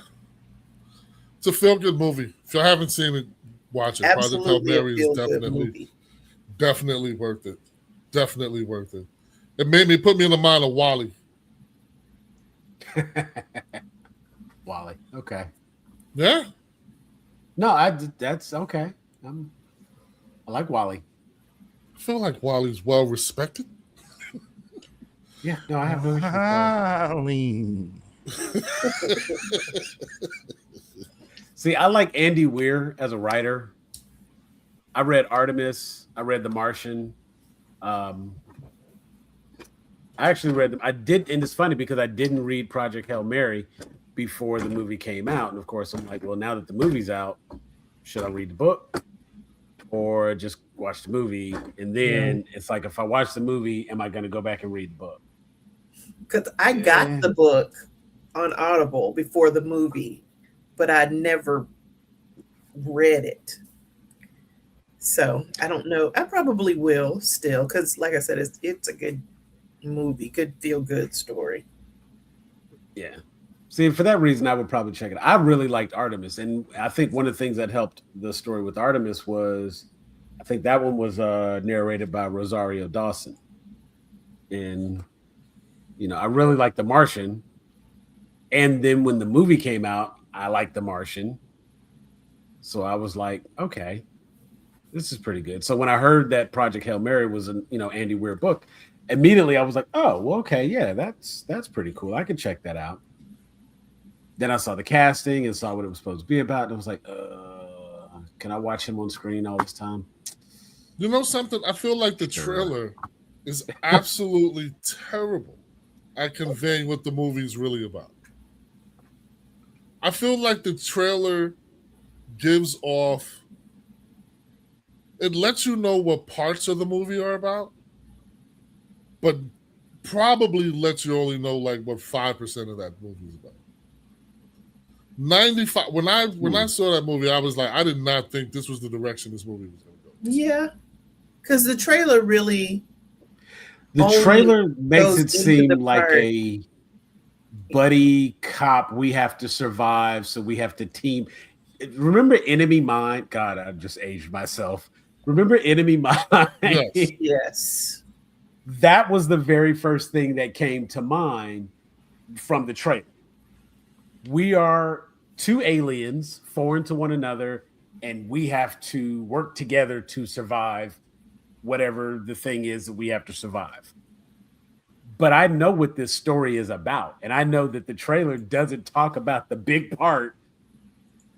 It's a feel-good movie. If you haven't seen it, watch it. Absolutely. Project Hail Mary is definitely worth it. Definitely worth it. It put me in the mind of Wally. Wally. Okay. Yeah. No, that's okay. I like Wally. I feel like Wally's well respected. Yeah. No, I have no Wally. See, I like Andy Weir as a writer. I read Artemis. I read The Martian. I actually read them. I did, and it's funny because I didn't read Project Hail Mary before the movie came out. And of course, I'm like, well, now that the movie's out, should I read the book or just watch the movie? And then it's like, if I watch the movie, am I going to go back and read the book? Because I got the book on Audible before the movie, but I never read it. So I don't know. I probably will still, because like I said, it's a good movie, good feel-good story. Yeah. See, for that reason, I would probably check it. I really liked Artemis, and I think one of the things that helped the story with Artemis was, I think that one was narrated by Rosario Dawson, and I really liked The Martian. And then when the movie came out, I liked The Martian, so I was like, okay, this is pretty good. So when I heard that Project Hail Mary was an Andy Weir book, immediately I was like, oh, well, okay, yeah, that's pretty cool. I can check that out. Then I saw the casting and saw what it was supposed to be about, and I was like, can I watch him on screen all this time? You know something? I feel like the trailer is absolutely terrible at conveying what the movie's really about. I feel like the trailer gives off, it lets you know what parts of the movie are about, but probably lets you only know like what 5% of that movie is about. 95. When I saw that movie, I was like, I did not think this was the direction this movie was going to go. Yeah, because the trailer really. The trailer makes it seem like a buddy cop. We have to survive, so we have to team. Remember Enemy Mine? God, I just aged myself. Remember Enemy Mine? Yes. That was the very first thing that came to mind from the trailer. We are two aliens, foreign to one another, and we have to work together to survive whatever the thing is that we have to survive. But I know what this story is about, and I know that the trailer doesn't talk about the big part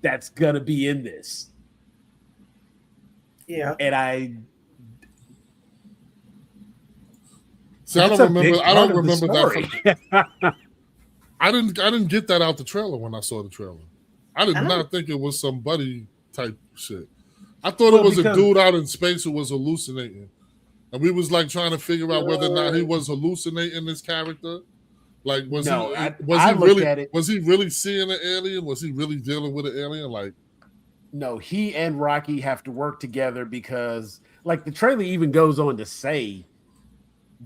that's gonna be in this. Yeah. And I don't remember that. I didn't get that out the trailer when I saw the trailer. I did not think it was some buddy type shit. I thought it was a dude out in space who was hallucinating. And we was like trying to figure out whether or not he was hallucinating this character. Like, was he really seeing an alien? Was he really dealing with an alien? Like, no, he and Rocky have to work together because, like, the trailer even goes on to say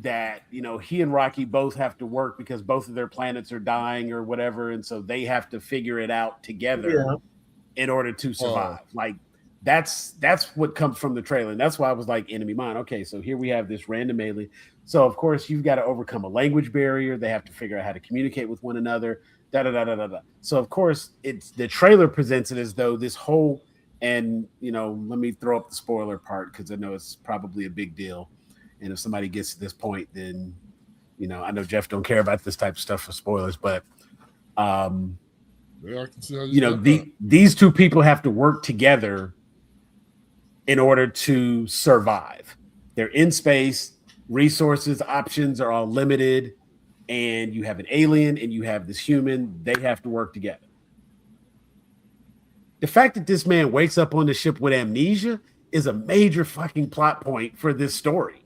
that, you know, he and Rocky both have to work because both of their planets are dying or whatever, and so they have to figure it out together in order to survive. Like, that's what comes from the trailer, and that's why I was like, enemy mine. Okay, so here we have this random alien. So of course you've got to overcome a language barrier. They have to figure out how to communicate with one another. Da da da da da da. So of course it's the trailer presents it as though this whole, and you know, let me throw up the spoiler part because I know it's probably a big deal. And if somebody gets to this point, then you know, I know Jeff don't care about this type of stuff for spoilers, but I can see how you know, these two people have to work together in order to survive. They're in space, resources, options are all limited, and you have an alien and you have this human. They have to work together. The fact that this man wakes up on the ship with amnesia is a major fucking plot point for this story.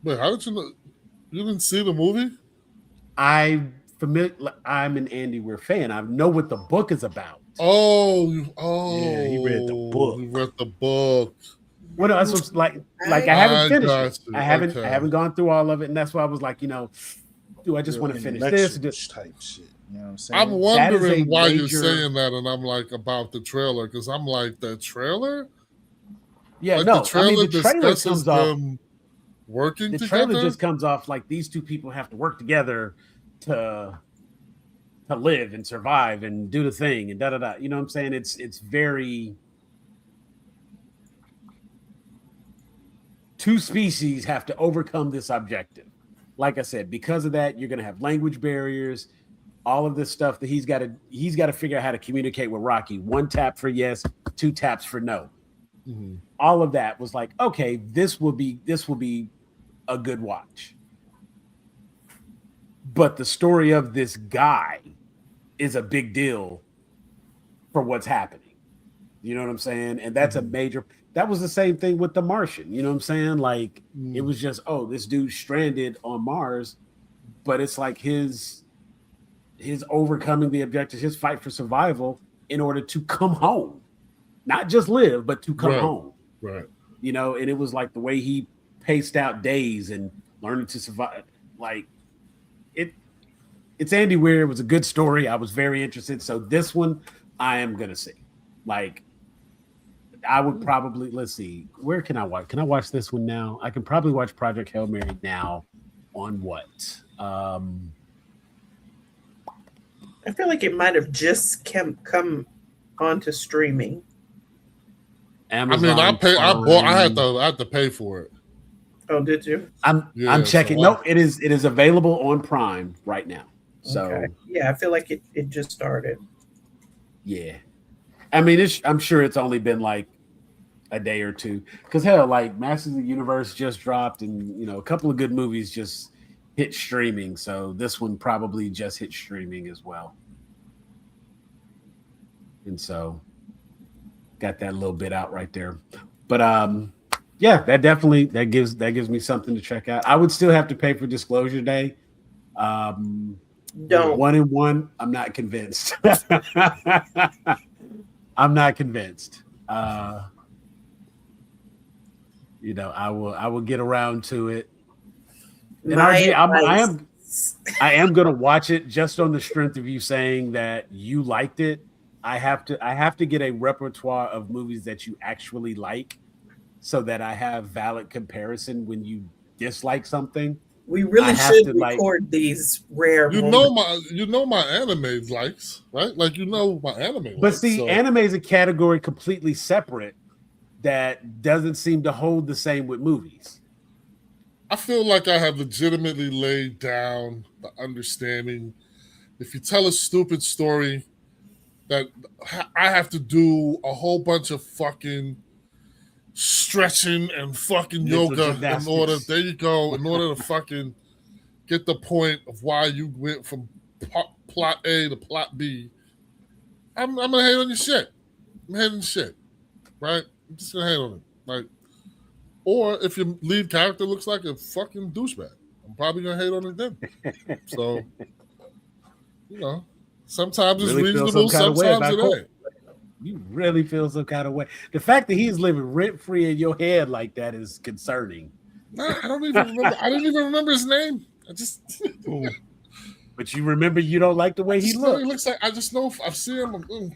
Wait, how did you know? You didn't see the movie? I'm an Andy Weir fan. I know what the book is about. Oh, yeah, he read the book. He read the book. What else was like I haven't finished it. I haven't gone through all of it, and that's why I was like, you know, do I just want to finish this? Just type shit. You know what I'm saying? I'm wondering why you're saying that, and I'm like about the trailer because I'm like the trailer. Yeah, like, no, the trailer comes off working the together. trailer just comes off like these two people have to work together to live and survive and do the thing and da da da. You know what I'm saying? It's very two species have to overcome this objective. Like I said, because of that, you're gonna have language barriers, all of this stuff that he's got to figure out how to communicate with Rocky. 1 tap for yes, 2 taps for no. Mm-hmm. All of that was like, okay, this will be a good watch. But the story of this guy is a big deal for what's happening. You know what I'm saying? And that's a major. That was the same thing with The Martian. You know what I'm saying? Like it was just, oh, this dude's stranded on Mars, but it's like his overcoming the objectives, his fight for survival in order to come home, not just live, but to come home. Right. You know, and it was like the way he paced out days and learning to survive. Like it's Andy Weir. It was a good story. I was very interested. So this one I am going to see. Like I would probably, let's see, where can I watch? Can I watch this one now? I can probably watch Project Hail Mary now on what? I feel like it might have just come onto streaming. Amazon I had to pay for it. Oh, did you? I'm checking. No, it is available on Prime right now. So okay. Yeah, I feel like it just started. Yeah. I mean, I'm sure it's only been like a day or two. Because hell, like Masters of the Universe just dropped, and you know, a couple of good movies just hit streaming. So this one probably just hit streaming as well. And so got that little bit out right there. But yeah, that gives me something to check out. I would still have to pay for Disclosure Day. Don't 1 and 1. I'm not convinced. I'm not convinced. You know, I will get around to it. And RG, I am gonna watch it just on the strength of you saying that you liked it. I have to get a repertoire of movies that you actually like, so that I have valid comparison when you dislike something. We really should record these rare moments. You know my anime likes, right? Like my anime. But see, anime is a category completely separate that doesn't seem to hold the same with movies. I feel like I have legitimately laid down the understanding. If you tell a stupid story, that I have to do a whole bunch of fucking stretching and fucking yoga in order. There you go. In order to fucking get the point of why you went from plot A to plot B. I'm gonna hate on your shit. I'm hating shit, right? I'm just gonna hate on it. Like, or if your lead character looks like a fucking douchebag, I'm probably gonna hate on it then. So, sometimes it's reasonable, sometimes it ain't. You really feel some kind of way. The fact that he's living rent free in your head like that is concerning. Nah, I don't even remember. I didn't even remember his name. I just. But you remember you don't like the way he looks. He looks like I just know I've seen him.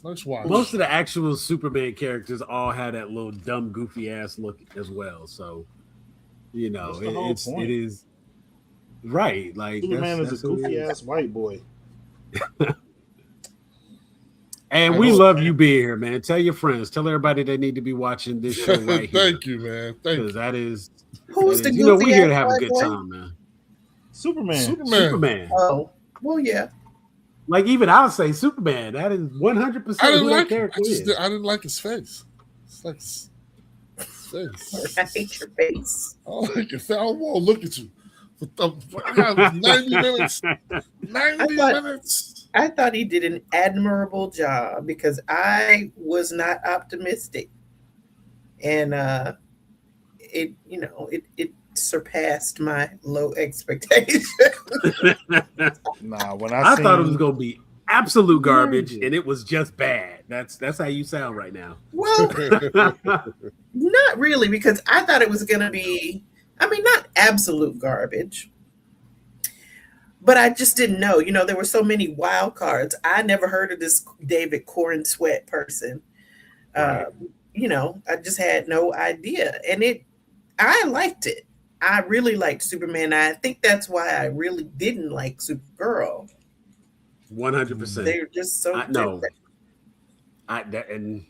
Nice watch. Most of the actual Superman characters all had that little dumb, goofy ass look as well. So, it is right. Like Superman is a goofy ass white boy. And we love you being here, man. Tell your friends. Tell everybody they need to be watching this show right here. Thank you, man. Thank you. That is who's the goofy we're here to have a good time, man. Superman. Oh, well, yeah. Like even I'll say Superman. That is 100%. I didn't like him. I didn't like his face. It's like his face. I hate your face. I don't like your face. I won't look at you. I got 90 minutes. 90 minutes. I thought he did an admirable job because I was not optimistic, and it surpassed my low expectations. Nah, when I thought it was gonna be absolute garbage, and it was just bad. That's how you sound right now. Well, not really, because I thought it was gonna be. I mean, not absolute garbage, but I just didn't know. There were so many wild cards. I never heard of this David Corn Sweat person. Right. I just had no idea, and I liked it. I really liked Superman. I think that's why I really didn't like Supergirl. 100%. They're just so different. And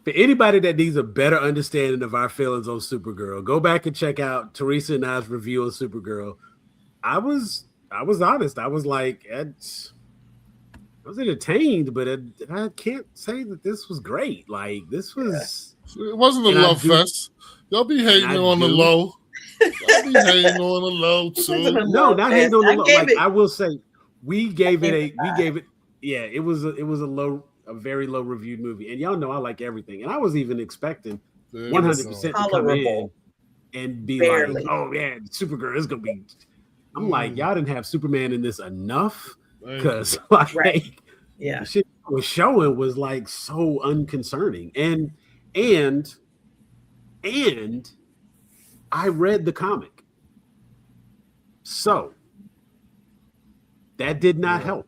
for anybody that needs a better understanding of our feelings on Supergirl, go back and check out Teresa and I's review of Supergirl. I was honest. I was like, I was entertained, but I can't say that this was great. Like this was. It wasn't a love fest. Y'all be hating on the low. Y'all be hating on the low too. No, not hating on the low. Like I will say, we gave it. Yeah, it was a very low reviewed movie, and y'all know I like everything, and I was even expecting 100% to come in and be like, "Oh yeah, Supergirl is gonna be." I'm like, y'all didn't have Superman in this enough because the shit I was showing was like so unconcerning, and I read the comic, so that did not help.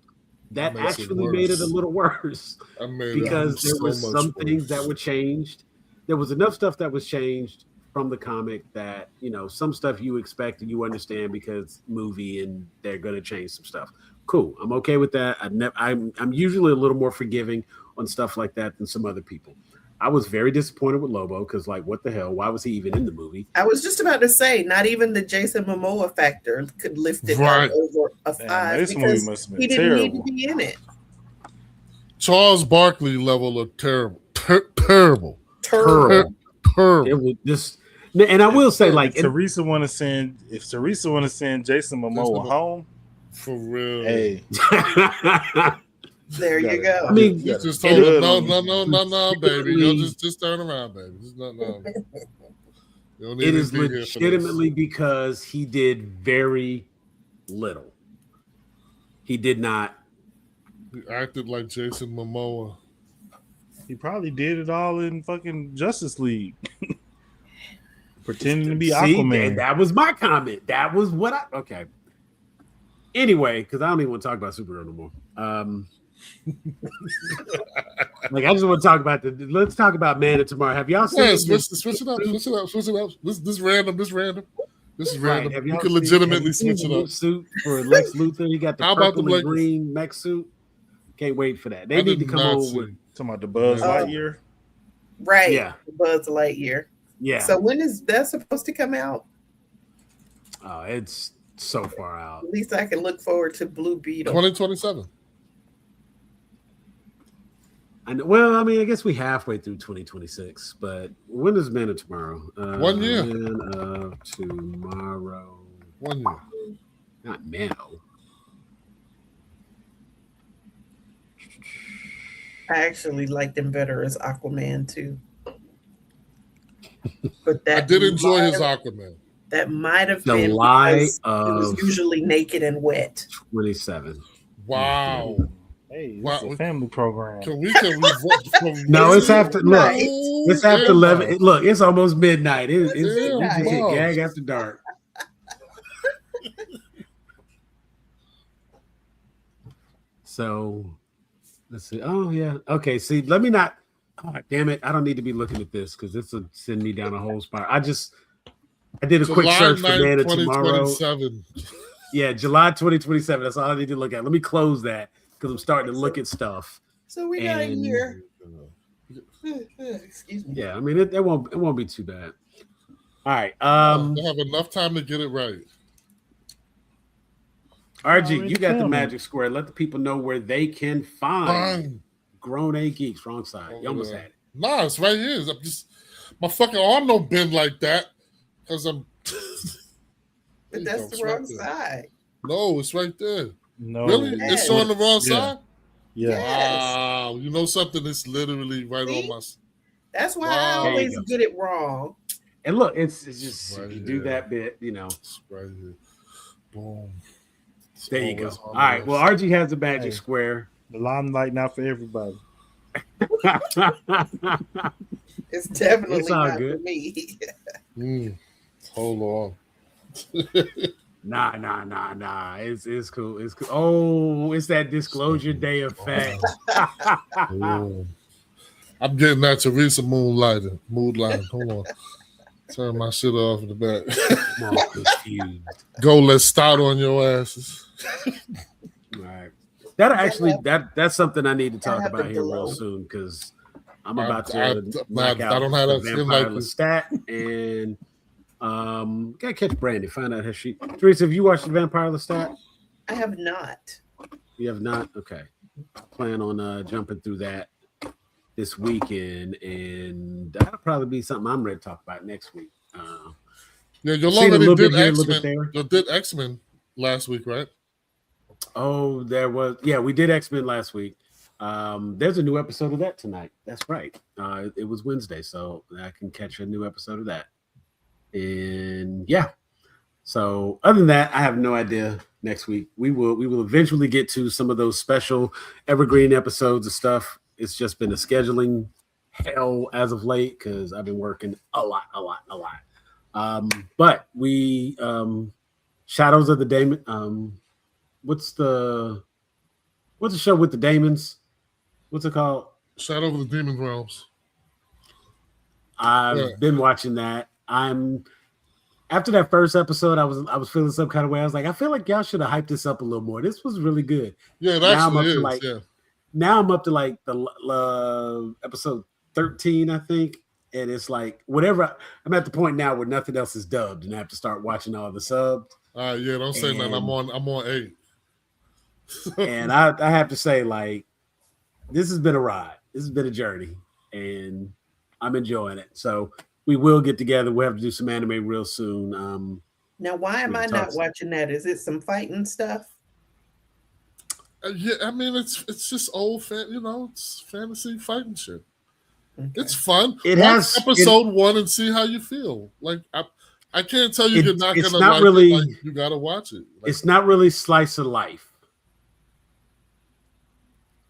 That actually made it a little worse because there were some things that were changed. There was enough stuff that was changed from the comic that, some stuff you expect and you understand because movie and they're going to change some stuff. Cool. I'm okay with that. I'm usually a little more forgiving on stuff like that than some other people. I was very disappointed with Lobo because, like, what the hell? Why was he even in the movie? I was just about to say, not even the Jason Momoa factor could lift it over a 5 because he didn't need to be in it. Charles Barkley level of terrible. It was just, and I will say, like, if Teresa want to send Jason Momoa home, for real, hey. There you go. I mean, you just told him, no, baby. You'll just turn around, baby. No. It is legitimately because he did very little. He did not. He acted like Jason Momoa. He probably did it all in fucking Justice League. Pretending to be Aquaman. That was my comment. That was what okay. Anyway, because I don't even want to talk about Supergirl no more. Like I just want to talk about let's talk about Man of Tomorrow. Have y'all seen switch it up. This random. This is random. Have you can legitimately switch it up. Suit for Lex Luthor. He got the purple and green mech suit. Can't wait for that. They need to come on with talking about the Buzz Lightyear. Right. Yeah. Buzz Lightyear. Yeah. So when is that supposed to come out? It's so far out. At least I can look forward to Blue Beetle. 2027. Well, I mean, I guess we halfway through 2026, but when is Man of Tomorrow? 1 year. Man of Tomorrow. 1 year. Not Mano. I actually liked him better as Aquaman too. But that I did enjoy his Aquaman. That might have been because it was usually naked and wet. 27. Wow. Hey, it's a family program. Can we No, it's after look. It's after 11. Look, it's almost midnight. You just hit gag after dark. So let's see. Oh yeah. Okay. See, let me not. Oh, damn it! I don't need to be looking at this because this will send me down a whole spiral. I did a quick search for Man of Tomorrow. Yeah, July 2027. That's all I need to look at. Let me close that because I'm starting to look at stuff. So we got a year. Excuse me. Yeah, I mean it won't be too bad. All right. They have enough time to get it right. RG, you got the magic square. Let the people know where they can find Grown A Geeks. Wrong side. You almost had it. Nah, it's right here. I'm just my fucking arm don't bend like that because I'm. But that's the wrong side. No, it's right there. No, really, it's on the wrong side. Yeah. Yes. Wow, you know something? It's literally right on my. That's why I always get it wrong. And look, it's just right you do that bit, It's right here. Boom. There you go. All right. Well, RG has the magic square. The limelight not for everybody. It's definitely all not good for me. Hold on. Nah. It's cool. It's cool. Oh, it's that disclosure day effect. I'm getting that Teresa moonlighting. Hold on. Turn my shit off in the back. I'm all confused. Go, let's start on your asses. All right. That's something I need to talk about here real soon because I'm about to knock out the Vampire Lestat and gotta catch Brandy. Find out how she. Teresa, have you watched the Vampire Lestat? I have not. You have not? Okay. I plan on jumping through that this weekend, and that'll probably be something I'm ready to talk about next week. Yeah, you did X-Men last week, right? Oh, there was. Yeah, we did X-Men last week. There's a new episode of that tonight. That's right. It was Wednesday, so I can catch a new episode of that. And yeah. So other than that, I have no idea. Next week we will eventually get to some of those special evergreen episodes of stuff. It's just been a scheduling hell as of late because I've been working a lot. But we Shadows of the Damon. What's the show with the Damons? What's it called? Shadow of the Demon Realms. I've been watching that. After that first episode, I was feeling some kind of way. I was like, I feel like y'all should have hyped this up a little more. This was really good. Yeah, it actually is. Now I'm up to like the episode 13, I think. And it's like whatever. I'm at the point now where nothing else is dubbed, and I have to start watching all the subs. Don't say nothing. I'm on 8. And I have to say, like, this has been a ride. This has been a journey, and I'm enjoying it. So we will get together. We'll have to do some anime real soon. Now, why am I not watching that? Is it some fighting stuff? Yeah, I mean it's just old it's fantasy fighting shit. Okay. It's fun. Watch episode 1 and see how you feel. Like I can't tell you you're not gonna like it. Like, you gotta watch it. Like, it's not really slice of life.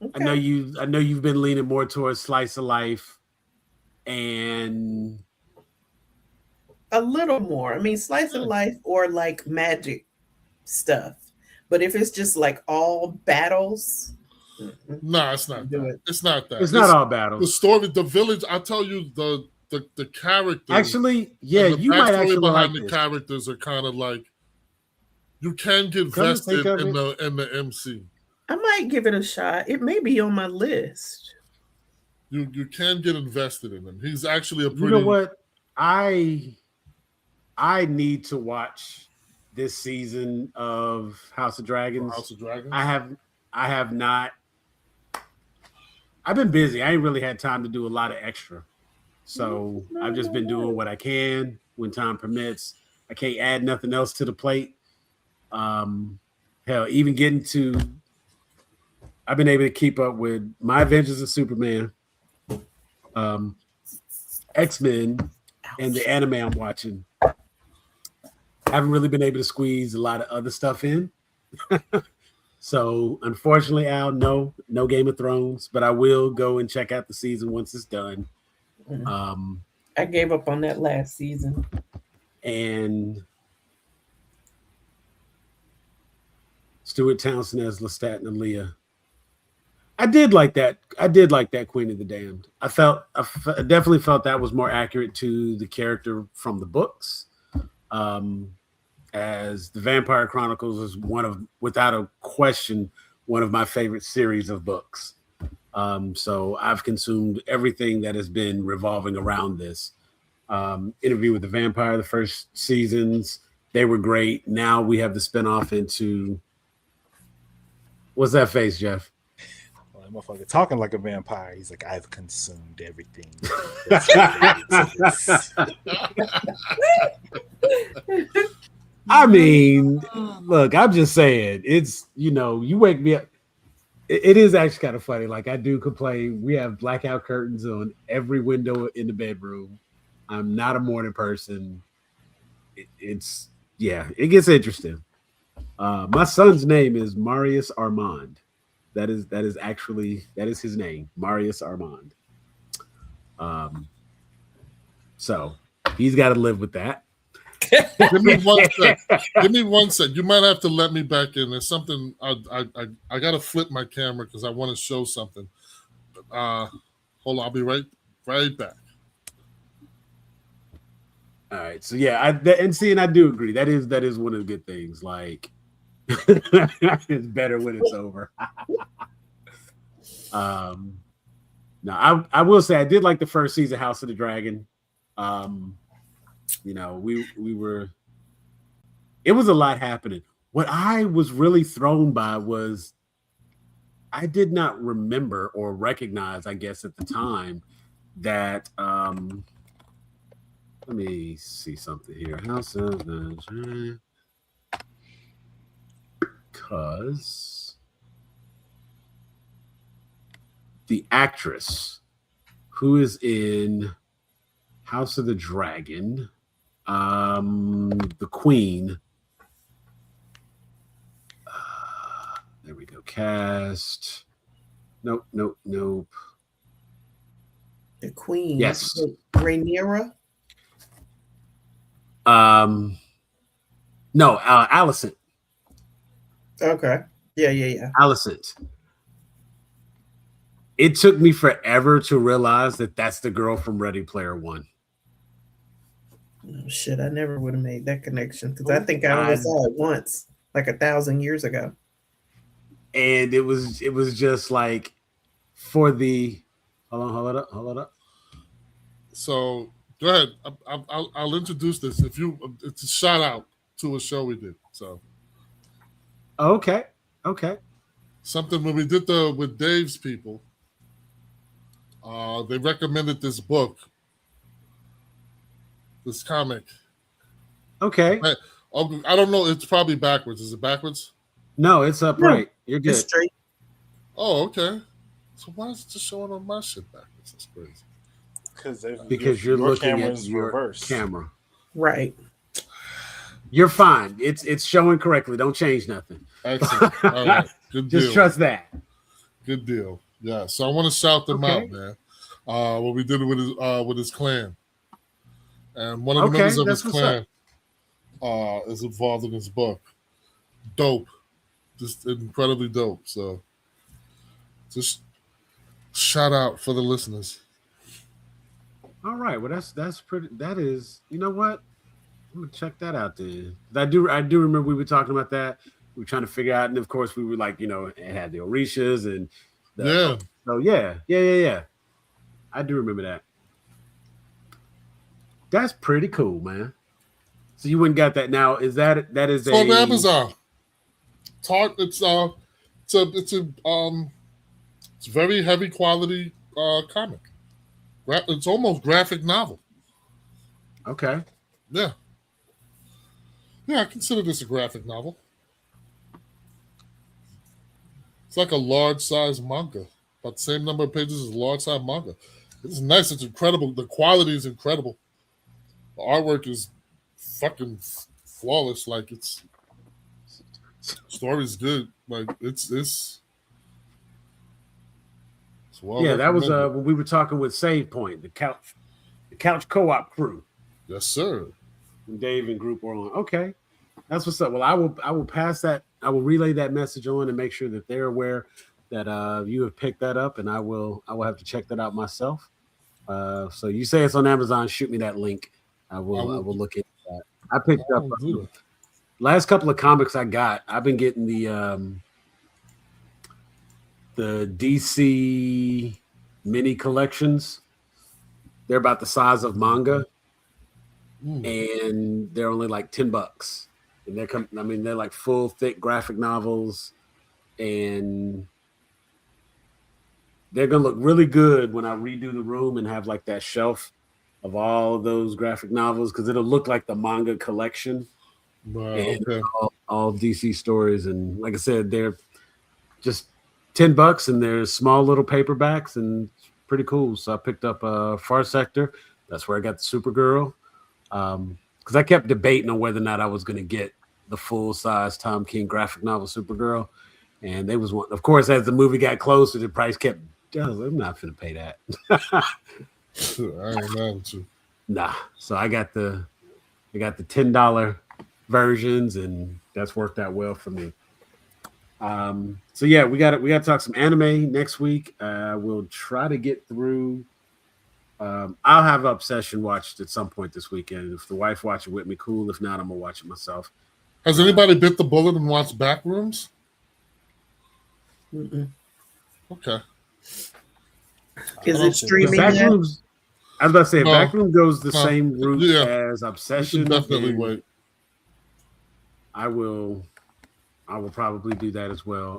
Okay. I know you've been leaning more towards slice of life, and a little more. I mean, slice of life or like magic stuff. But if it's just like all battles, Nah, it's not that. It's not that. It's not all battles. The story, the village. I tell you, the characters. Actually, yeah, you might actually behind like the characters are kind of like you can get vested in the MC. I might give it a shot. It may be on my list. You can get invested in him. He's actually a pretty. You know what? I need to watch this season of House of Dragons. House of Dragons. I have not. I've been busy. I ain't really had time to do a lot of extra. So I've just been doing what I can when time permits. I can't add nothing else to the plate. Hell, even getting to, I've been able to keep up with my Avengers of Superman, X-Men, and the anime I'm watching. I haven't really been able to squeeze a lot of other stuff in. So unfortunately, Al, no Game of Thrones, but I will go and check out the season once it's done. I gave up on that last season. And Stuart Townsend as Lestat and Aaliyah. I did like that. Queen of the Damned. I definitely felt that was more accurate to the character from the books. As the Vampire Chronicles is without a question, one of my favorite series of books. So I've consumed everything that has been revolving around this. Interview with the Vampire, the first seasons, they were great. Now we have the spinoff into, what's that face, Jeff? Well, that motherfucker talking like a vampire. He's like, I've consumed everything. I mean, look, I'm just saying, it's, you wake me up. It is actually kind of funny. Like, I do complain. We have blackout curtains on every window in the bedroom. I'm not a morning person. It gets interesting. My son's name is Marius Armand. That is his name, Marius Armand. So he's got to live with that. Give me 1 sec. Give me 1 sec. You might have to let me back in. There's something I got to flip my camera because I want to show something. Hold on, I'll be right back. All right. So yeah, I do agree. That is one of the good things. Like, it's better when it's over. Now I will say I did like the first season, House of the Dragon. It was a lot happening. What I was really thrown by was I did not remember or recognize, I guess at the time, that let me see something here. House of the Dragon. Because the actress who is in House of the Dragon, the Queen. There we go. Cast. Nope. The Queen. Yes. Rhaenyra. No, Alicent. Okay. Yeah. Alicent. It took me forever to realize that that's the girl from Ready Player One. Oh, shit, I never would have made that connection because I think I only saw it once, like 1,000 years ago. And it was just like for the hold up. So go ahead. I'll introduce this. It's a shout out to a show we did. So okay. Something when we did with Dave's people. They recommended this book, this comic. Okay. I don't know. It's probably backwards. Is it backwards? No, it's upright. You're good. It's straight. Oh, okay. So why is it just showing on my shit backwards? That's crazy. Because you're looking at your camera. Right. You're fine. It's showing correctly. Don't change nothing. Excellent. All right. Good deal. Just trust that. Good deal. Yeah. So I want to shout them out, man. What we did with his clan, and one of the members of his clan is involved in this book. Dope, just incredibly dope. So Just shout out for the listeners. All right. Well, that's pretty. That is. You know what? I'm gonna check that out then. I do remember we were talking about that. We were trying to figure out, and of course we were like, it had the Orishas and So yeah. I do remember that. That's pretty cool, man. So you wouldn't got that now? Is that is on Amazon? It's very heavy quality comic. It's almost graphic novel. Okay. Yeah. Yeah, I consider this a graphic novel. It's like a large size manga. About the same number of pages as a large size manga. It's nice. It's incredible. The quality is incredible. The artwork is fucking flawless. Like story's good. Like it's well. Yeah, that was when we were talking with Save Point, the couch co-op crew. Yes, sir. Dave and group were on. Okay, that's what's up. Well, I will pass that. I will relay that message on and make sure that they're aware that you have picked that up, and I will have to check that out myself. So you say it's on Amazon? Shoot me that link. I will look into that. I picked up last couple of comics I got. I've been getting the DC mini collections. They're about the size of manga. And they're only like $10, and they're like full thick graphic novels, and they're gonna look really good when I redo the room and have like that shelf of all of those graphic novels, because it'll look like the manga collection. Right, and all DC stories, and like I said, they're just $10, and they're small little paperbacks, and it's pretty cool. So I picked up Far Sector. That's where I got the Supergirl. Because I kept debating on whether or not I was going to get the full size Tom King graphic novel Supergirl, and they was one. Of course, as the movie got closer, the price kept. I'm not going to pay that. I ain't mad at you. Nah, so I got the $10 versions, and that's worked out well for me. So yeah, we got to talk some anime next week. We'll try to get through. I'll have Obsession watched at some point this weekend. If the wife watch it with me, cool. If not, I'm gonna watch it myself. Has anybody bit the bullet and watched Backrooms? Okay. Is it streaming? Backrooms. I was about to say, Backrooms goes the same route as Obsession. Definitely wait. I will probably do that as well.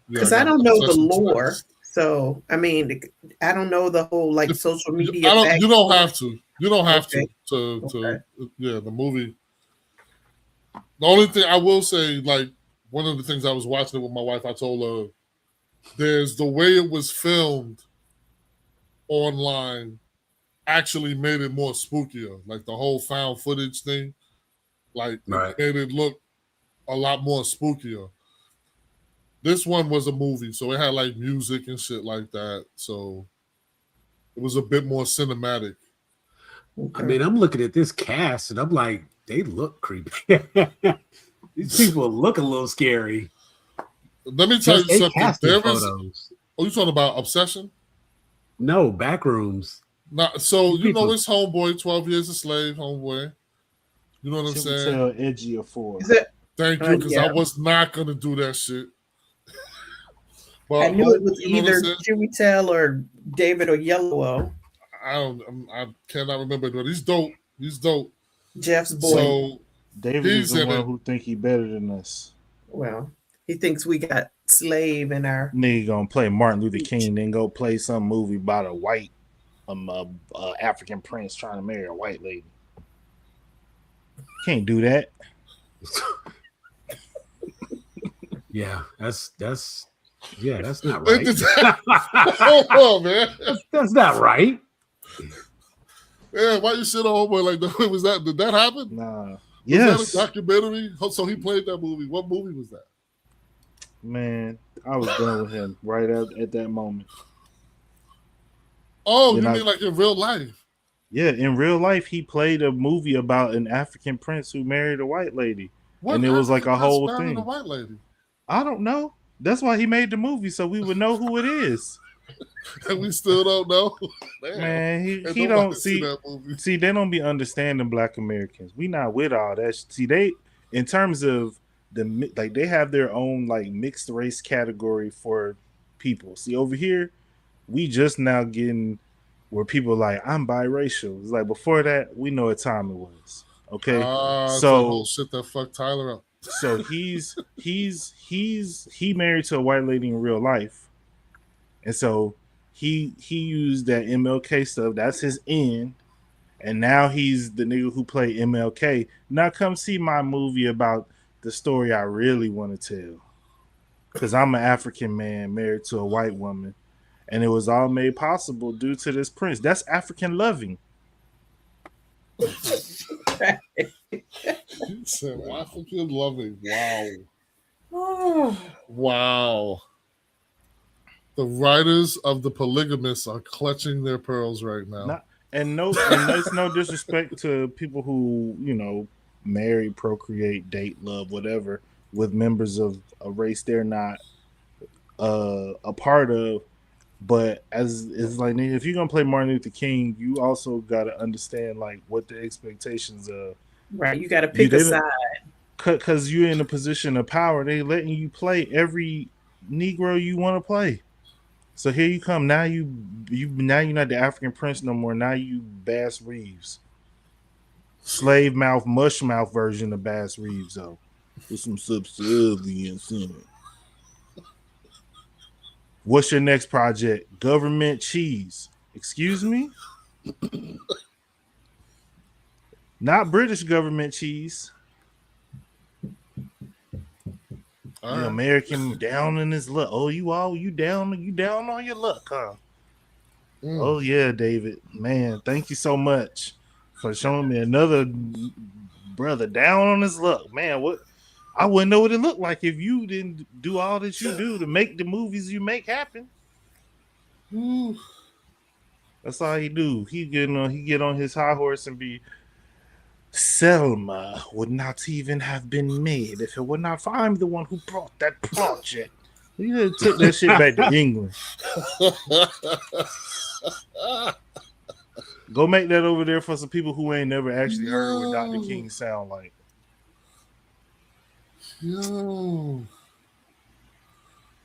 Because I don't know the lore. So, I mean, I don't know the whole like social media. You don't have to. You don't have to. The movie. The only thing I will say, like, one of the things I was watching it with my wife, I told her, there's the way it was filmed online actually made it more spookier. Like the whole found footage thing, like made it look a lot more spookier. This one was a movie, so it had like music and shit like that. So it was a bit more cinematic. I mean, I'm looking at this cast and I'm like, they look creepy. These people look a little scary. Let me tell you something. You talking about Obsession? No, Backrooms. So you know it's Homeboy, 12 Years a Slave, Homeboy. You know what I'm saying? Tell Edgy or Four. Thank you, because I was not gonna do that shit. But I knew it was either Chiwetel or David or Yellow. I cannot remember, but he's dope. Jeff's boy. So David is the one who think he better than us. Well, he thinks we got slave in our. Nigga gonna play Martin Luther King, then go play some movie about a white, African prince trying to marry a white lady. Can't do that. Yeah, that's not right. Oh man, that's not right. Yeah, why you shit on Homeboy like that? Was that? Did that happen? Nah. Was that a documentary? So he played that movie. What movie was that? Man, I was done with him right at that moment. Oh, you mean like in real life? Yeah, in real life, he played a movie about an African prince who married a white lady, and it was like a whole thing. A white lady? I don't know. That's why he made the movie, so we would know who it is. And we still don't know. Man, he don't see that movie. See, they don't be understanding Black Americans. We not with all that. See, they in terms of they have their own like mixed race category for people. See, over here, we just now getting where people like I'm biracial. It's like before that, we know what time it was. Okay, so shit that fucked Tyler up. So he married to a white lady in real life, and so he used that MLK stuff. That's his end, and now he's the nigga who played MLK. Now come see my movie about the story I really want to tell, because I'm an African man married to a white woman, and it was all made possible due to this prince. That's African loving. So African loving. Wow. Wow. The writers of The Polygamists are clutching their pearls right now. And there's no disrespect to people who, marry, procreate, date, love, whatever, with members of a race they're not a part of. But as it's like, if you're gonna play Martin Luther King, you also gotta understand like what the expectations are. Right, you gotta pick a side. Because you're in a position of power, they letting you play every Negro you want to play. So here you come. Now you're not the African prince no more. Now you Bass Reeves, slave mouth, mush mouth version of Bass Reeves, though, with some subservience in it. What's your next project? Government cheese. Excuse me? Not British government cheese. The American down in his luck. Oh, you down on your luck, huh? Oh yeah, David. Man, thank you so much for showing me another brother down on his luck. Man, what I wouldn't know what it looked like if you didn't do all that you do to make the movies you make happen. That's all he do. He get on his high horse and be Selma would not even have been made if it were not for I'm the one who brought that project. He took that shit back to England. Go make that over there for some people who ain't never actually heard what Dr. King sound like. Yo.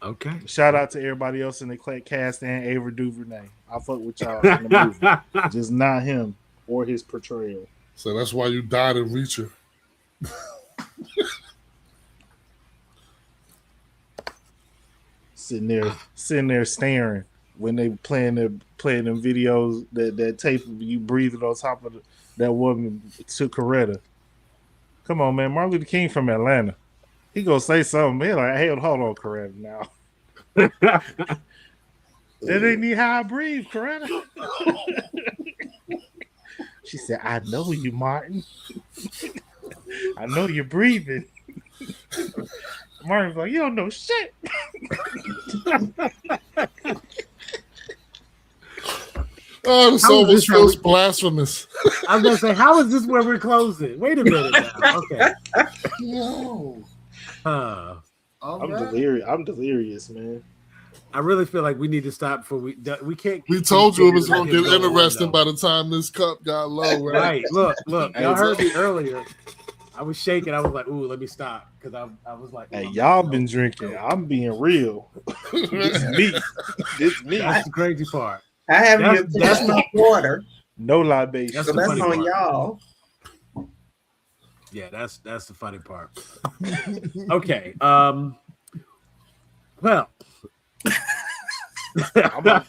Okay. Shout out to everybody else in the cast and Ava DuVernay. I fuck with y'all in the movie. Just not him or his portrayal. So that's why you died in Reacher. Sitting there staring when they playing them videos that tape of you breathing on top of that woman to Coretta. Come on, man. Martin Luther King from Atlanta. He gonna say something. He like, hey, hold on, Coretta now. That ain't need how I breathe, Coretta. She said, I know you, Martin. I know you're breathing. Martin's like, you don't know shit. Oh, this almost feels blasphemous. I was going to say, how is this where we're closing? Wait a minute now. Okay. No. I'm delirious, man. I really feel like we need to stop before we can't. We told you it was going to get interesting by the time this cup got low. Right. Look. Y'all heard me earlier. I was shaking. I was like, ooh, let me stop. Because I was like, hey, y'all been drinking. I'm being real. It's me. That's the crazy part. I haven't finished my water. No libation. So that's on y'all. Yeah, that's the funny part. Okay. Well. I'm about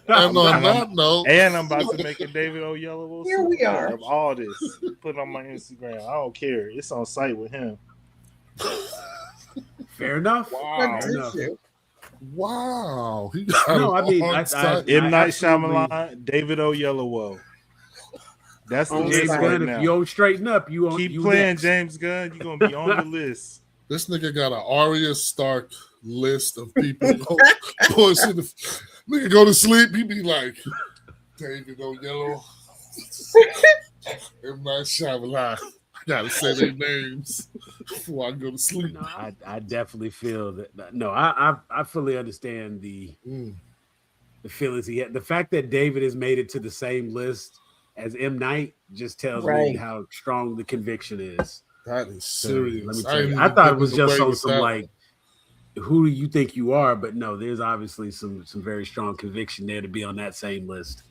to make a David Oyelowo. Here we are. Of all this, put it on my Instagram. I don't care. It's on site with him. Fair enough. Wow. No, I mean, M. Night Shyamalan, David Oyelowo. That's the James Gunn. If you don't straighten up, keep playing next. James Gunn. You're gonna be on the list. This nigga got an Arya Stark list of people. Nigga go to sleep. He be like, David Oyelowo, M. Night Shyamalan. gotta say their names before I go to sleep. No, I definitely feel that. No, I fully understand the feelings he had. The fact that David has made it to the same list as M. Night just tells me how strong the conviction is. That is serious. Let me tell you, I thought it was just on some like, who do you think you are? But no, there's obviously some very strong conviction there to be on that same list.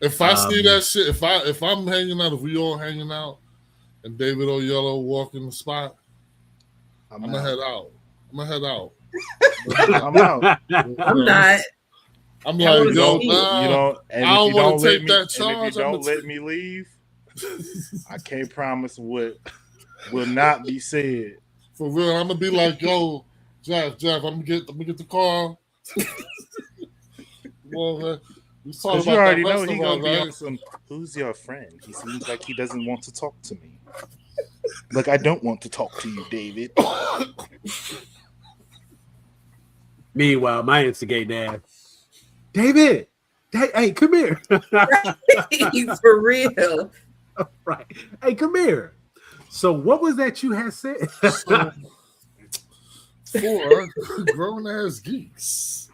If I see that shit, if I'm hanging out, if we all hanging out, and David Oyelowo walk in the spot, I'm gonna head out. I'm out. I'm not. I'm like, yo, nah, you don't. And I don't want to take me, that charge. And if you don't let me leave, I can't promise what will not be said. For real, I'm gonna be like, yo, Jeff, I'm gonna get the car. Well, because you already know he gonna be on some. Who's your friend? He seems like he doesn't want to talk to me. Look, I don't want to talk to you, David. Meanwhile, my instigating ass, David, hey, come here. For real. Right. Hey, come here. So what was that you had said? For grown ass geeks.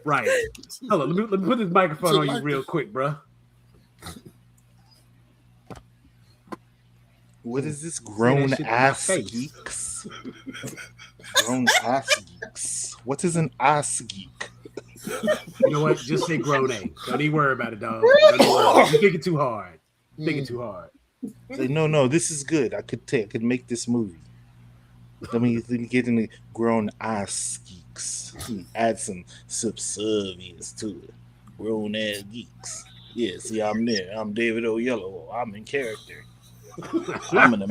Right. Hold on, let me put this microphone on you real quick, bro. What is this grown ass geeks? Grown ass geeks. What is an ass geek? You know what? Just say grown A. Don't even worry about it, dog. You're thinking too hard. Too hard. Say, no, this is good. I could make this movie. Let me get in the grown ass geeks. Add some subservience to it. Grown ass geeks. Yeah, see, I'm there. I'm David Oyelowo. I'm in character. I'm an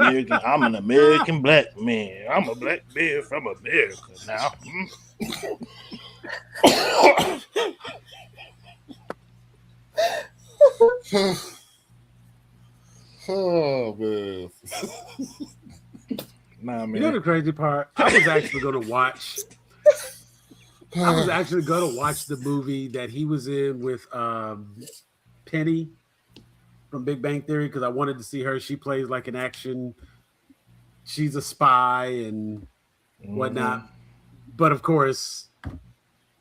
American black man. I'm a black man from America now. Oh man. Nah, man. You know the crazy part? I was actually gonna watch the movie that he was in with Penny from Big Bang Theory because I wanted to see her. She plays like an action. She's a spy and whatnot. But of course,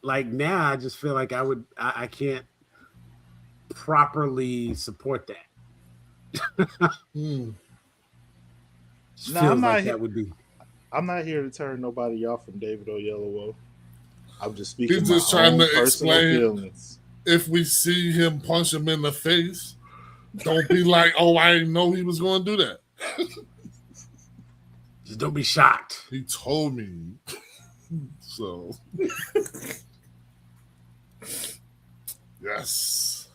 like now, I just feel like I can't properly support that. I'm not here to turn nobody off from David Oyelowo. I'm just speaking. He's just trying to explain. Feelings. If we see him punch him in the face, don't be like, "Oh, I didn't know he was going to do that." Just don't be shocked. He told me. So, yes.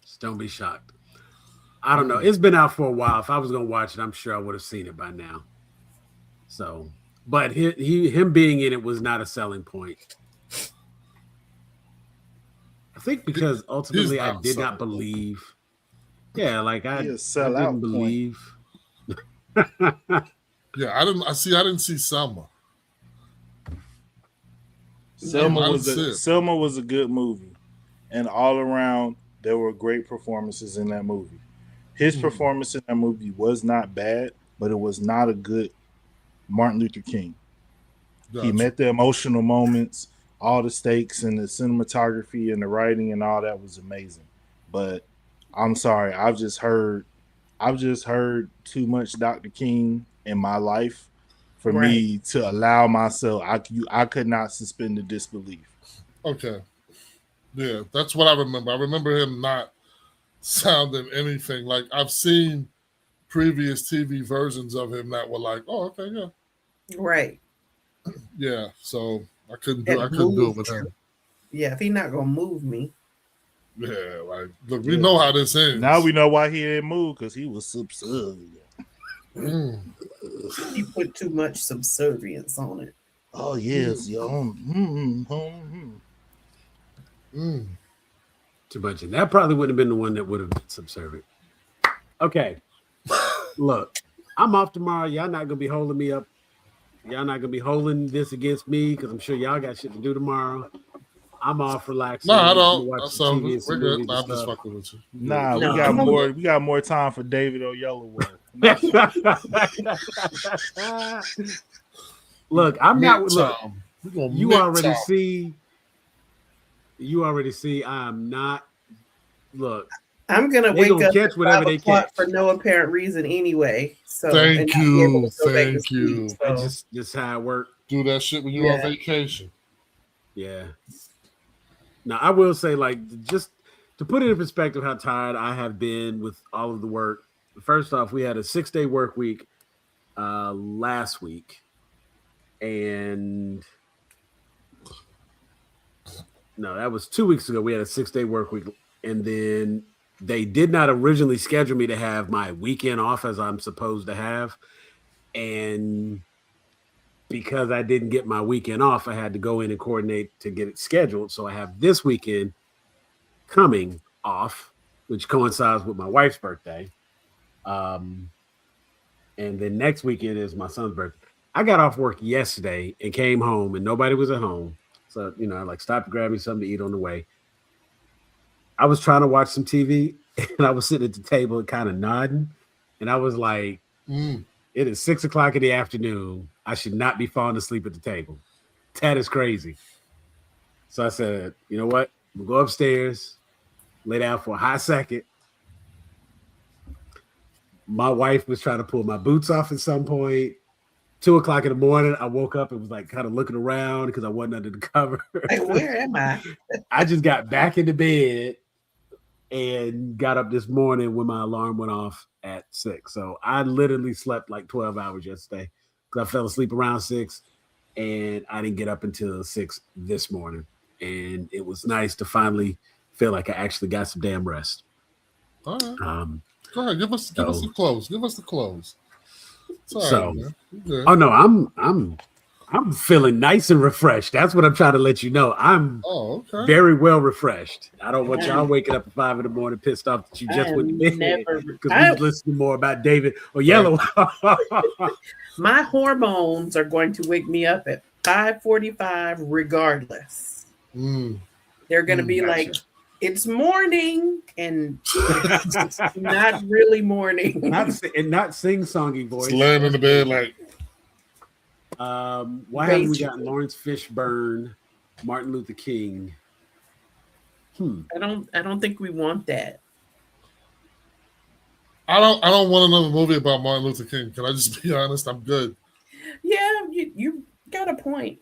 Just don't be shocked. I don't know. It's been out for a while. If I was going to watch it, I'm sure I would have seen it by now. So, but him being in it was not a selling point. I think because ultimately I did not believe. Yeah, like I didn't believe. Yeah, I didn't see Selma. Selma was a good movie, and all around there were great performances in that movie. His performance in that movie was not bad, but it was not a good Martin Luther King. Gotcha. He met the emotional moments, all the stakes, and the cinematography and the writing and all that was amazing. But I'm sorry, I've just heard too much Dr. King in my life for me to allow myself. I could not suspend the disbelief. Okay, yeah, that's what I remember. I remember him not sounding anything like. I've seen previous TV versions of him that were like, "Oh, okay, yeah, right, yeah." So I couldn't do it with him. Yeah, if he's not gonna move me. Yeah, like look, we know how this ends. Now we know why he didn't move because he was subservient. He put too much subservience on it. Oh yes, yo. Too much, and that probably would have been the one that would have been subservient. Okay, look, I'm off tomorrow. Y'all not gonna be holding me up. Y'all not gonna be holding this against me because I'm sure y'all got shit to do tomorrow. I'm off relaxing. No, I don't. We're good. I'm just fucking with you. Nah, we got more time for David Oyelowo. Look, I'm not. Look, you already time. see. You already see. I'm not. Look, I'm gonna they wake gonna up catch at whatever 5 they o'clock catch for no apparent reason anyway. So thank you. That's just how it works. Do that shit when you're on vacation. Yeah. Now I will say, like, just to put it in perspective, how tired I have been with all of the work. First off, we had a 6-day work week last week, and no, that was 2 weeks ago. We had a 6-day work week, and then they did not originally schedule me to have my weekend off as I'm supposed to have, and because I didn't get my weekend off, I had to go in and coordinate to get it scheduled. So I have this weekend coming off, which coincides with my wife's birthday. And then next weekend is my son's birthday. I got off work yesterday and came home and nobody was at home. So, you know, I like stopped to grab me something to eat on the way. I was trying to watch some TV and I was sitting at the table and kind of nodding. And I was like, it is 6 o'clock in the afternoon. I should not be falling asleep at the table. That is crazy. So I said, you know what? We'll go upstairs, lay down for a hot second. My wife was trying to pull my boots off at some point. 2 o'clock in the morning, I woke up and was like kind of looking around because I wasn't under the cover. Like, where am I? I just got back into bed and got up this morning when my alarm went off at 6. So I literally slept like 12 hours yesterday because I fell asleep around 6 and I didn't get up until 6 this morning. And it was nice to finally feel like I actually got some damn rest. All right. Go ahead, give us the close. Give us the close. Oh no, I'm feeling nice and refreshed. That's what I'm trying to let you know. I'm very well refreshed. I don't want y'all waking up at 5 a.m. pissed off that you just went to bed because we was listening more about David or Yellow. My hormones are going to wake me up at 5:45 regardless. They're going to be like, it's morning, and it's not really morning. Not sing-songy voice. Just laying in the bed like. Why haven't we got Lawrence Fishburne, Martin Luther King? I don't think we want that. I don't want another movie about Martin Luther King. Can I just be honest? I'm good. Yeah, you got a point.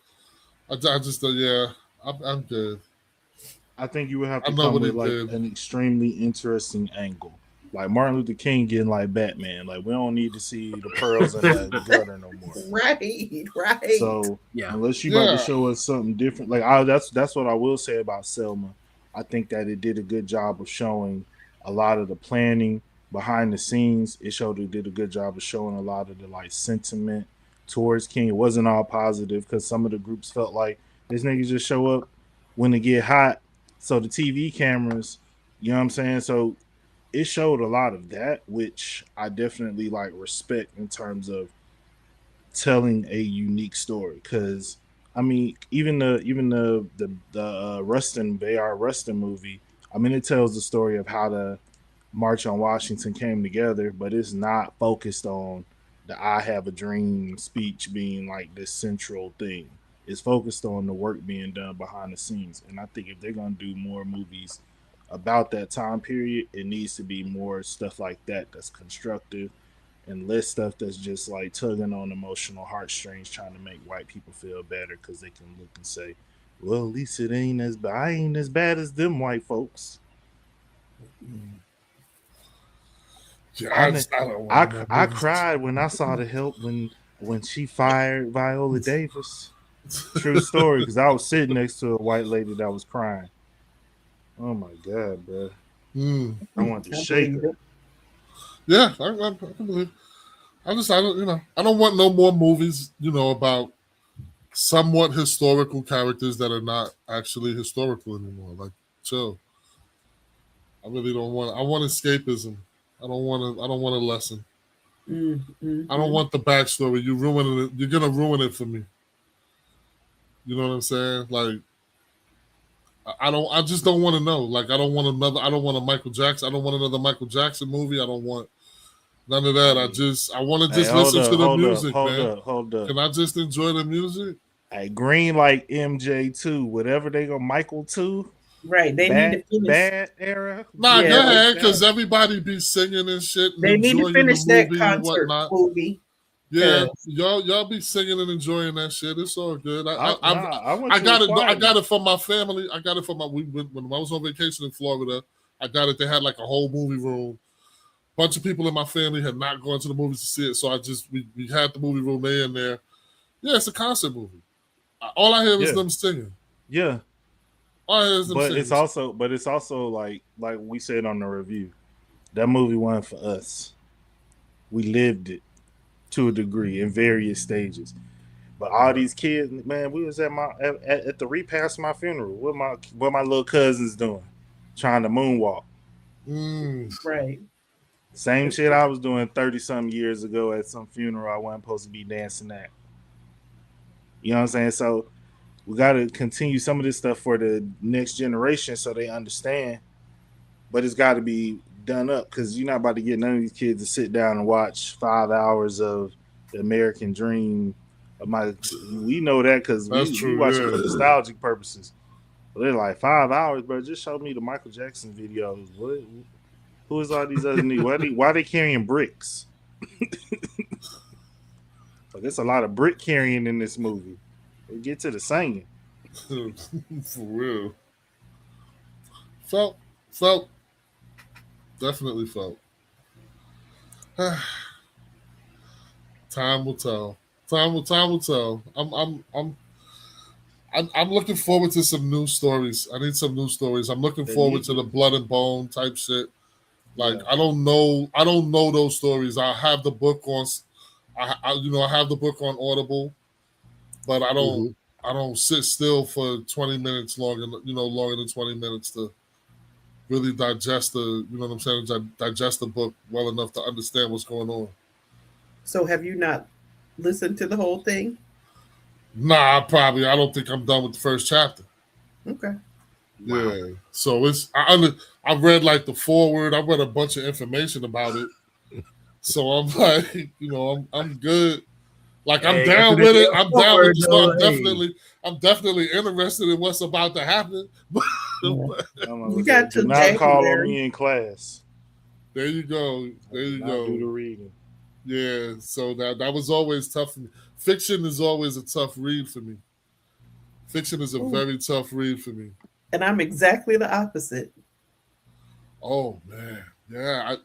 I'm good. I think you would have to come with like an extremely interesting angle. Like Martin Luther King getting like Batman. Like we don't need to see the pearls in the gutter no more. Right. So unless you about to show us something different, like that's what I will say about Selma. I think that it did a good job of showing a lot of the planning behind the scenes. It did a good job of showing a lot of the like sentiment towards King. It wasn't all positive because some of the groups felt like this nigga just show up when it get hot. So the TV cameras, you know what I'm saying? So it showed a lot of that, which I definitely like respect in terms of telling a unique story. Because I mean, even the Rustin Bayard Rustin movie, I mean, it tells the story of how the March on Washington came together, but it's not focused on the "I Have a Dream" speech being like this central thing. It's focused on the work being done behind the scenes. And I think if they're going to do more movies about that time period, it needs to be more stuff like that that's constructive and less stuff that's just like tugging on emotional heartstrings trying to make white people feel better because they can look and say, well, at least I ain't as bad as them white folks. Yeah, I cried when I saw The Help when she fired Viola Davis. True story, because I was sitting next to a white lady that was crying. Oh my god, bro! I wanted to shake her. Yeah, I believe. I don't want no more movies, about somewhat historical characters that are not actually historical anymore. Like, chill. I really don't want. I want escapism. I don't want a lesson. I don't want the backstory. You're ruining it. You're gonna ruin it for me. You know what I'm saying? Like, I just don't want to know. Like, I don't want a Michael Jackson. I don't want another Michael Jackson movie. I don't want None of that. I want to just listen to the music, man. Hold up. Can I just enjoy the music? Hey, green like MJ2, whatever they go, Michael 2. Right. They need to finish bad era. Nah, go ahead, because everybody be singing and shit. And they need to finish that concert movie. Yeah, y'all be singing and enjoying that shit. It's all good. I got it from my family. I got it from when I was on vacation in Florida. I got it. They had like a whole movie room. Bunch of people in my family had not gone to the movies to see it, so we had the movie room in there. Yeah, it's a concert movie. All I hear is them singing. Yeah. All I hear is them singing. It's also like we said on the review, that movie wasn't for us. We lived it to a degree in various stages. But all these kids, man, we was at the repast of my funeral. What my little cousins doing? Trying to moonwalk. Right. Same shit I was doing 30-something years ago at some funeral I wasn't supposed to be dancing at. You know what I'm saying? So we got to continue some of this stuff for the next generation so they understand. But it's got to be done up because you're not about to get none of these kids to sit down and watch 5 hours of the American Dream. We know that because we watch it for nostalgic purposes. But they're like 5 hours, bro. Just show me the Michael Jackson videos. What? Who is all these other niggas? Why are they carrying bricks? But there's a lot of brick carrying in this movie. We get to the singing. For real. Felt. Definitely felt. Time will tell. Time will tell. I'm looking forward to some news stories. I need some news stories. I'm looking forward to the blood and bone type shit. Like I don't know those stories. I have the book on. I have the book on Audible, but I don't sit still for 20 minutes longer than 20 minutes to really digest digest the book well enough to understand what's going on. So have you not listened to the whole thing? Nah, I don't think I'm done with the first chapter. Okay. Yeah. Wow. So I read like the foreword. I read a bunch of information about it. So I'm like, I'm good. Like I'm down with it. I'm down with it. I'm definitely interested in what's about to happen. You got to not call on me in class. There you go. Do the reading. Yeah. So that was always tough for me. Fiction is always a tough read for me. Fiction is a very tough read for me. And I'm exactly the opposite. Oh man. Yeah.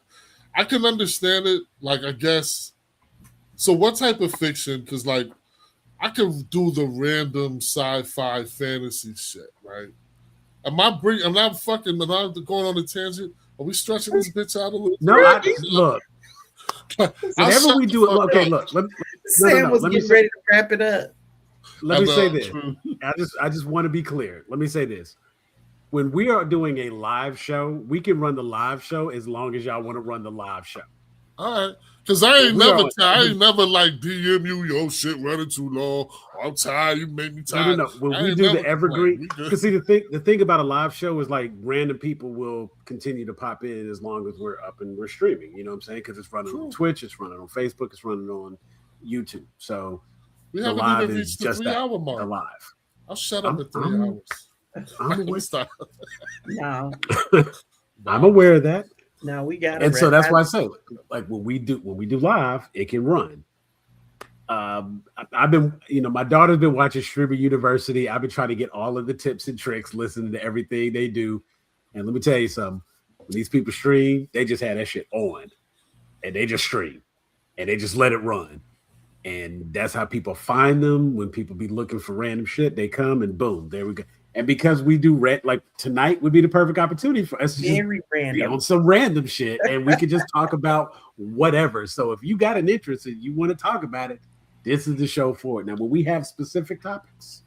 I can understand it. Like, I guess. So what type of fiction? Because like I could do the random sci-fi fantasy shit, right? Am I going on a tangent? Are we stretching this bitch out a little? No, look. Whenever we do it, okay, look. Sam was getting ready to wrap it up. Let me say this. I just want to be clear. Let me say this. When we are doing a live show, we can run the live show as long as y'all want to run the live show. All right. Because I ain't never like DM you, yo, shit running too long. I'm tired. You made me tired. No. When we do the evergreen, because see, the thing about a live show is like random people will continue to pop in as long as we're up and we're streaming. You know what I'm saying? Because it's running on Twitch, it's running on Facebook, it's running on YouTube. So we the live is just the 3-hour mark. The live. I'll shut up at 3 hours. No. I'm aware of that. No, we got it. And so that's why I say, like when we do live, it can run. I've been, my daughter's been watching Streamer University. I've been trying to get all of the tips and tricks, listening to everything they do. And let me tell you something. When these people stream, they just had that shit on, and they just stream, and they just let it run. And that's how people find them. When people be looking for random shit, they come and boom, there we go. And because we do like tonight would be the perfect opportunity for us to be on some random shit, and we can just talk about whatever. So if you got an interest and you want to talk about it, this is the show for it. Now, when we have specific topics,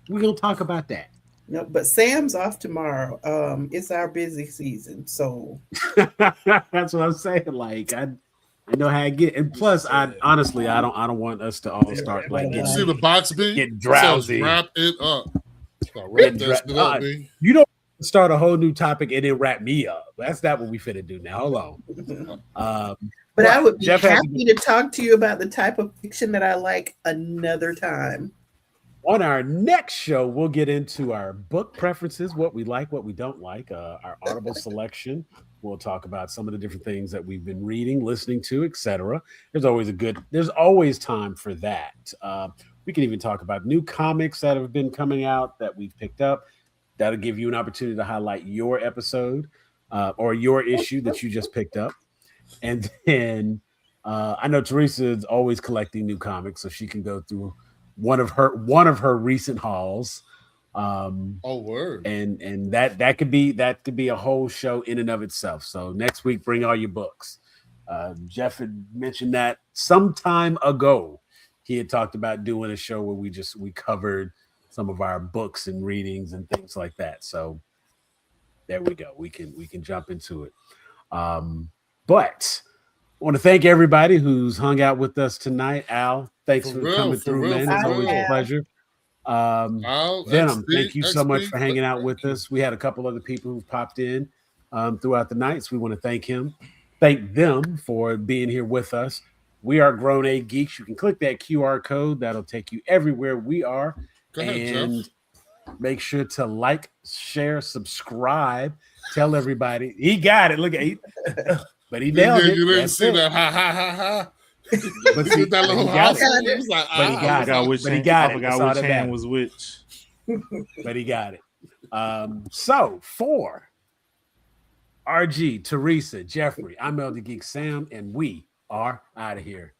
we're gonna talk about that. No, but Sam's off tomorrow. It's our busy season, so that's what I'm saying. Like I know how I get, and plus, I honestly don't want us to all start like you see the box get drowsy. Wrap it up. You don't start a whole new topic and then wrap me up. That's not what we finna do now. Hold on. But I would be happy to talk to you about the type of fiction that I like another time. On our next show, we'll get into our book preferences, what we like, what we don't like, our Audible selection. We'll talk about some of the different things that we've been reading, listening to, etc. There's always time for that. We can even talk about new comics that have been coming out that we've picked up. That'll give you an opportunity to highlight your episode or your issue that you just picked up. And then I know Teresa is always collecting new comics, so she can go through one of her recent hauls. Word. And that could be a whole show in and of itself. So next week, bring all your books. Jeff had mentioned that some time ago. He had talked about doing a show where we covered some of our books and readings and things like that. So there we go. We can jump into it. But I want to thank everybody who's hung out with us tonight. Al, thanks for coming through, man. It's always a pleasure. Venom, thank you so much for hanging out with us. We had a couple other people who popped in throughout the night, so we want to thank them for being here with us. We are Grown A Geeks. You can click that QR code. That'll take you everywhere we are. Go ahead, Jeff. Make sure to like, share, subscribe, tell everybody. He got it. Look at it. But he nailed it. You didn't see that. Ha, ha, ha, ha. But see, that little house. But he got it. But he got it. I forgot which hand was which. But he got it. So for RG, Teresa, Jeffrey, I'm Elder Geek Sam, and we are out of here.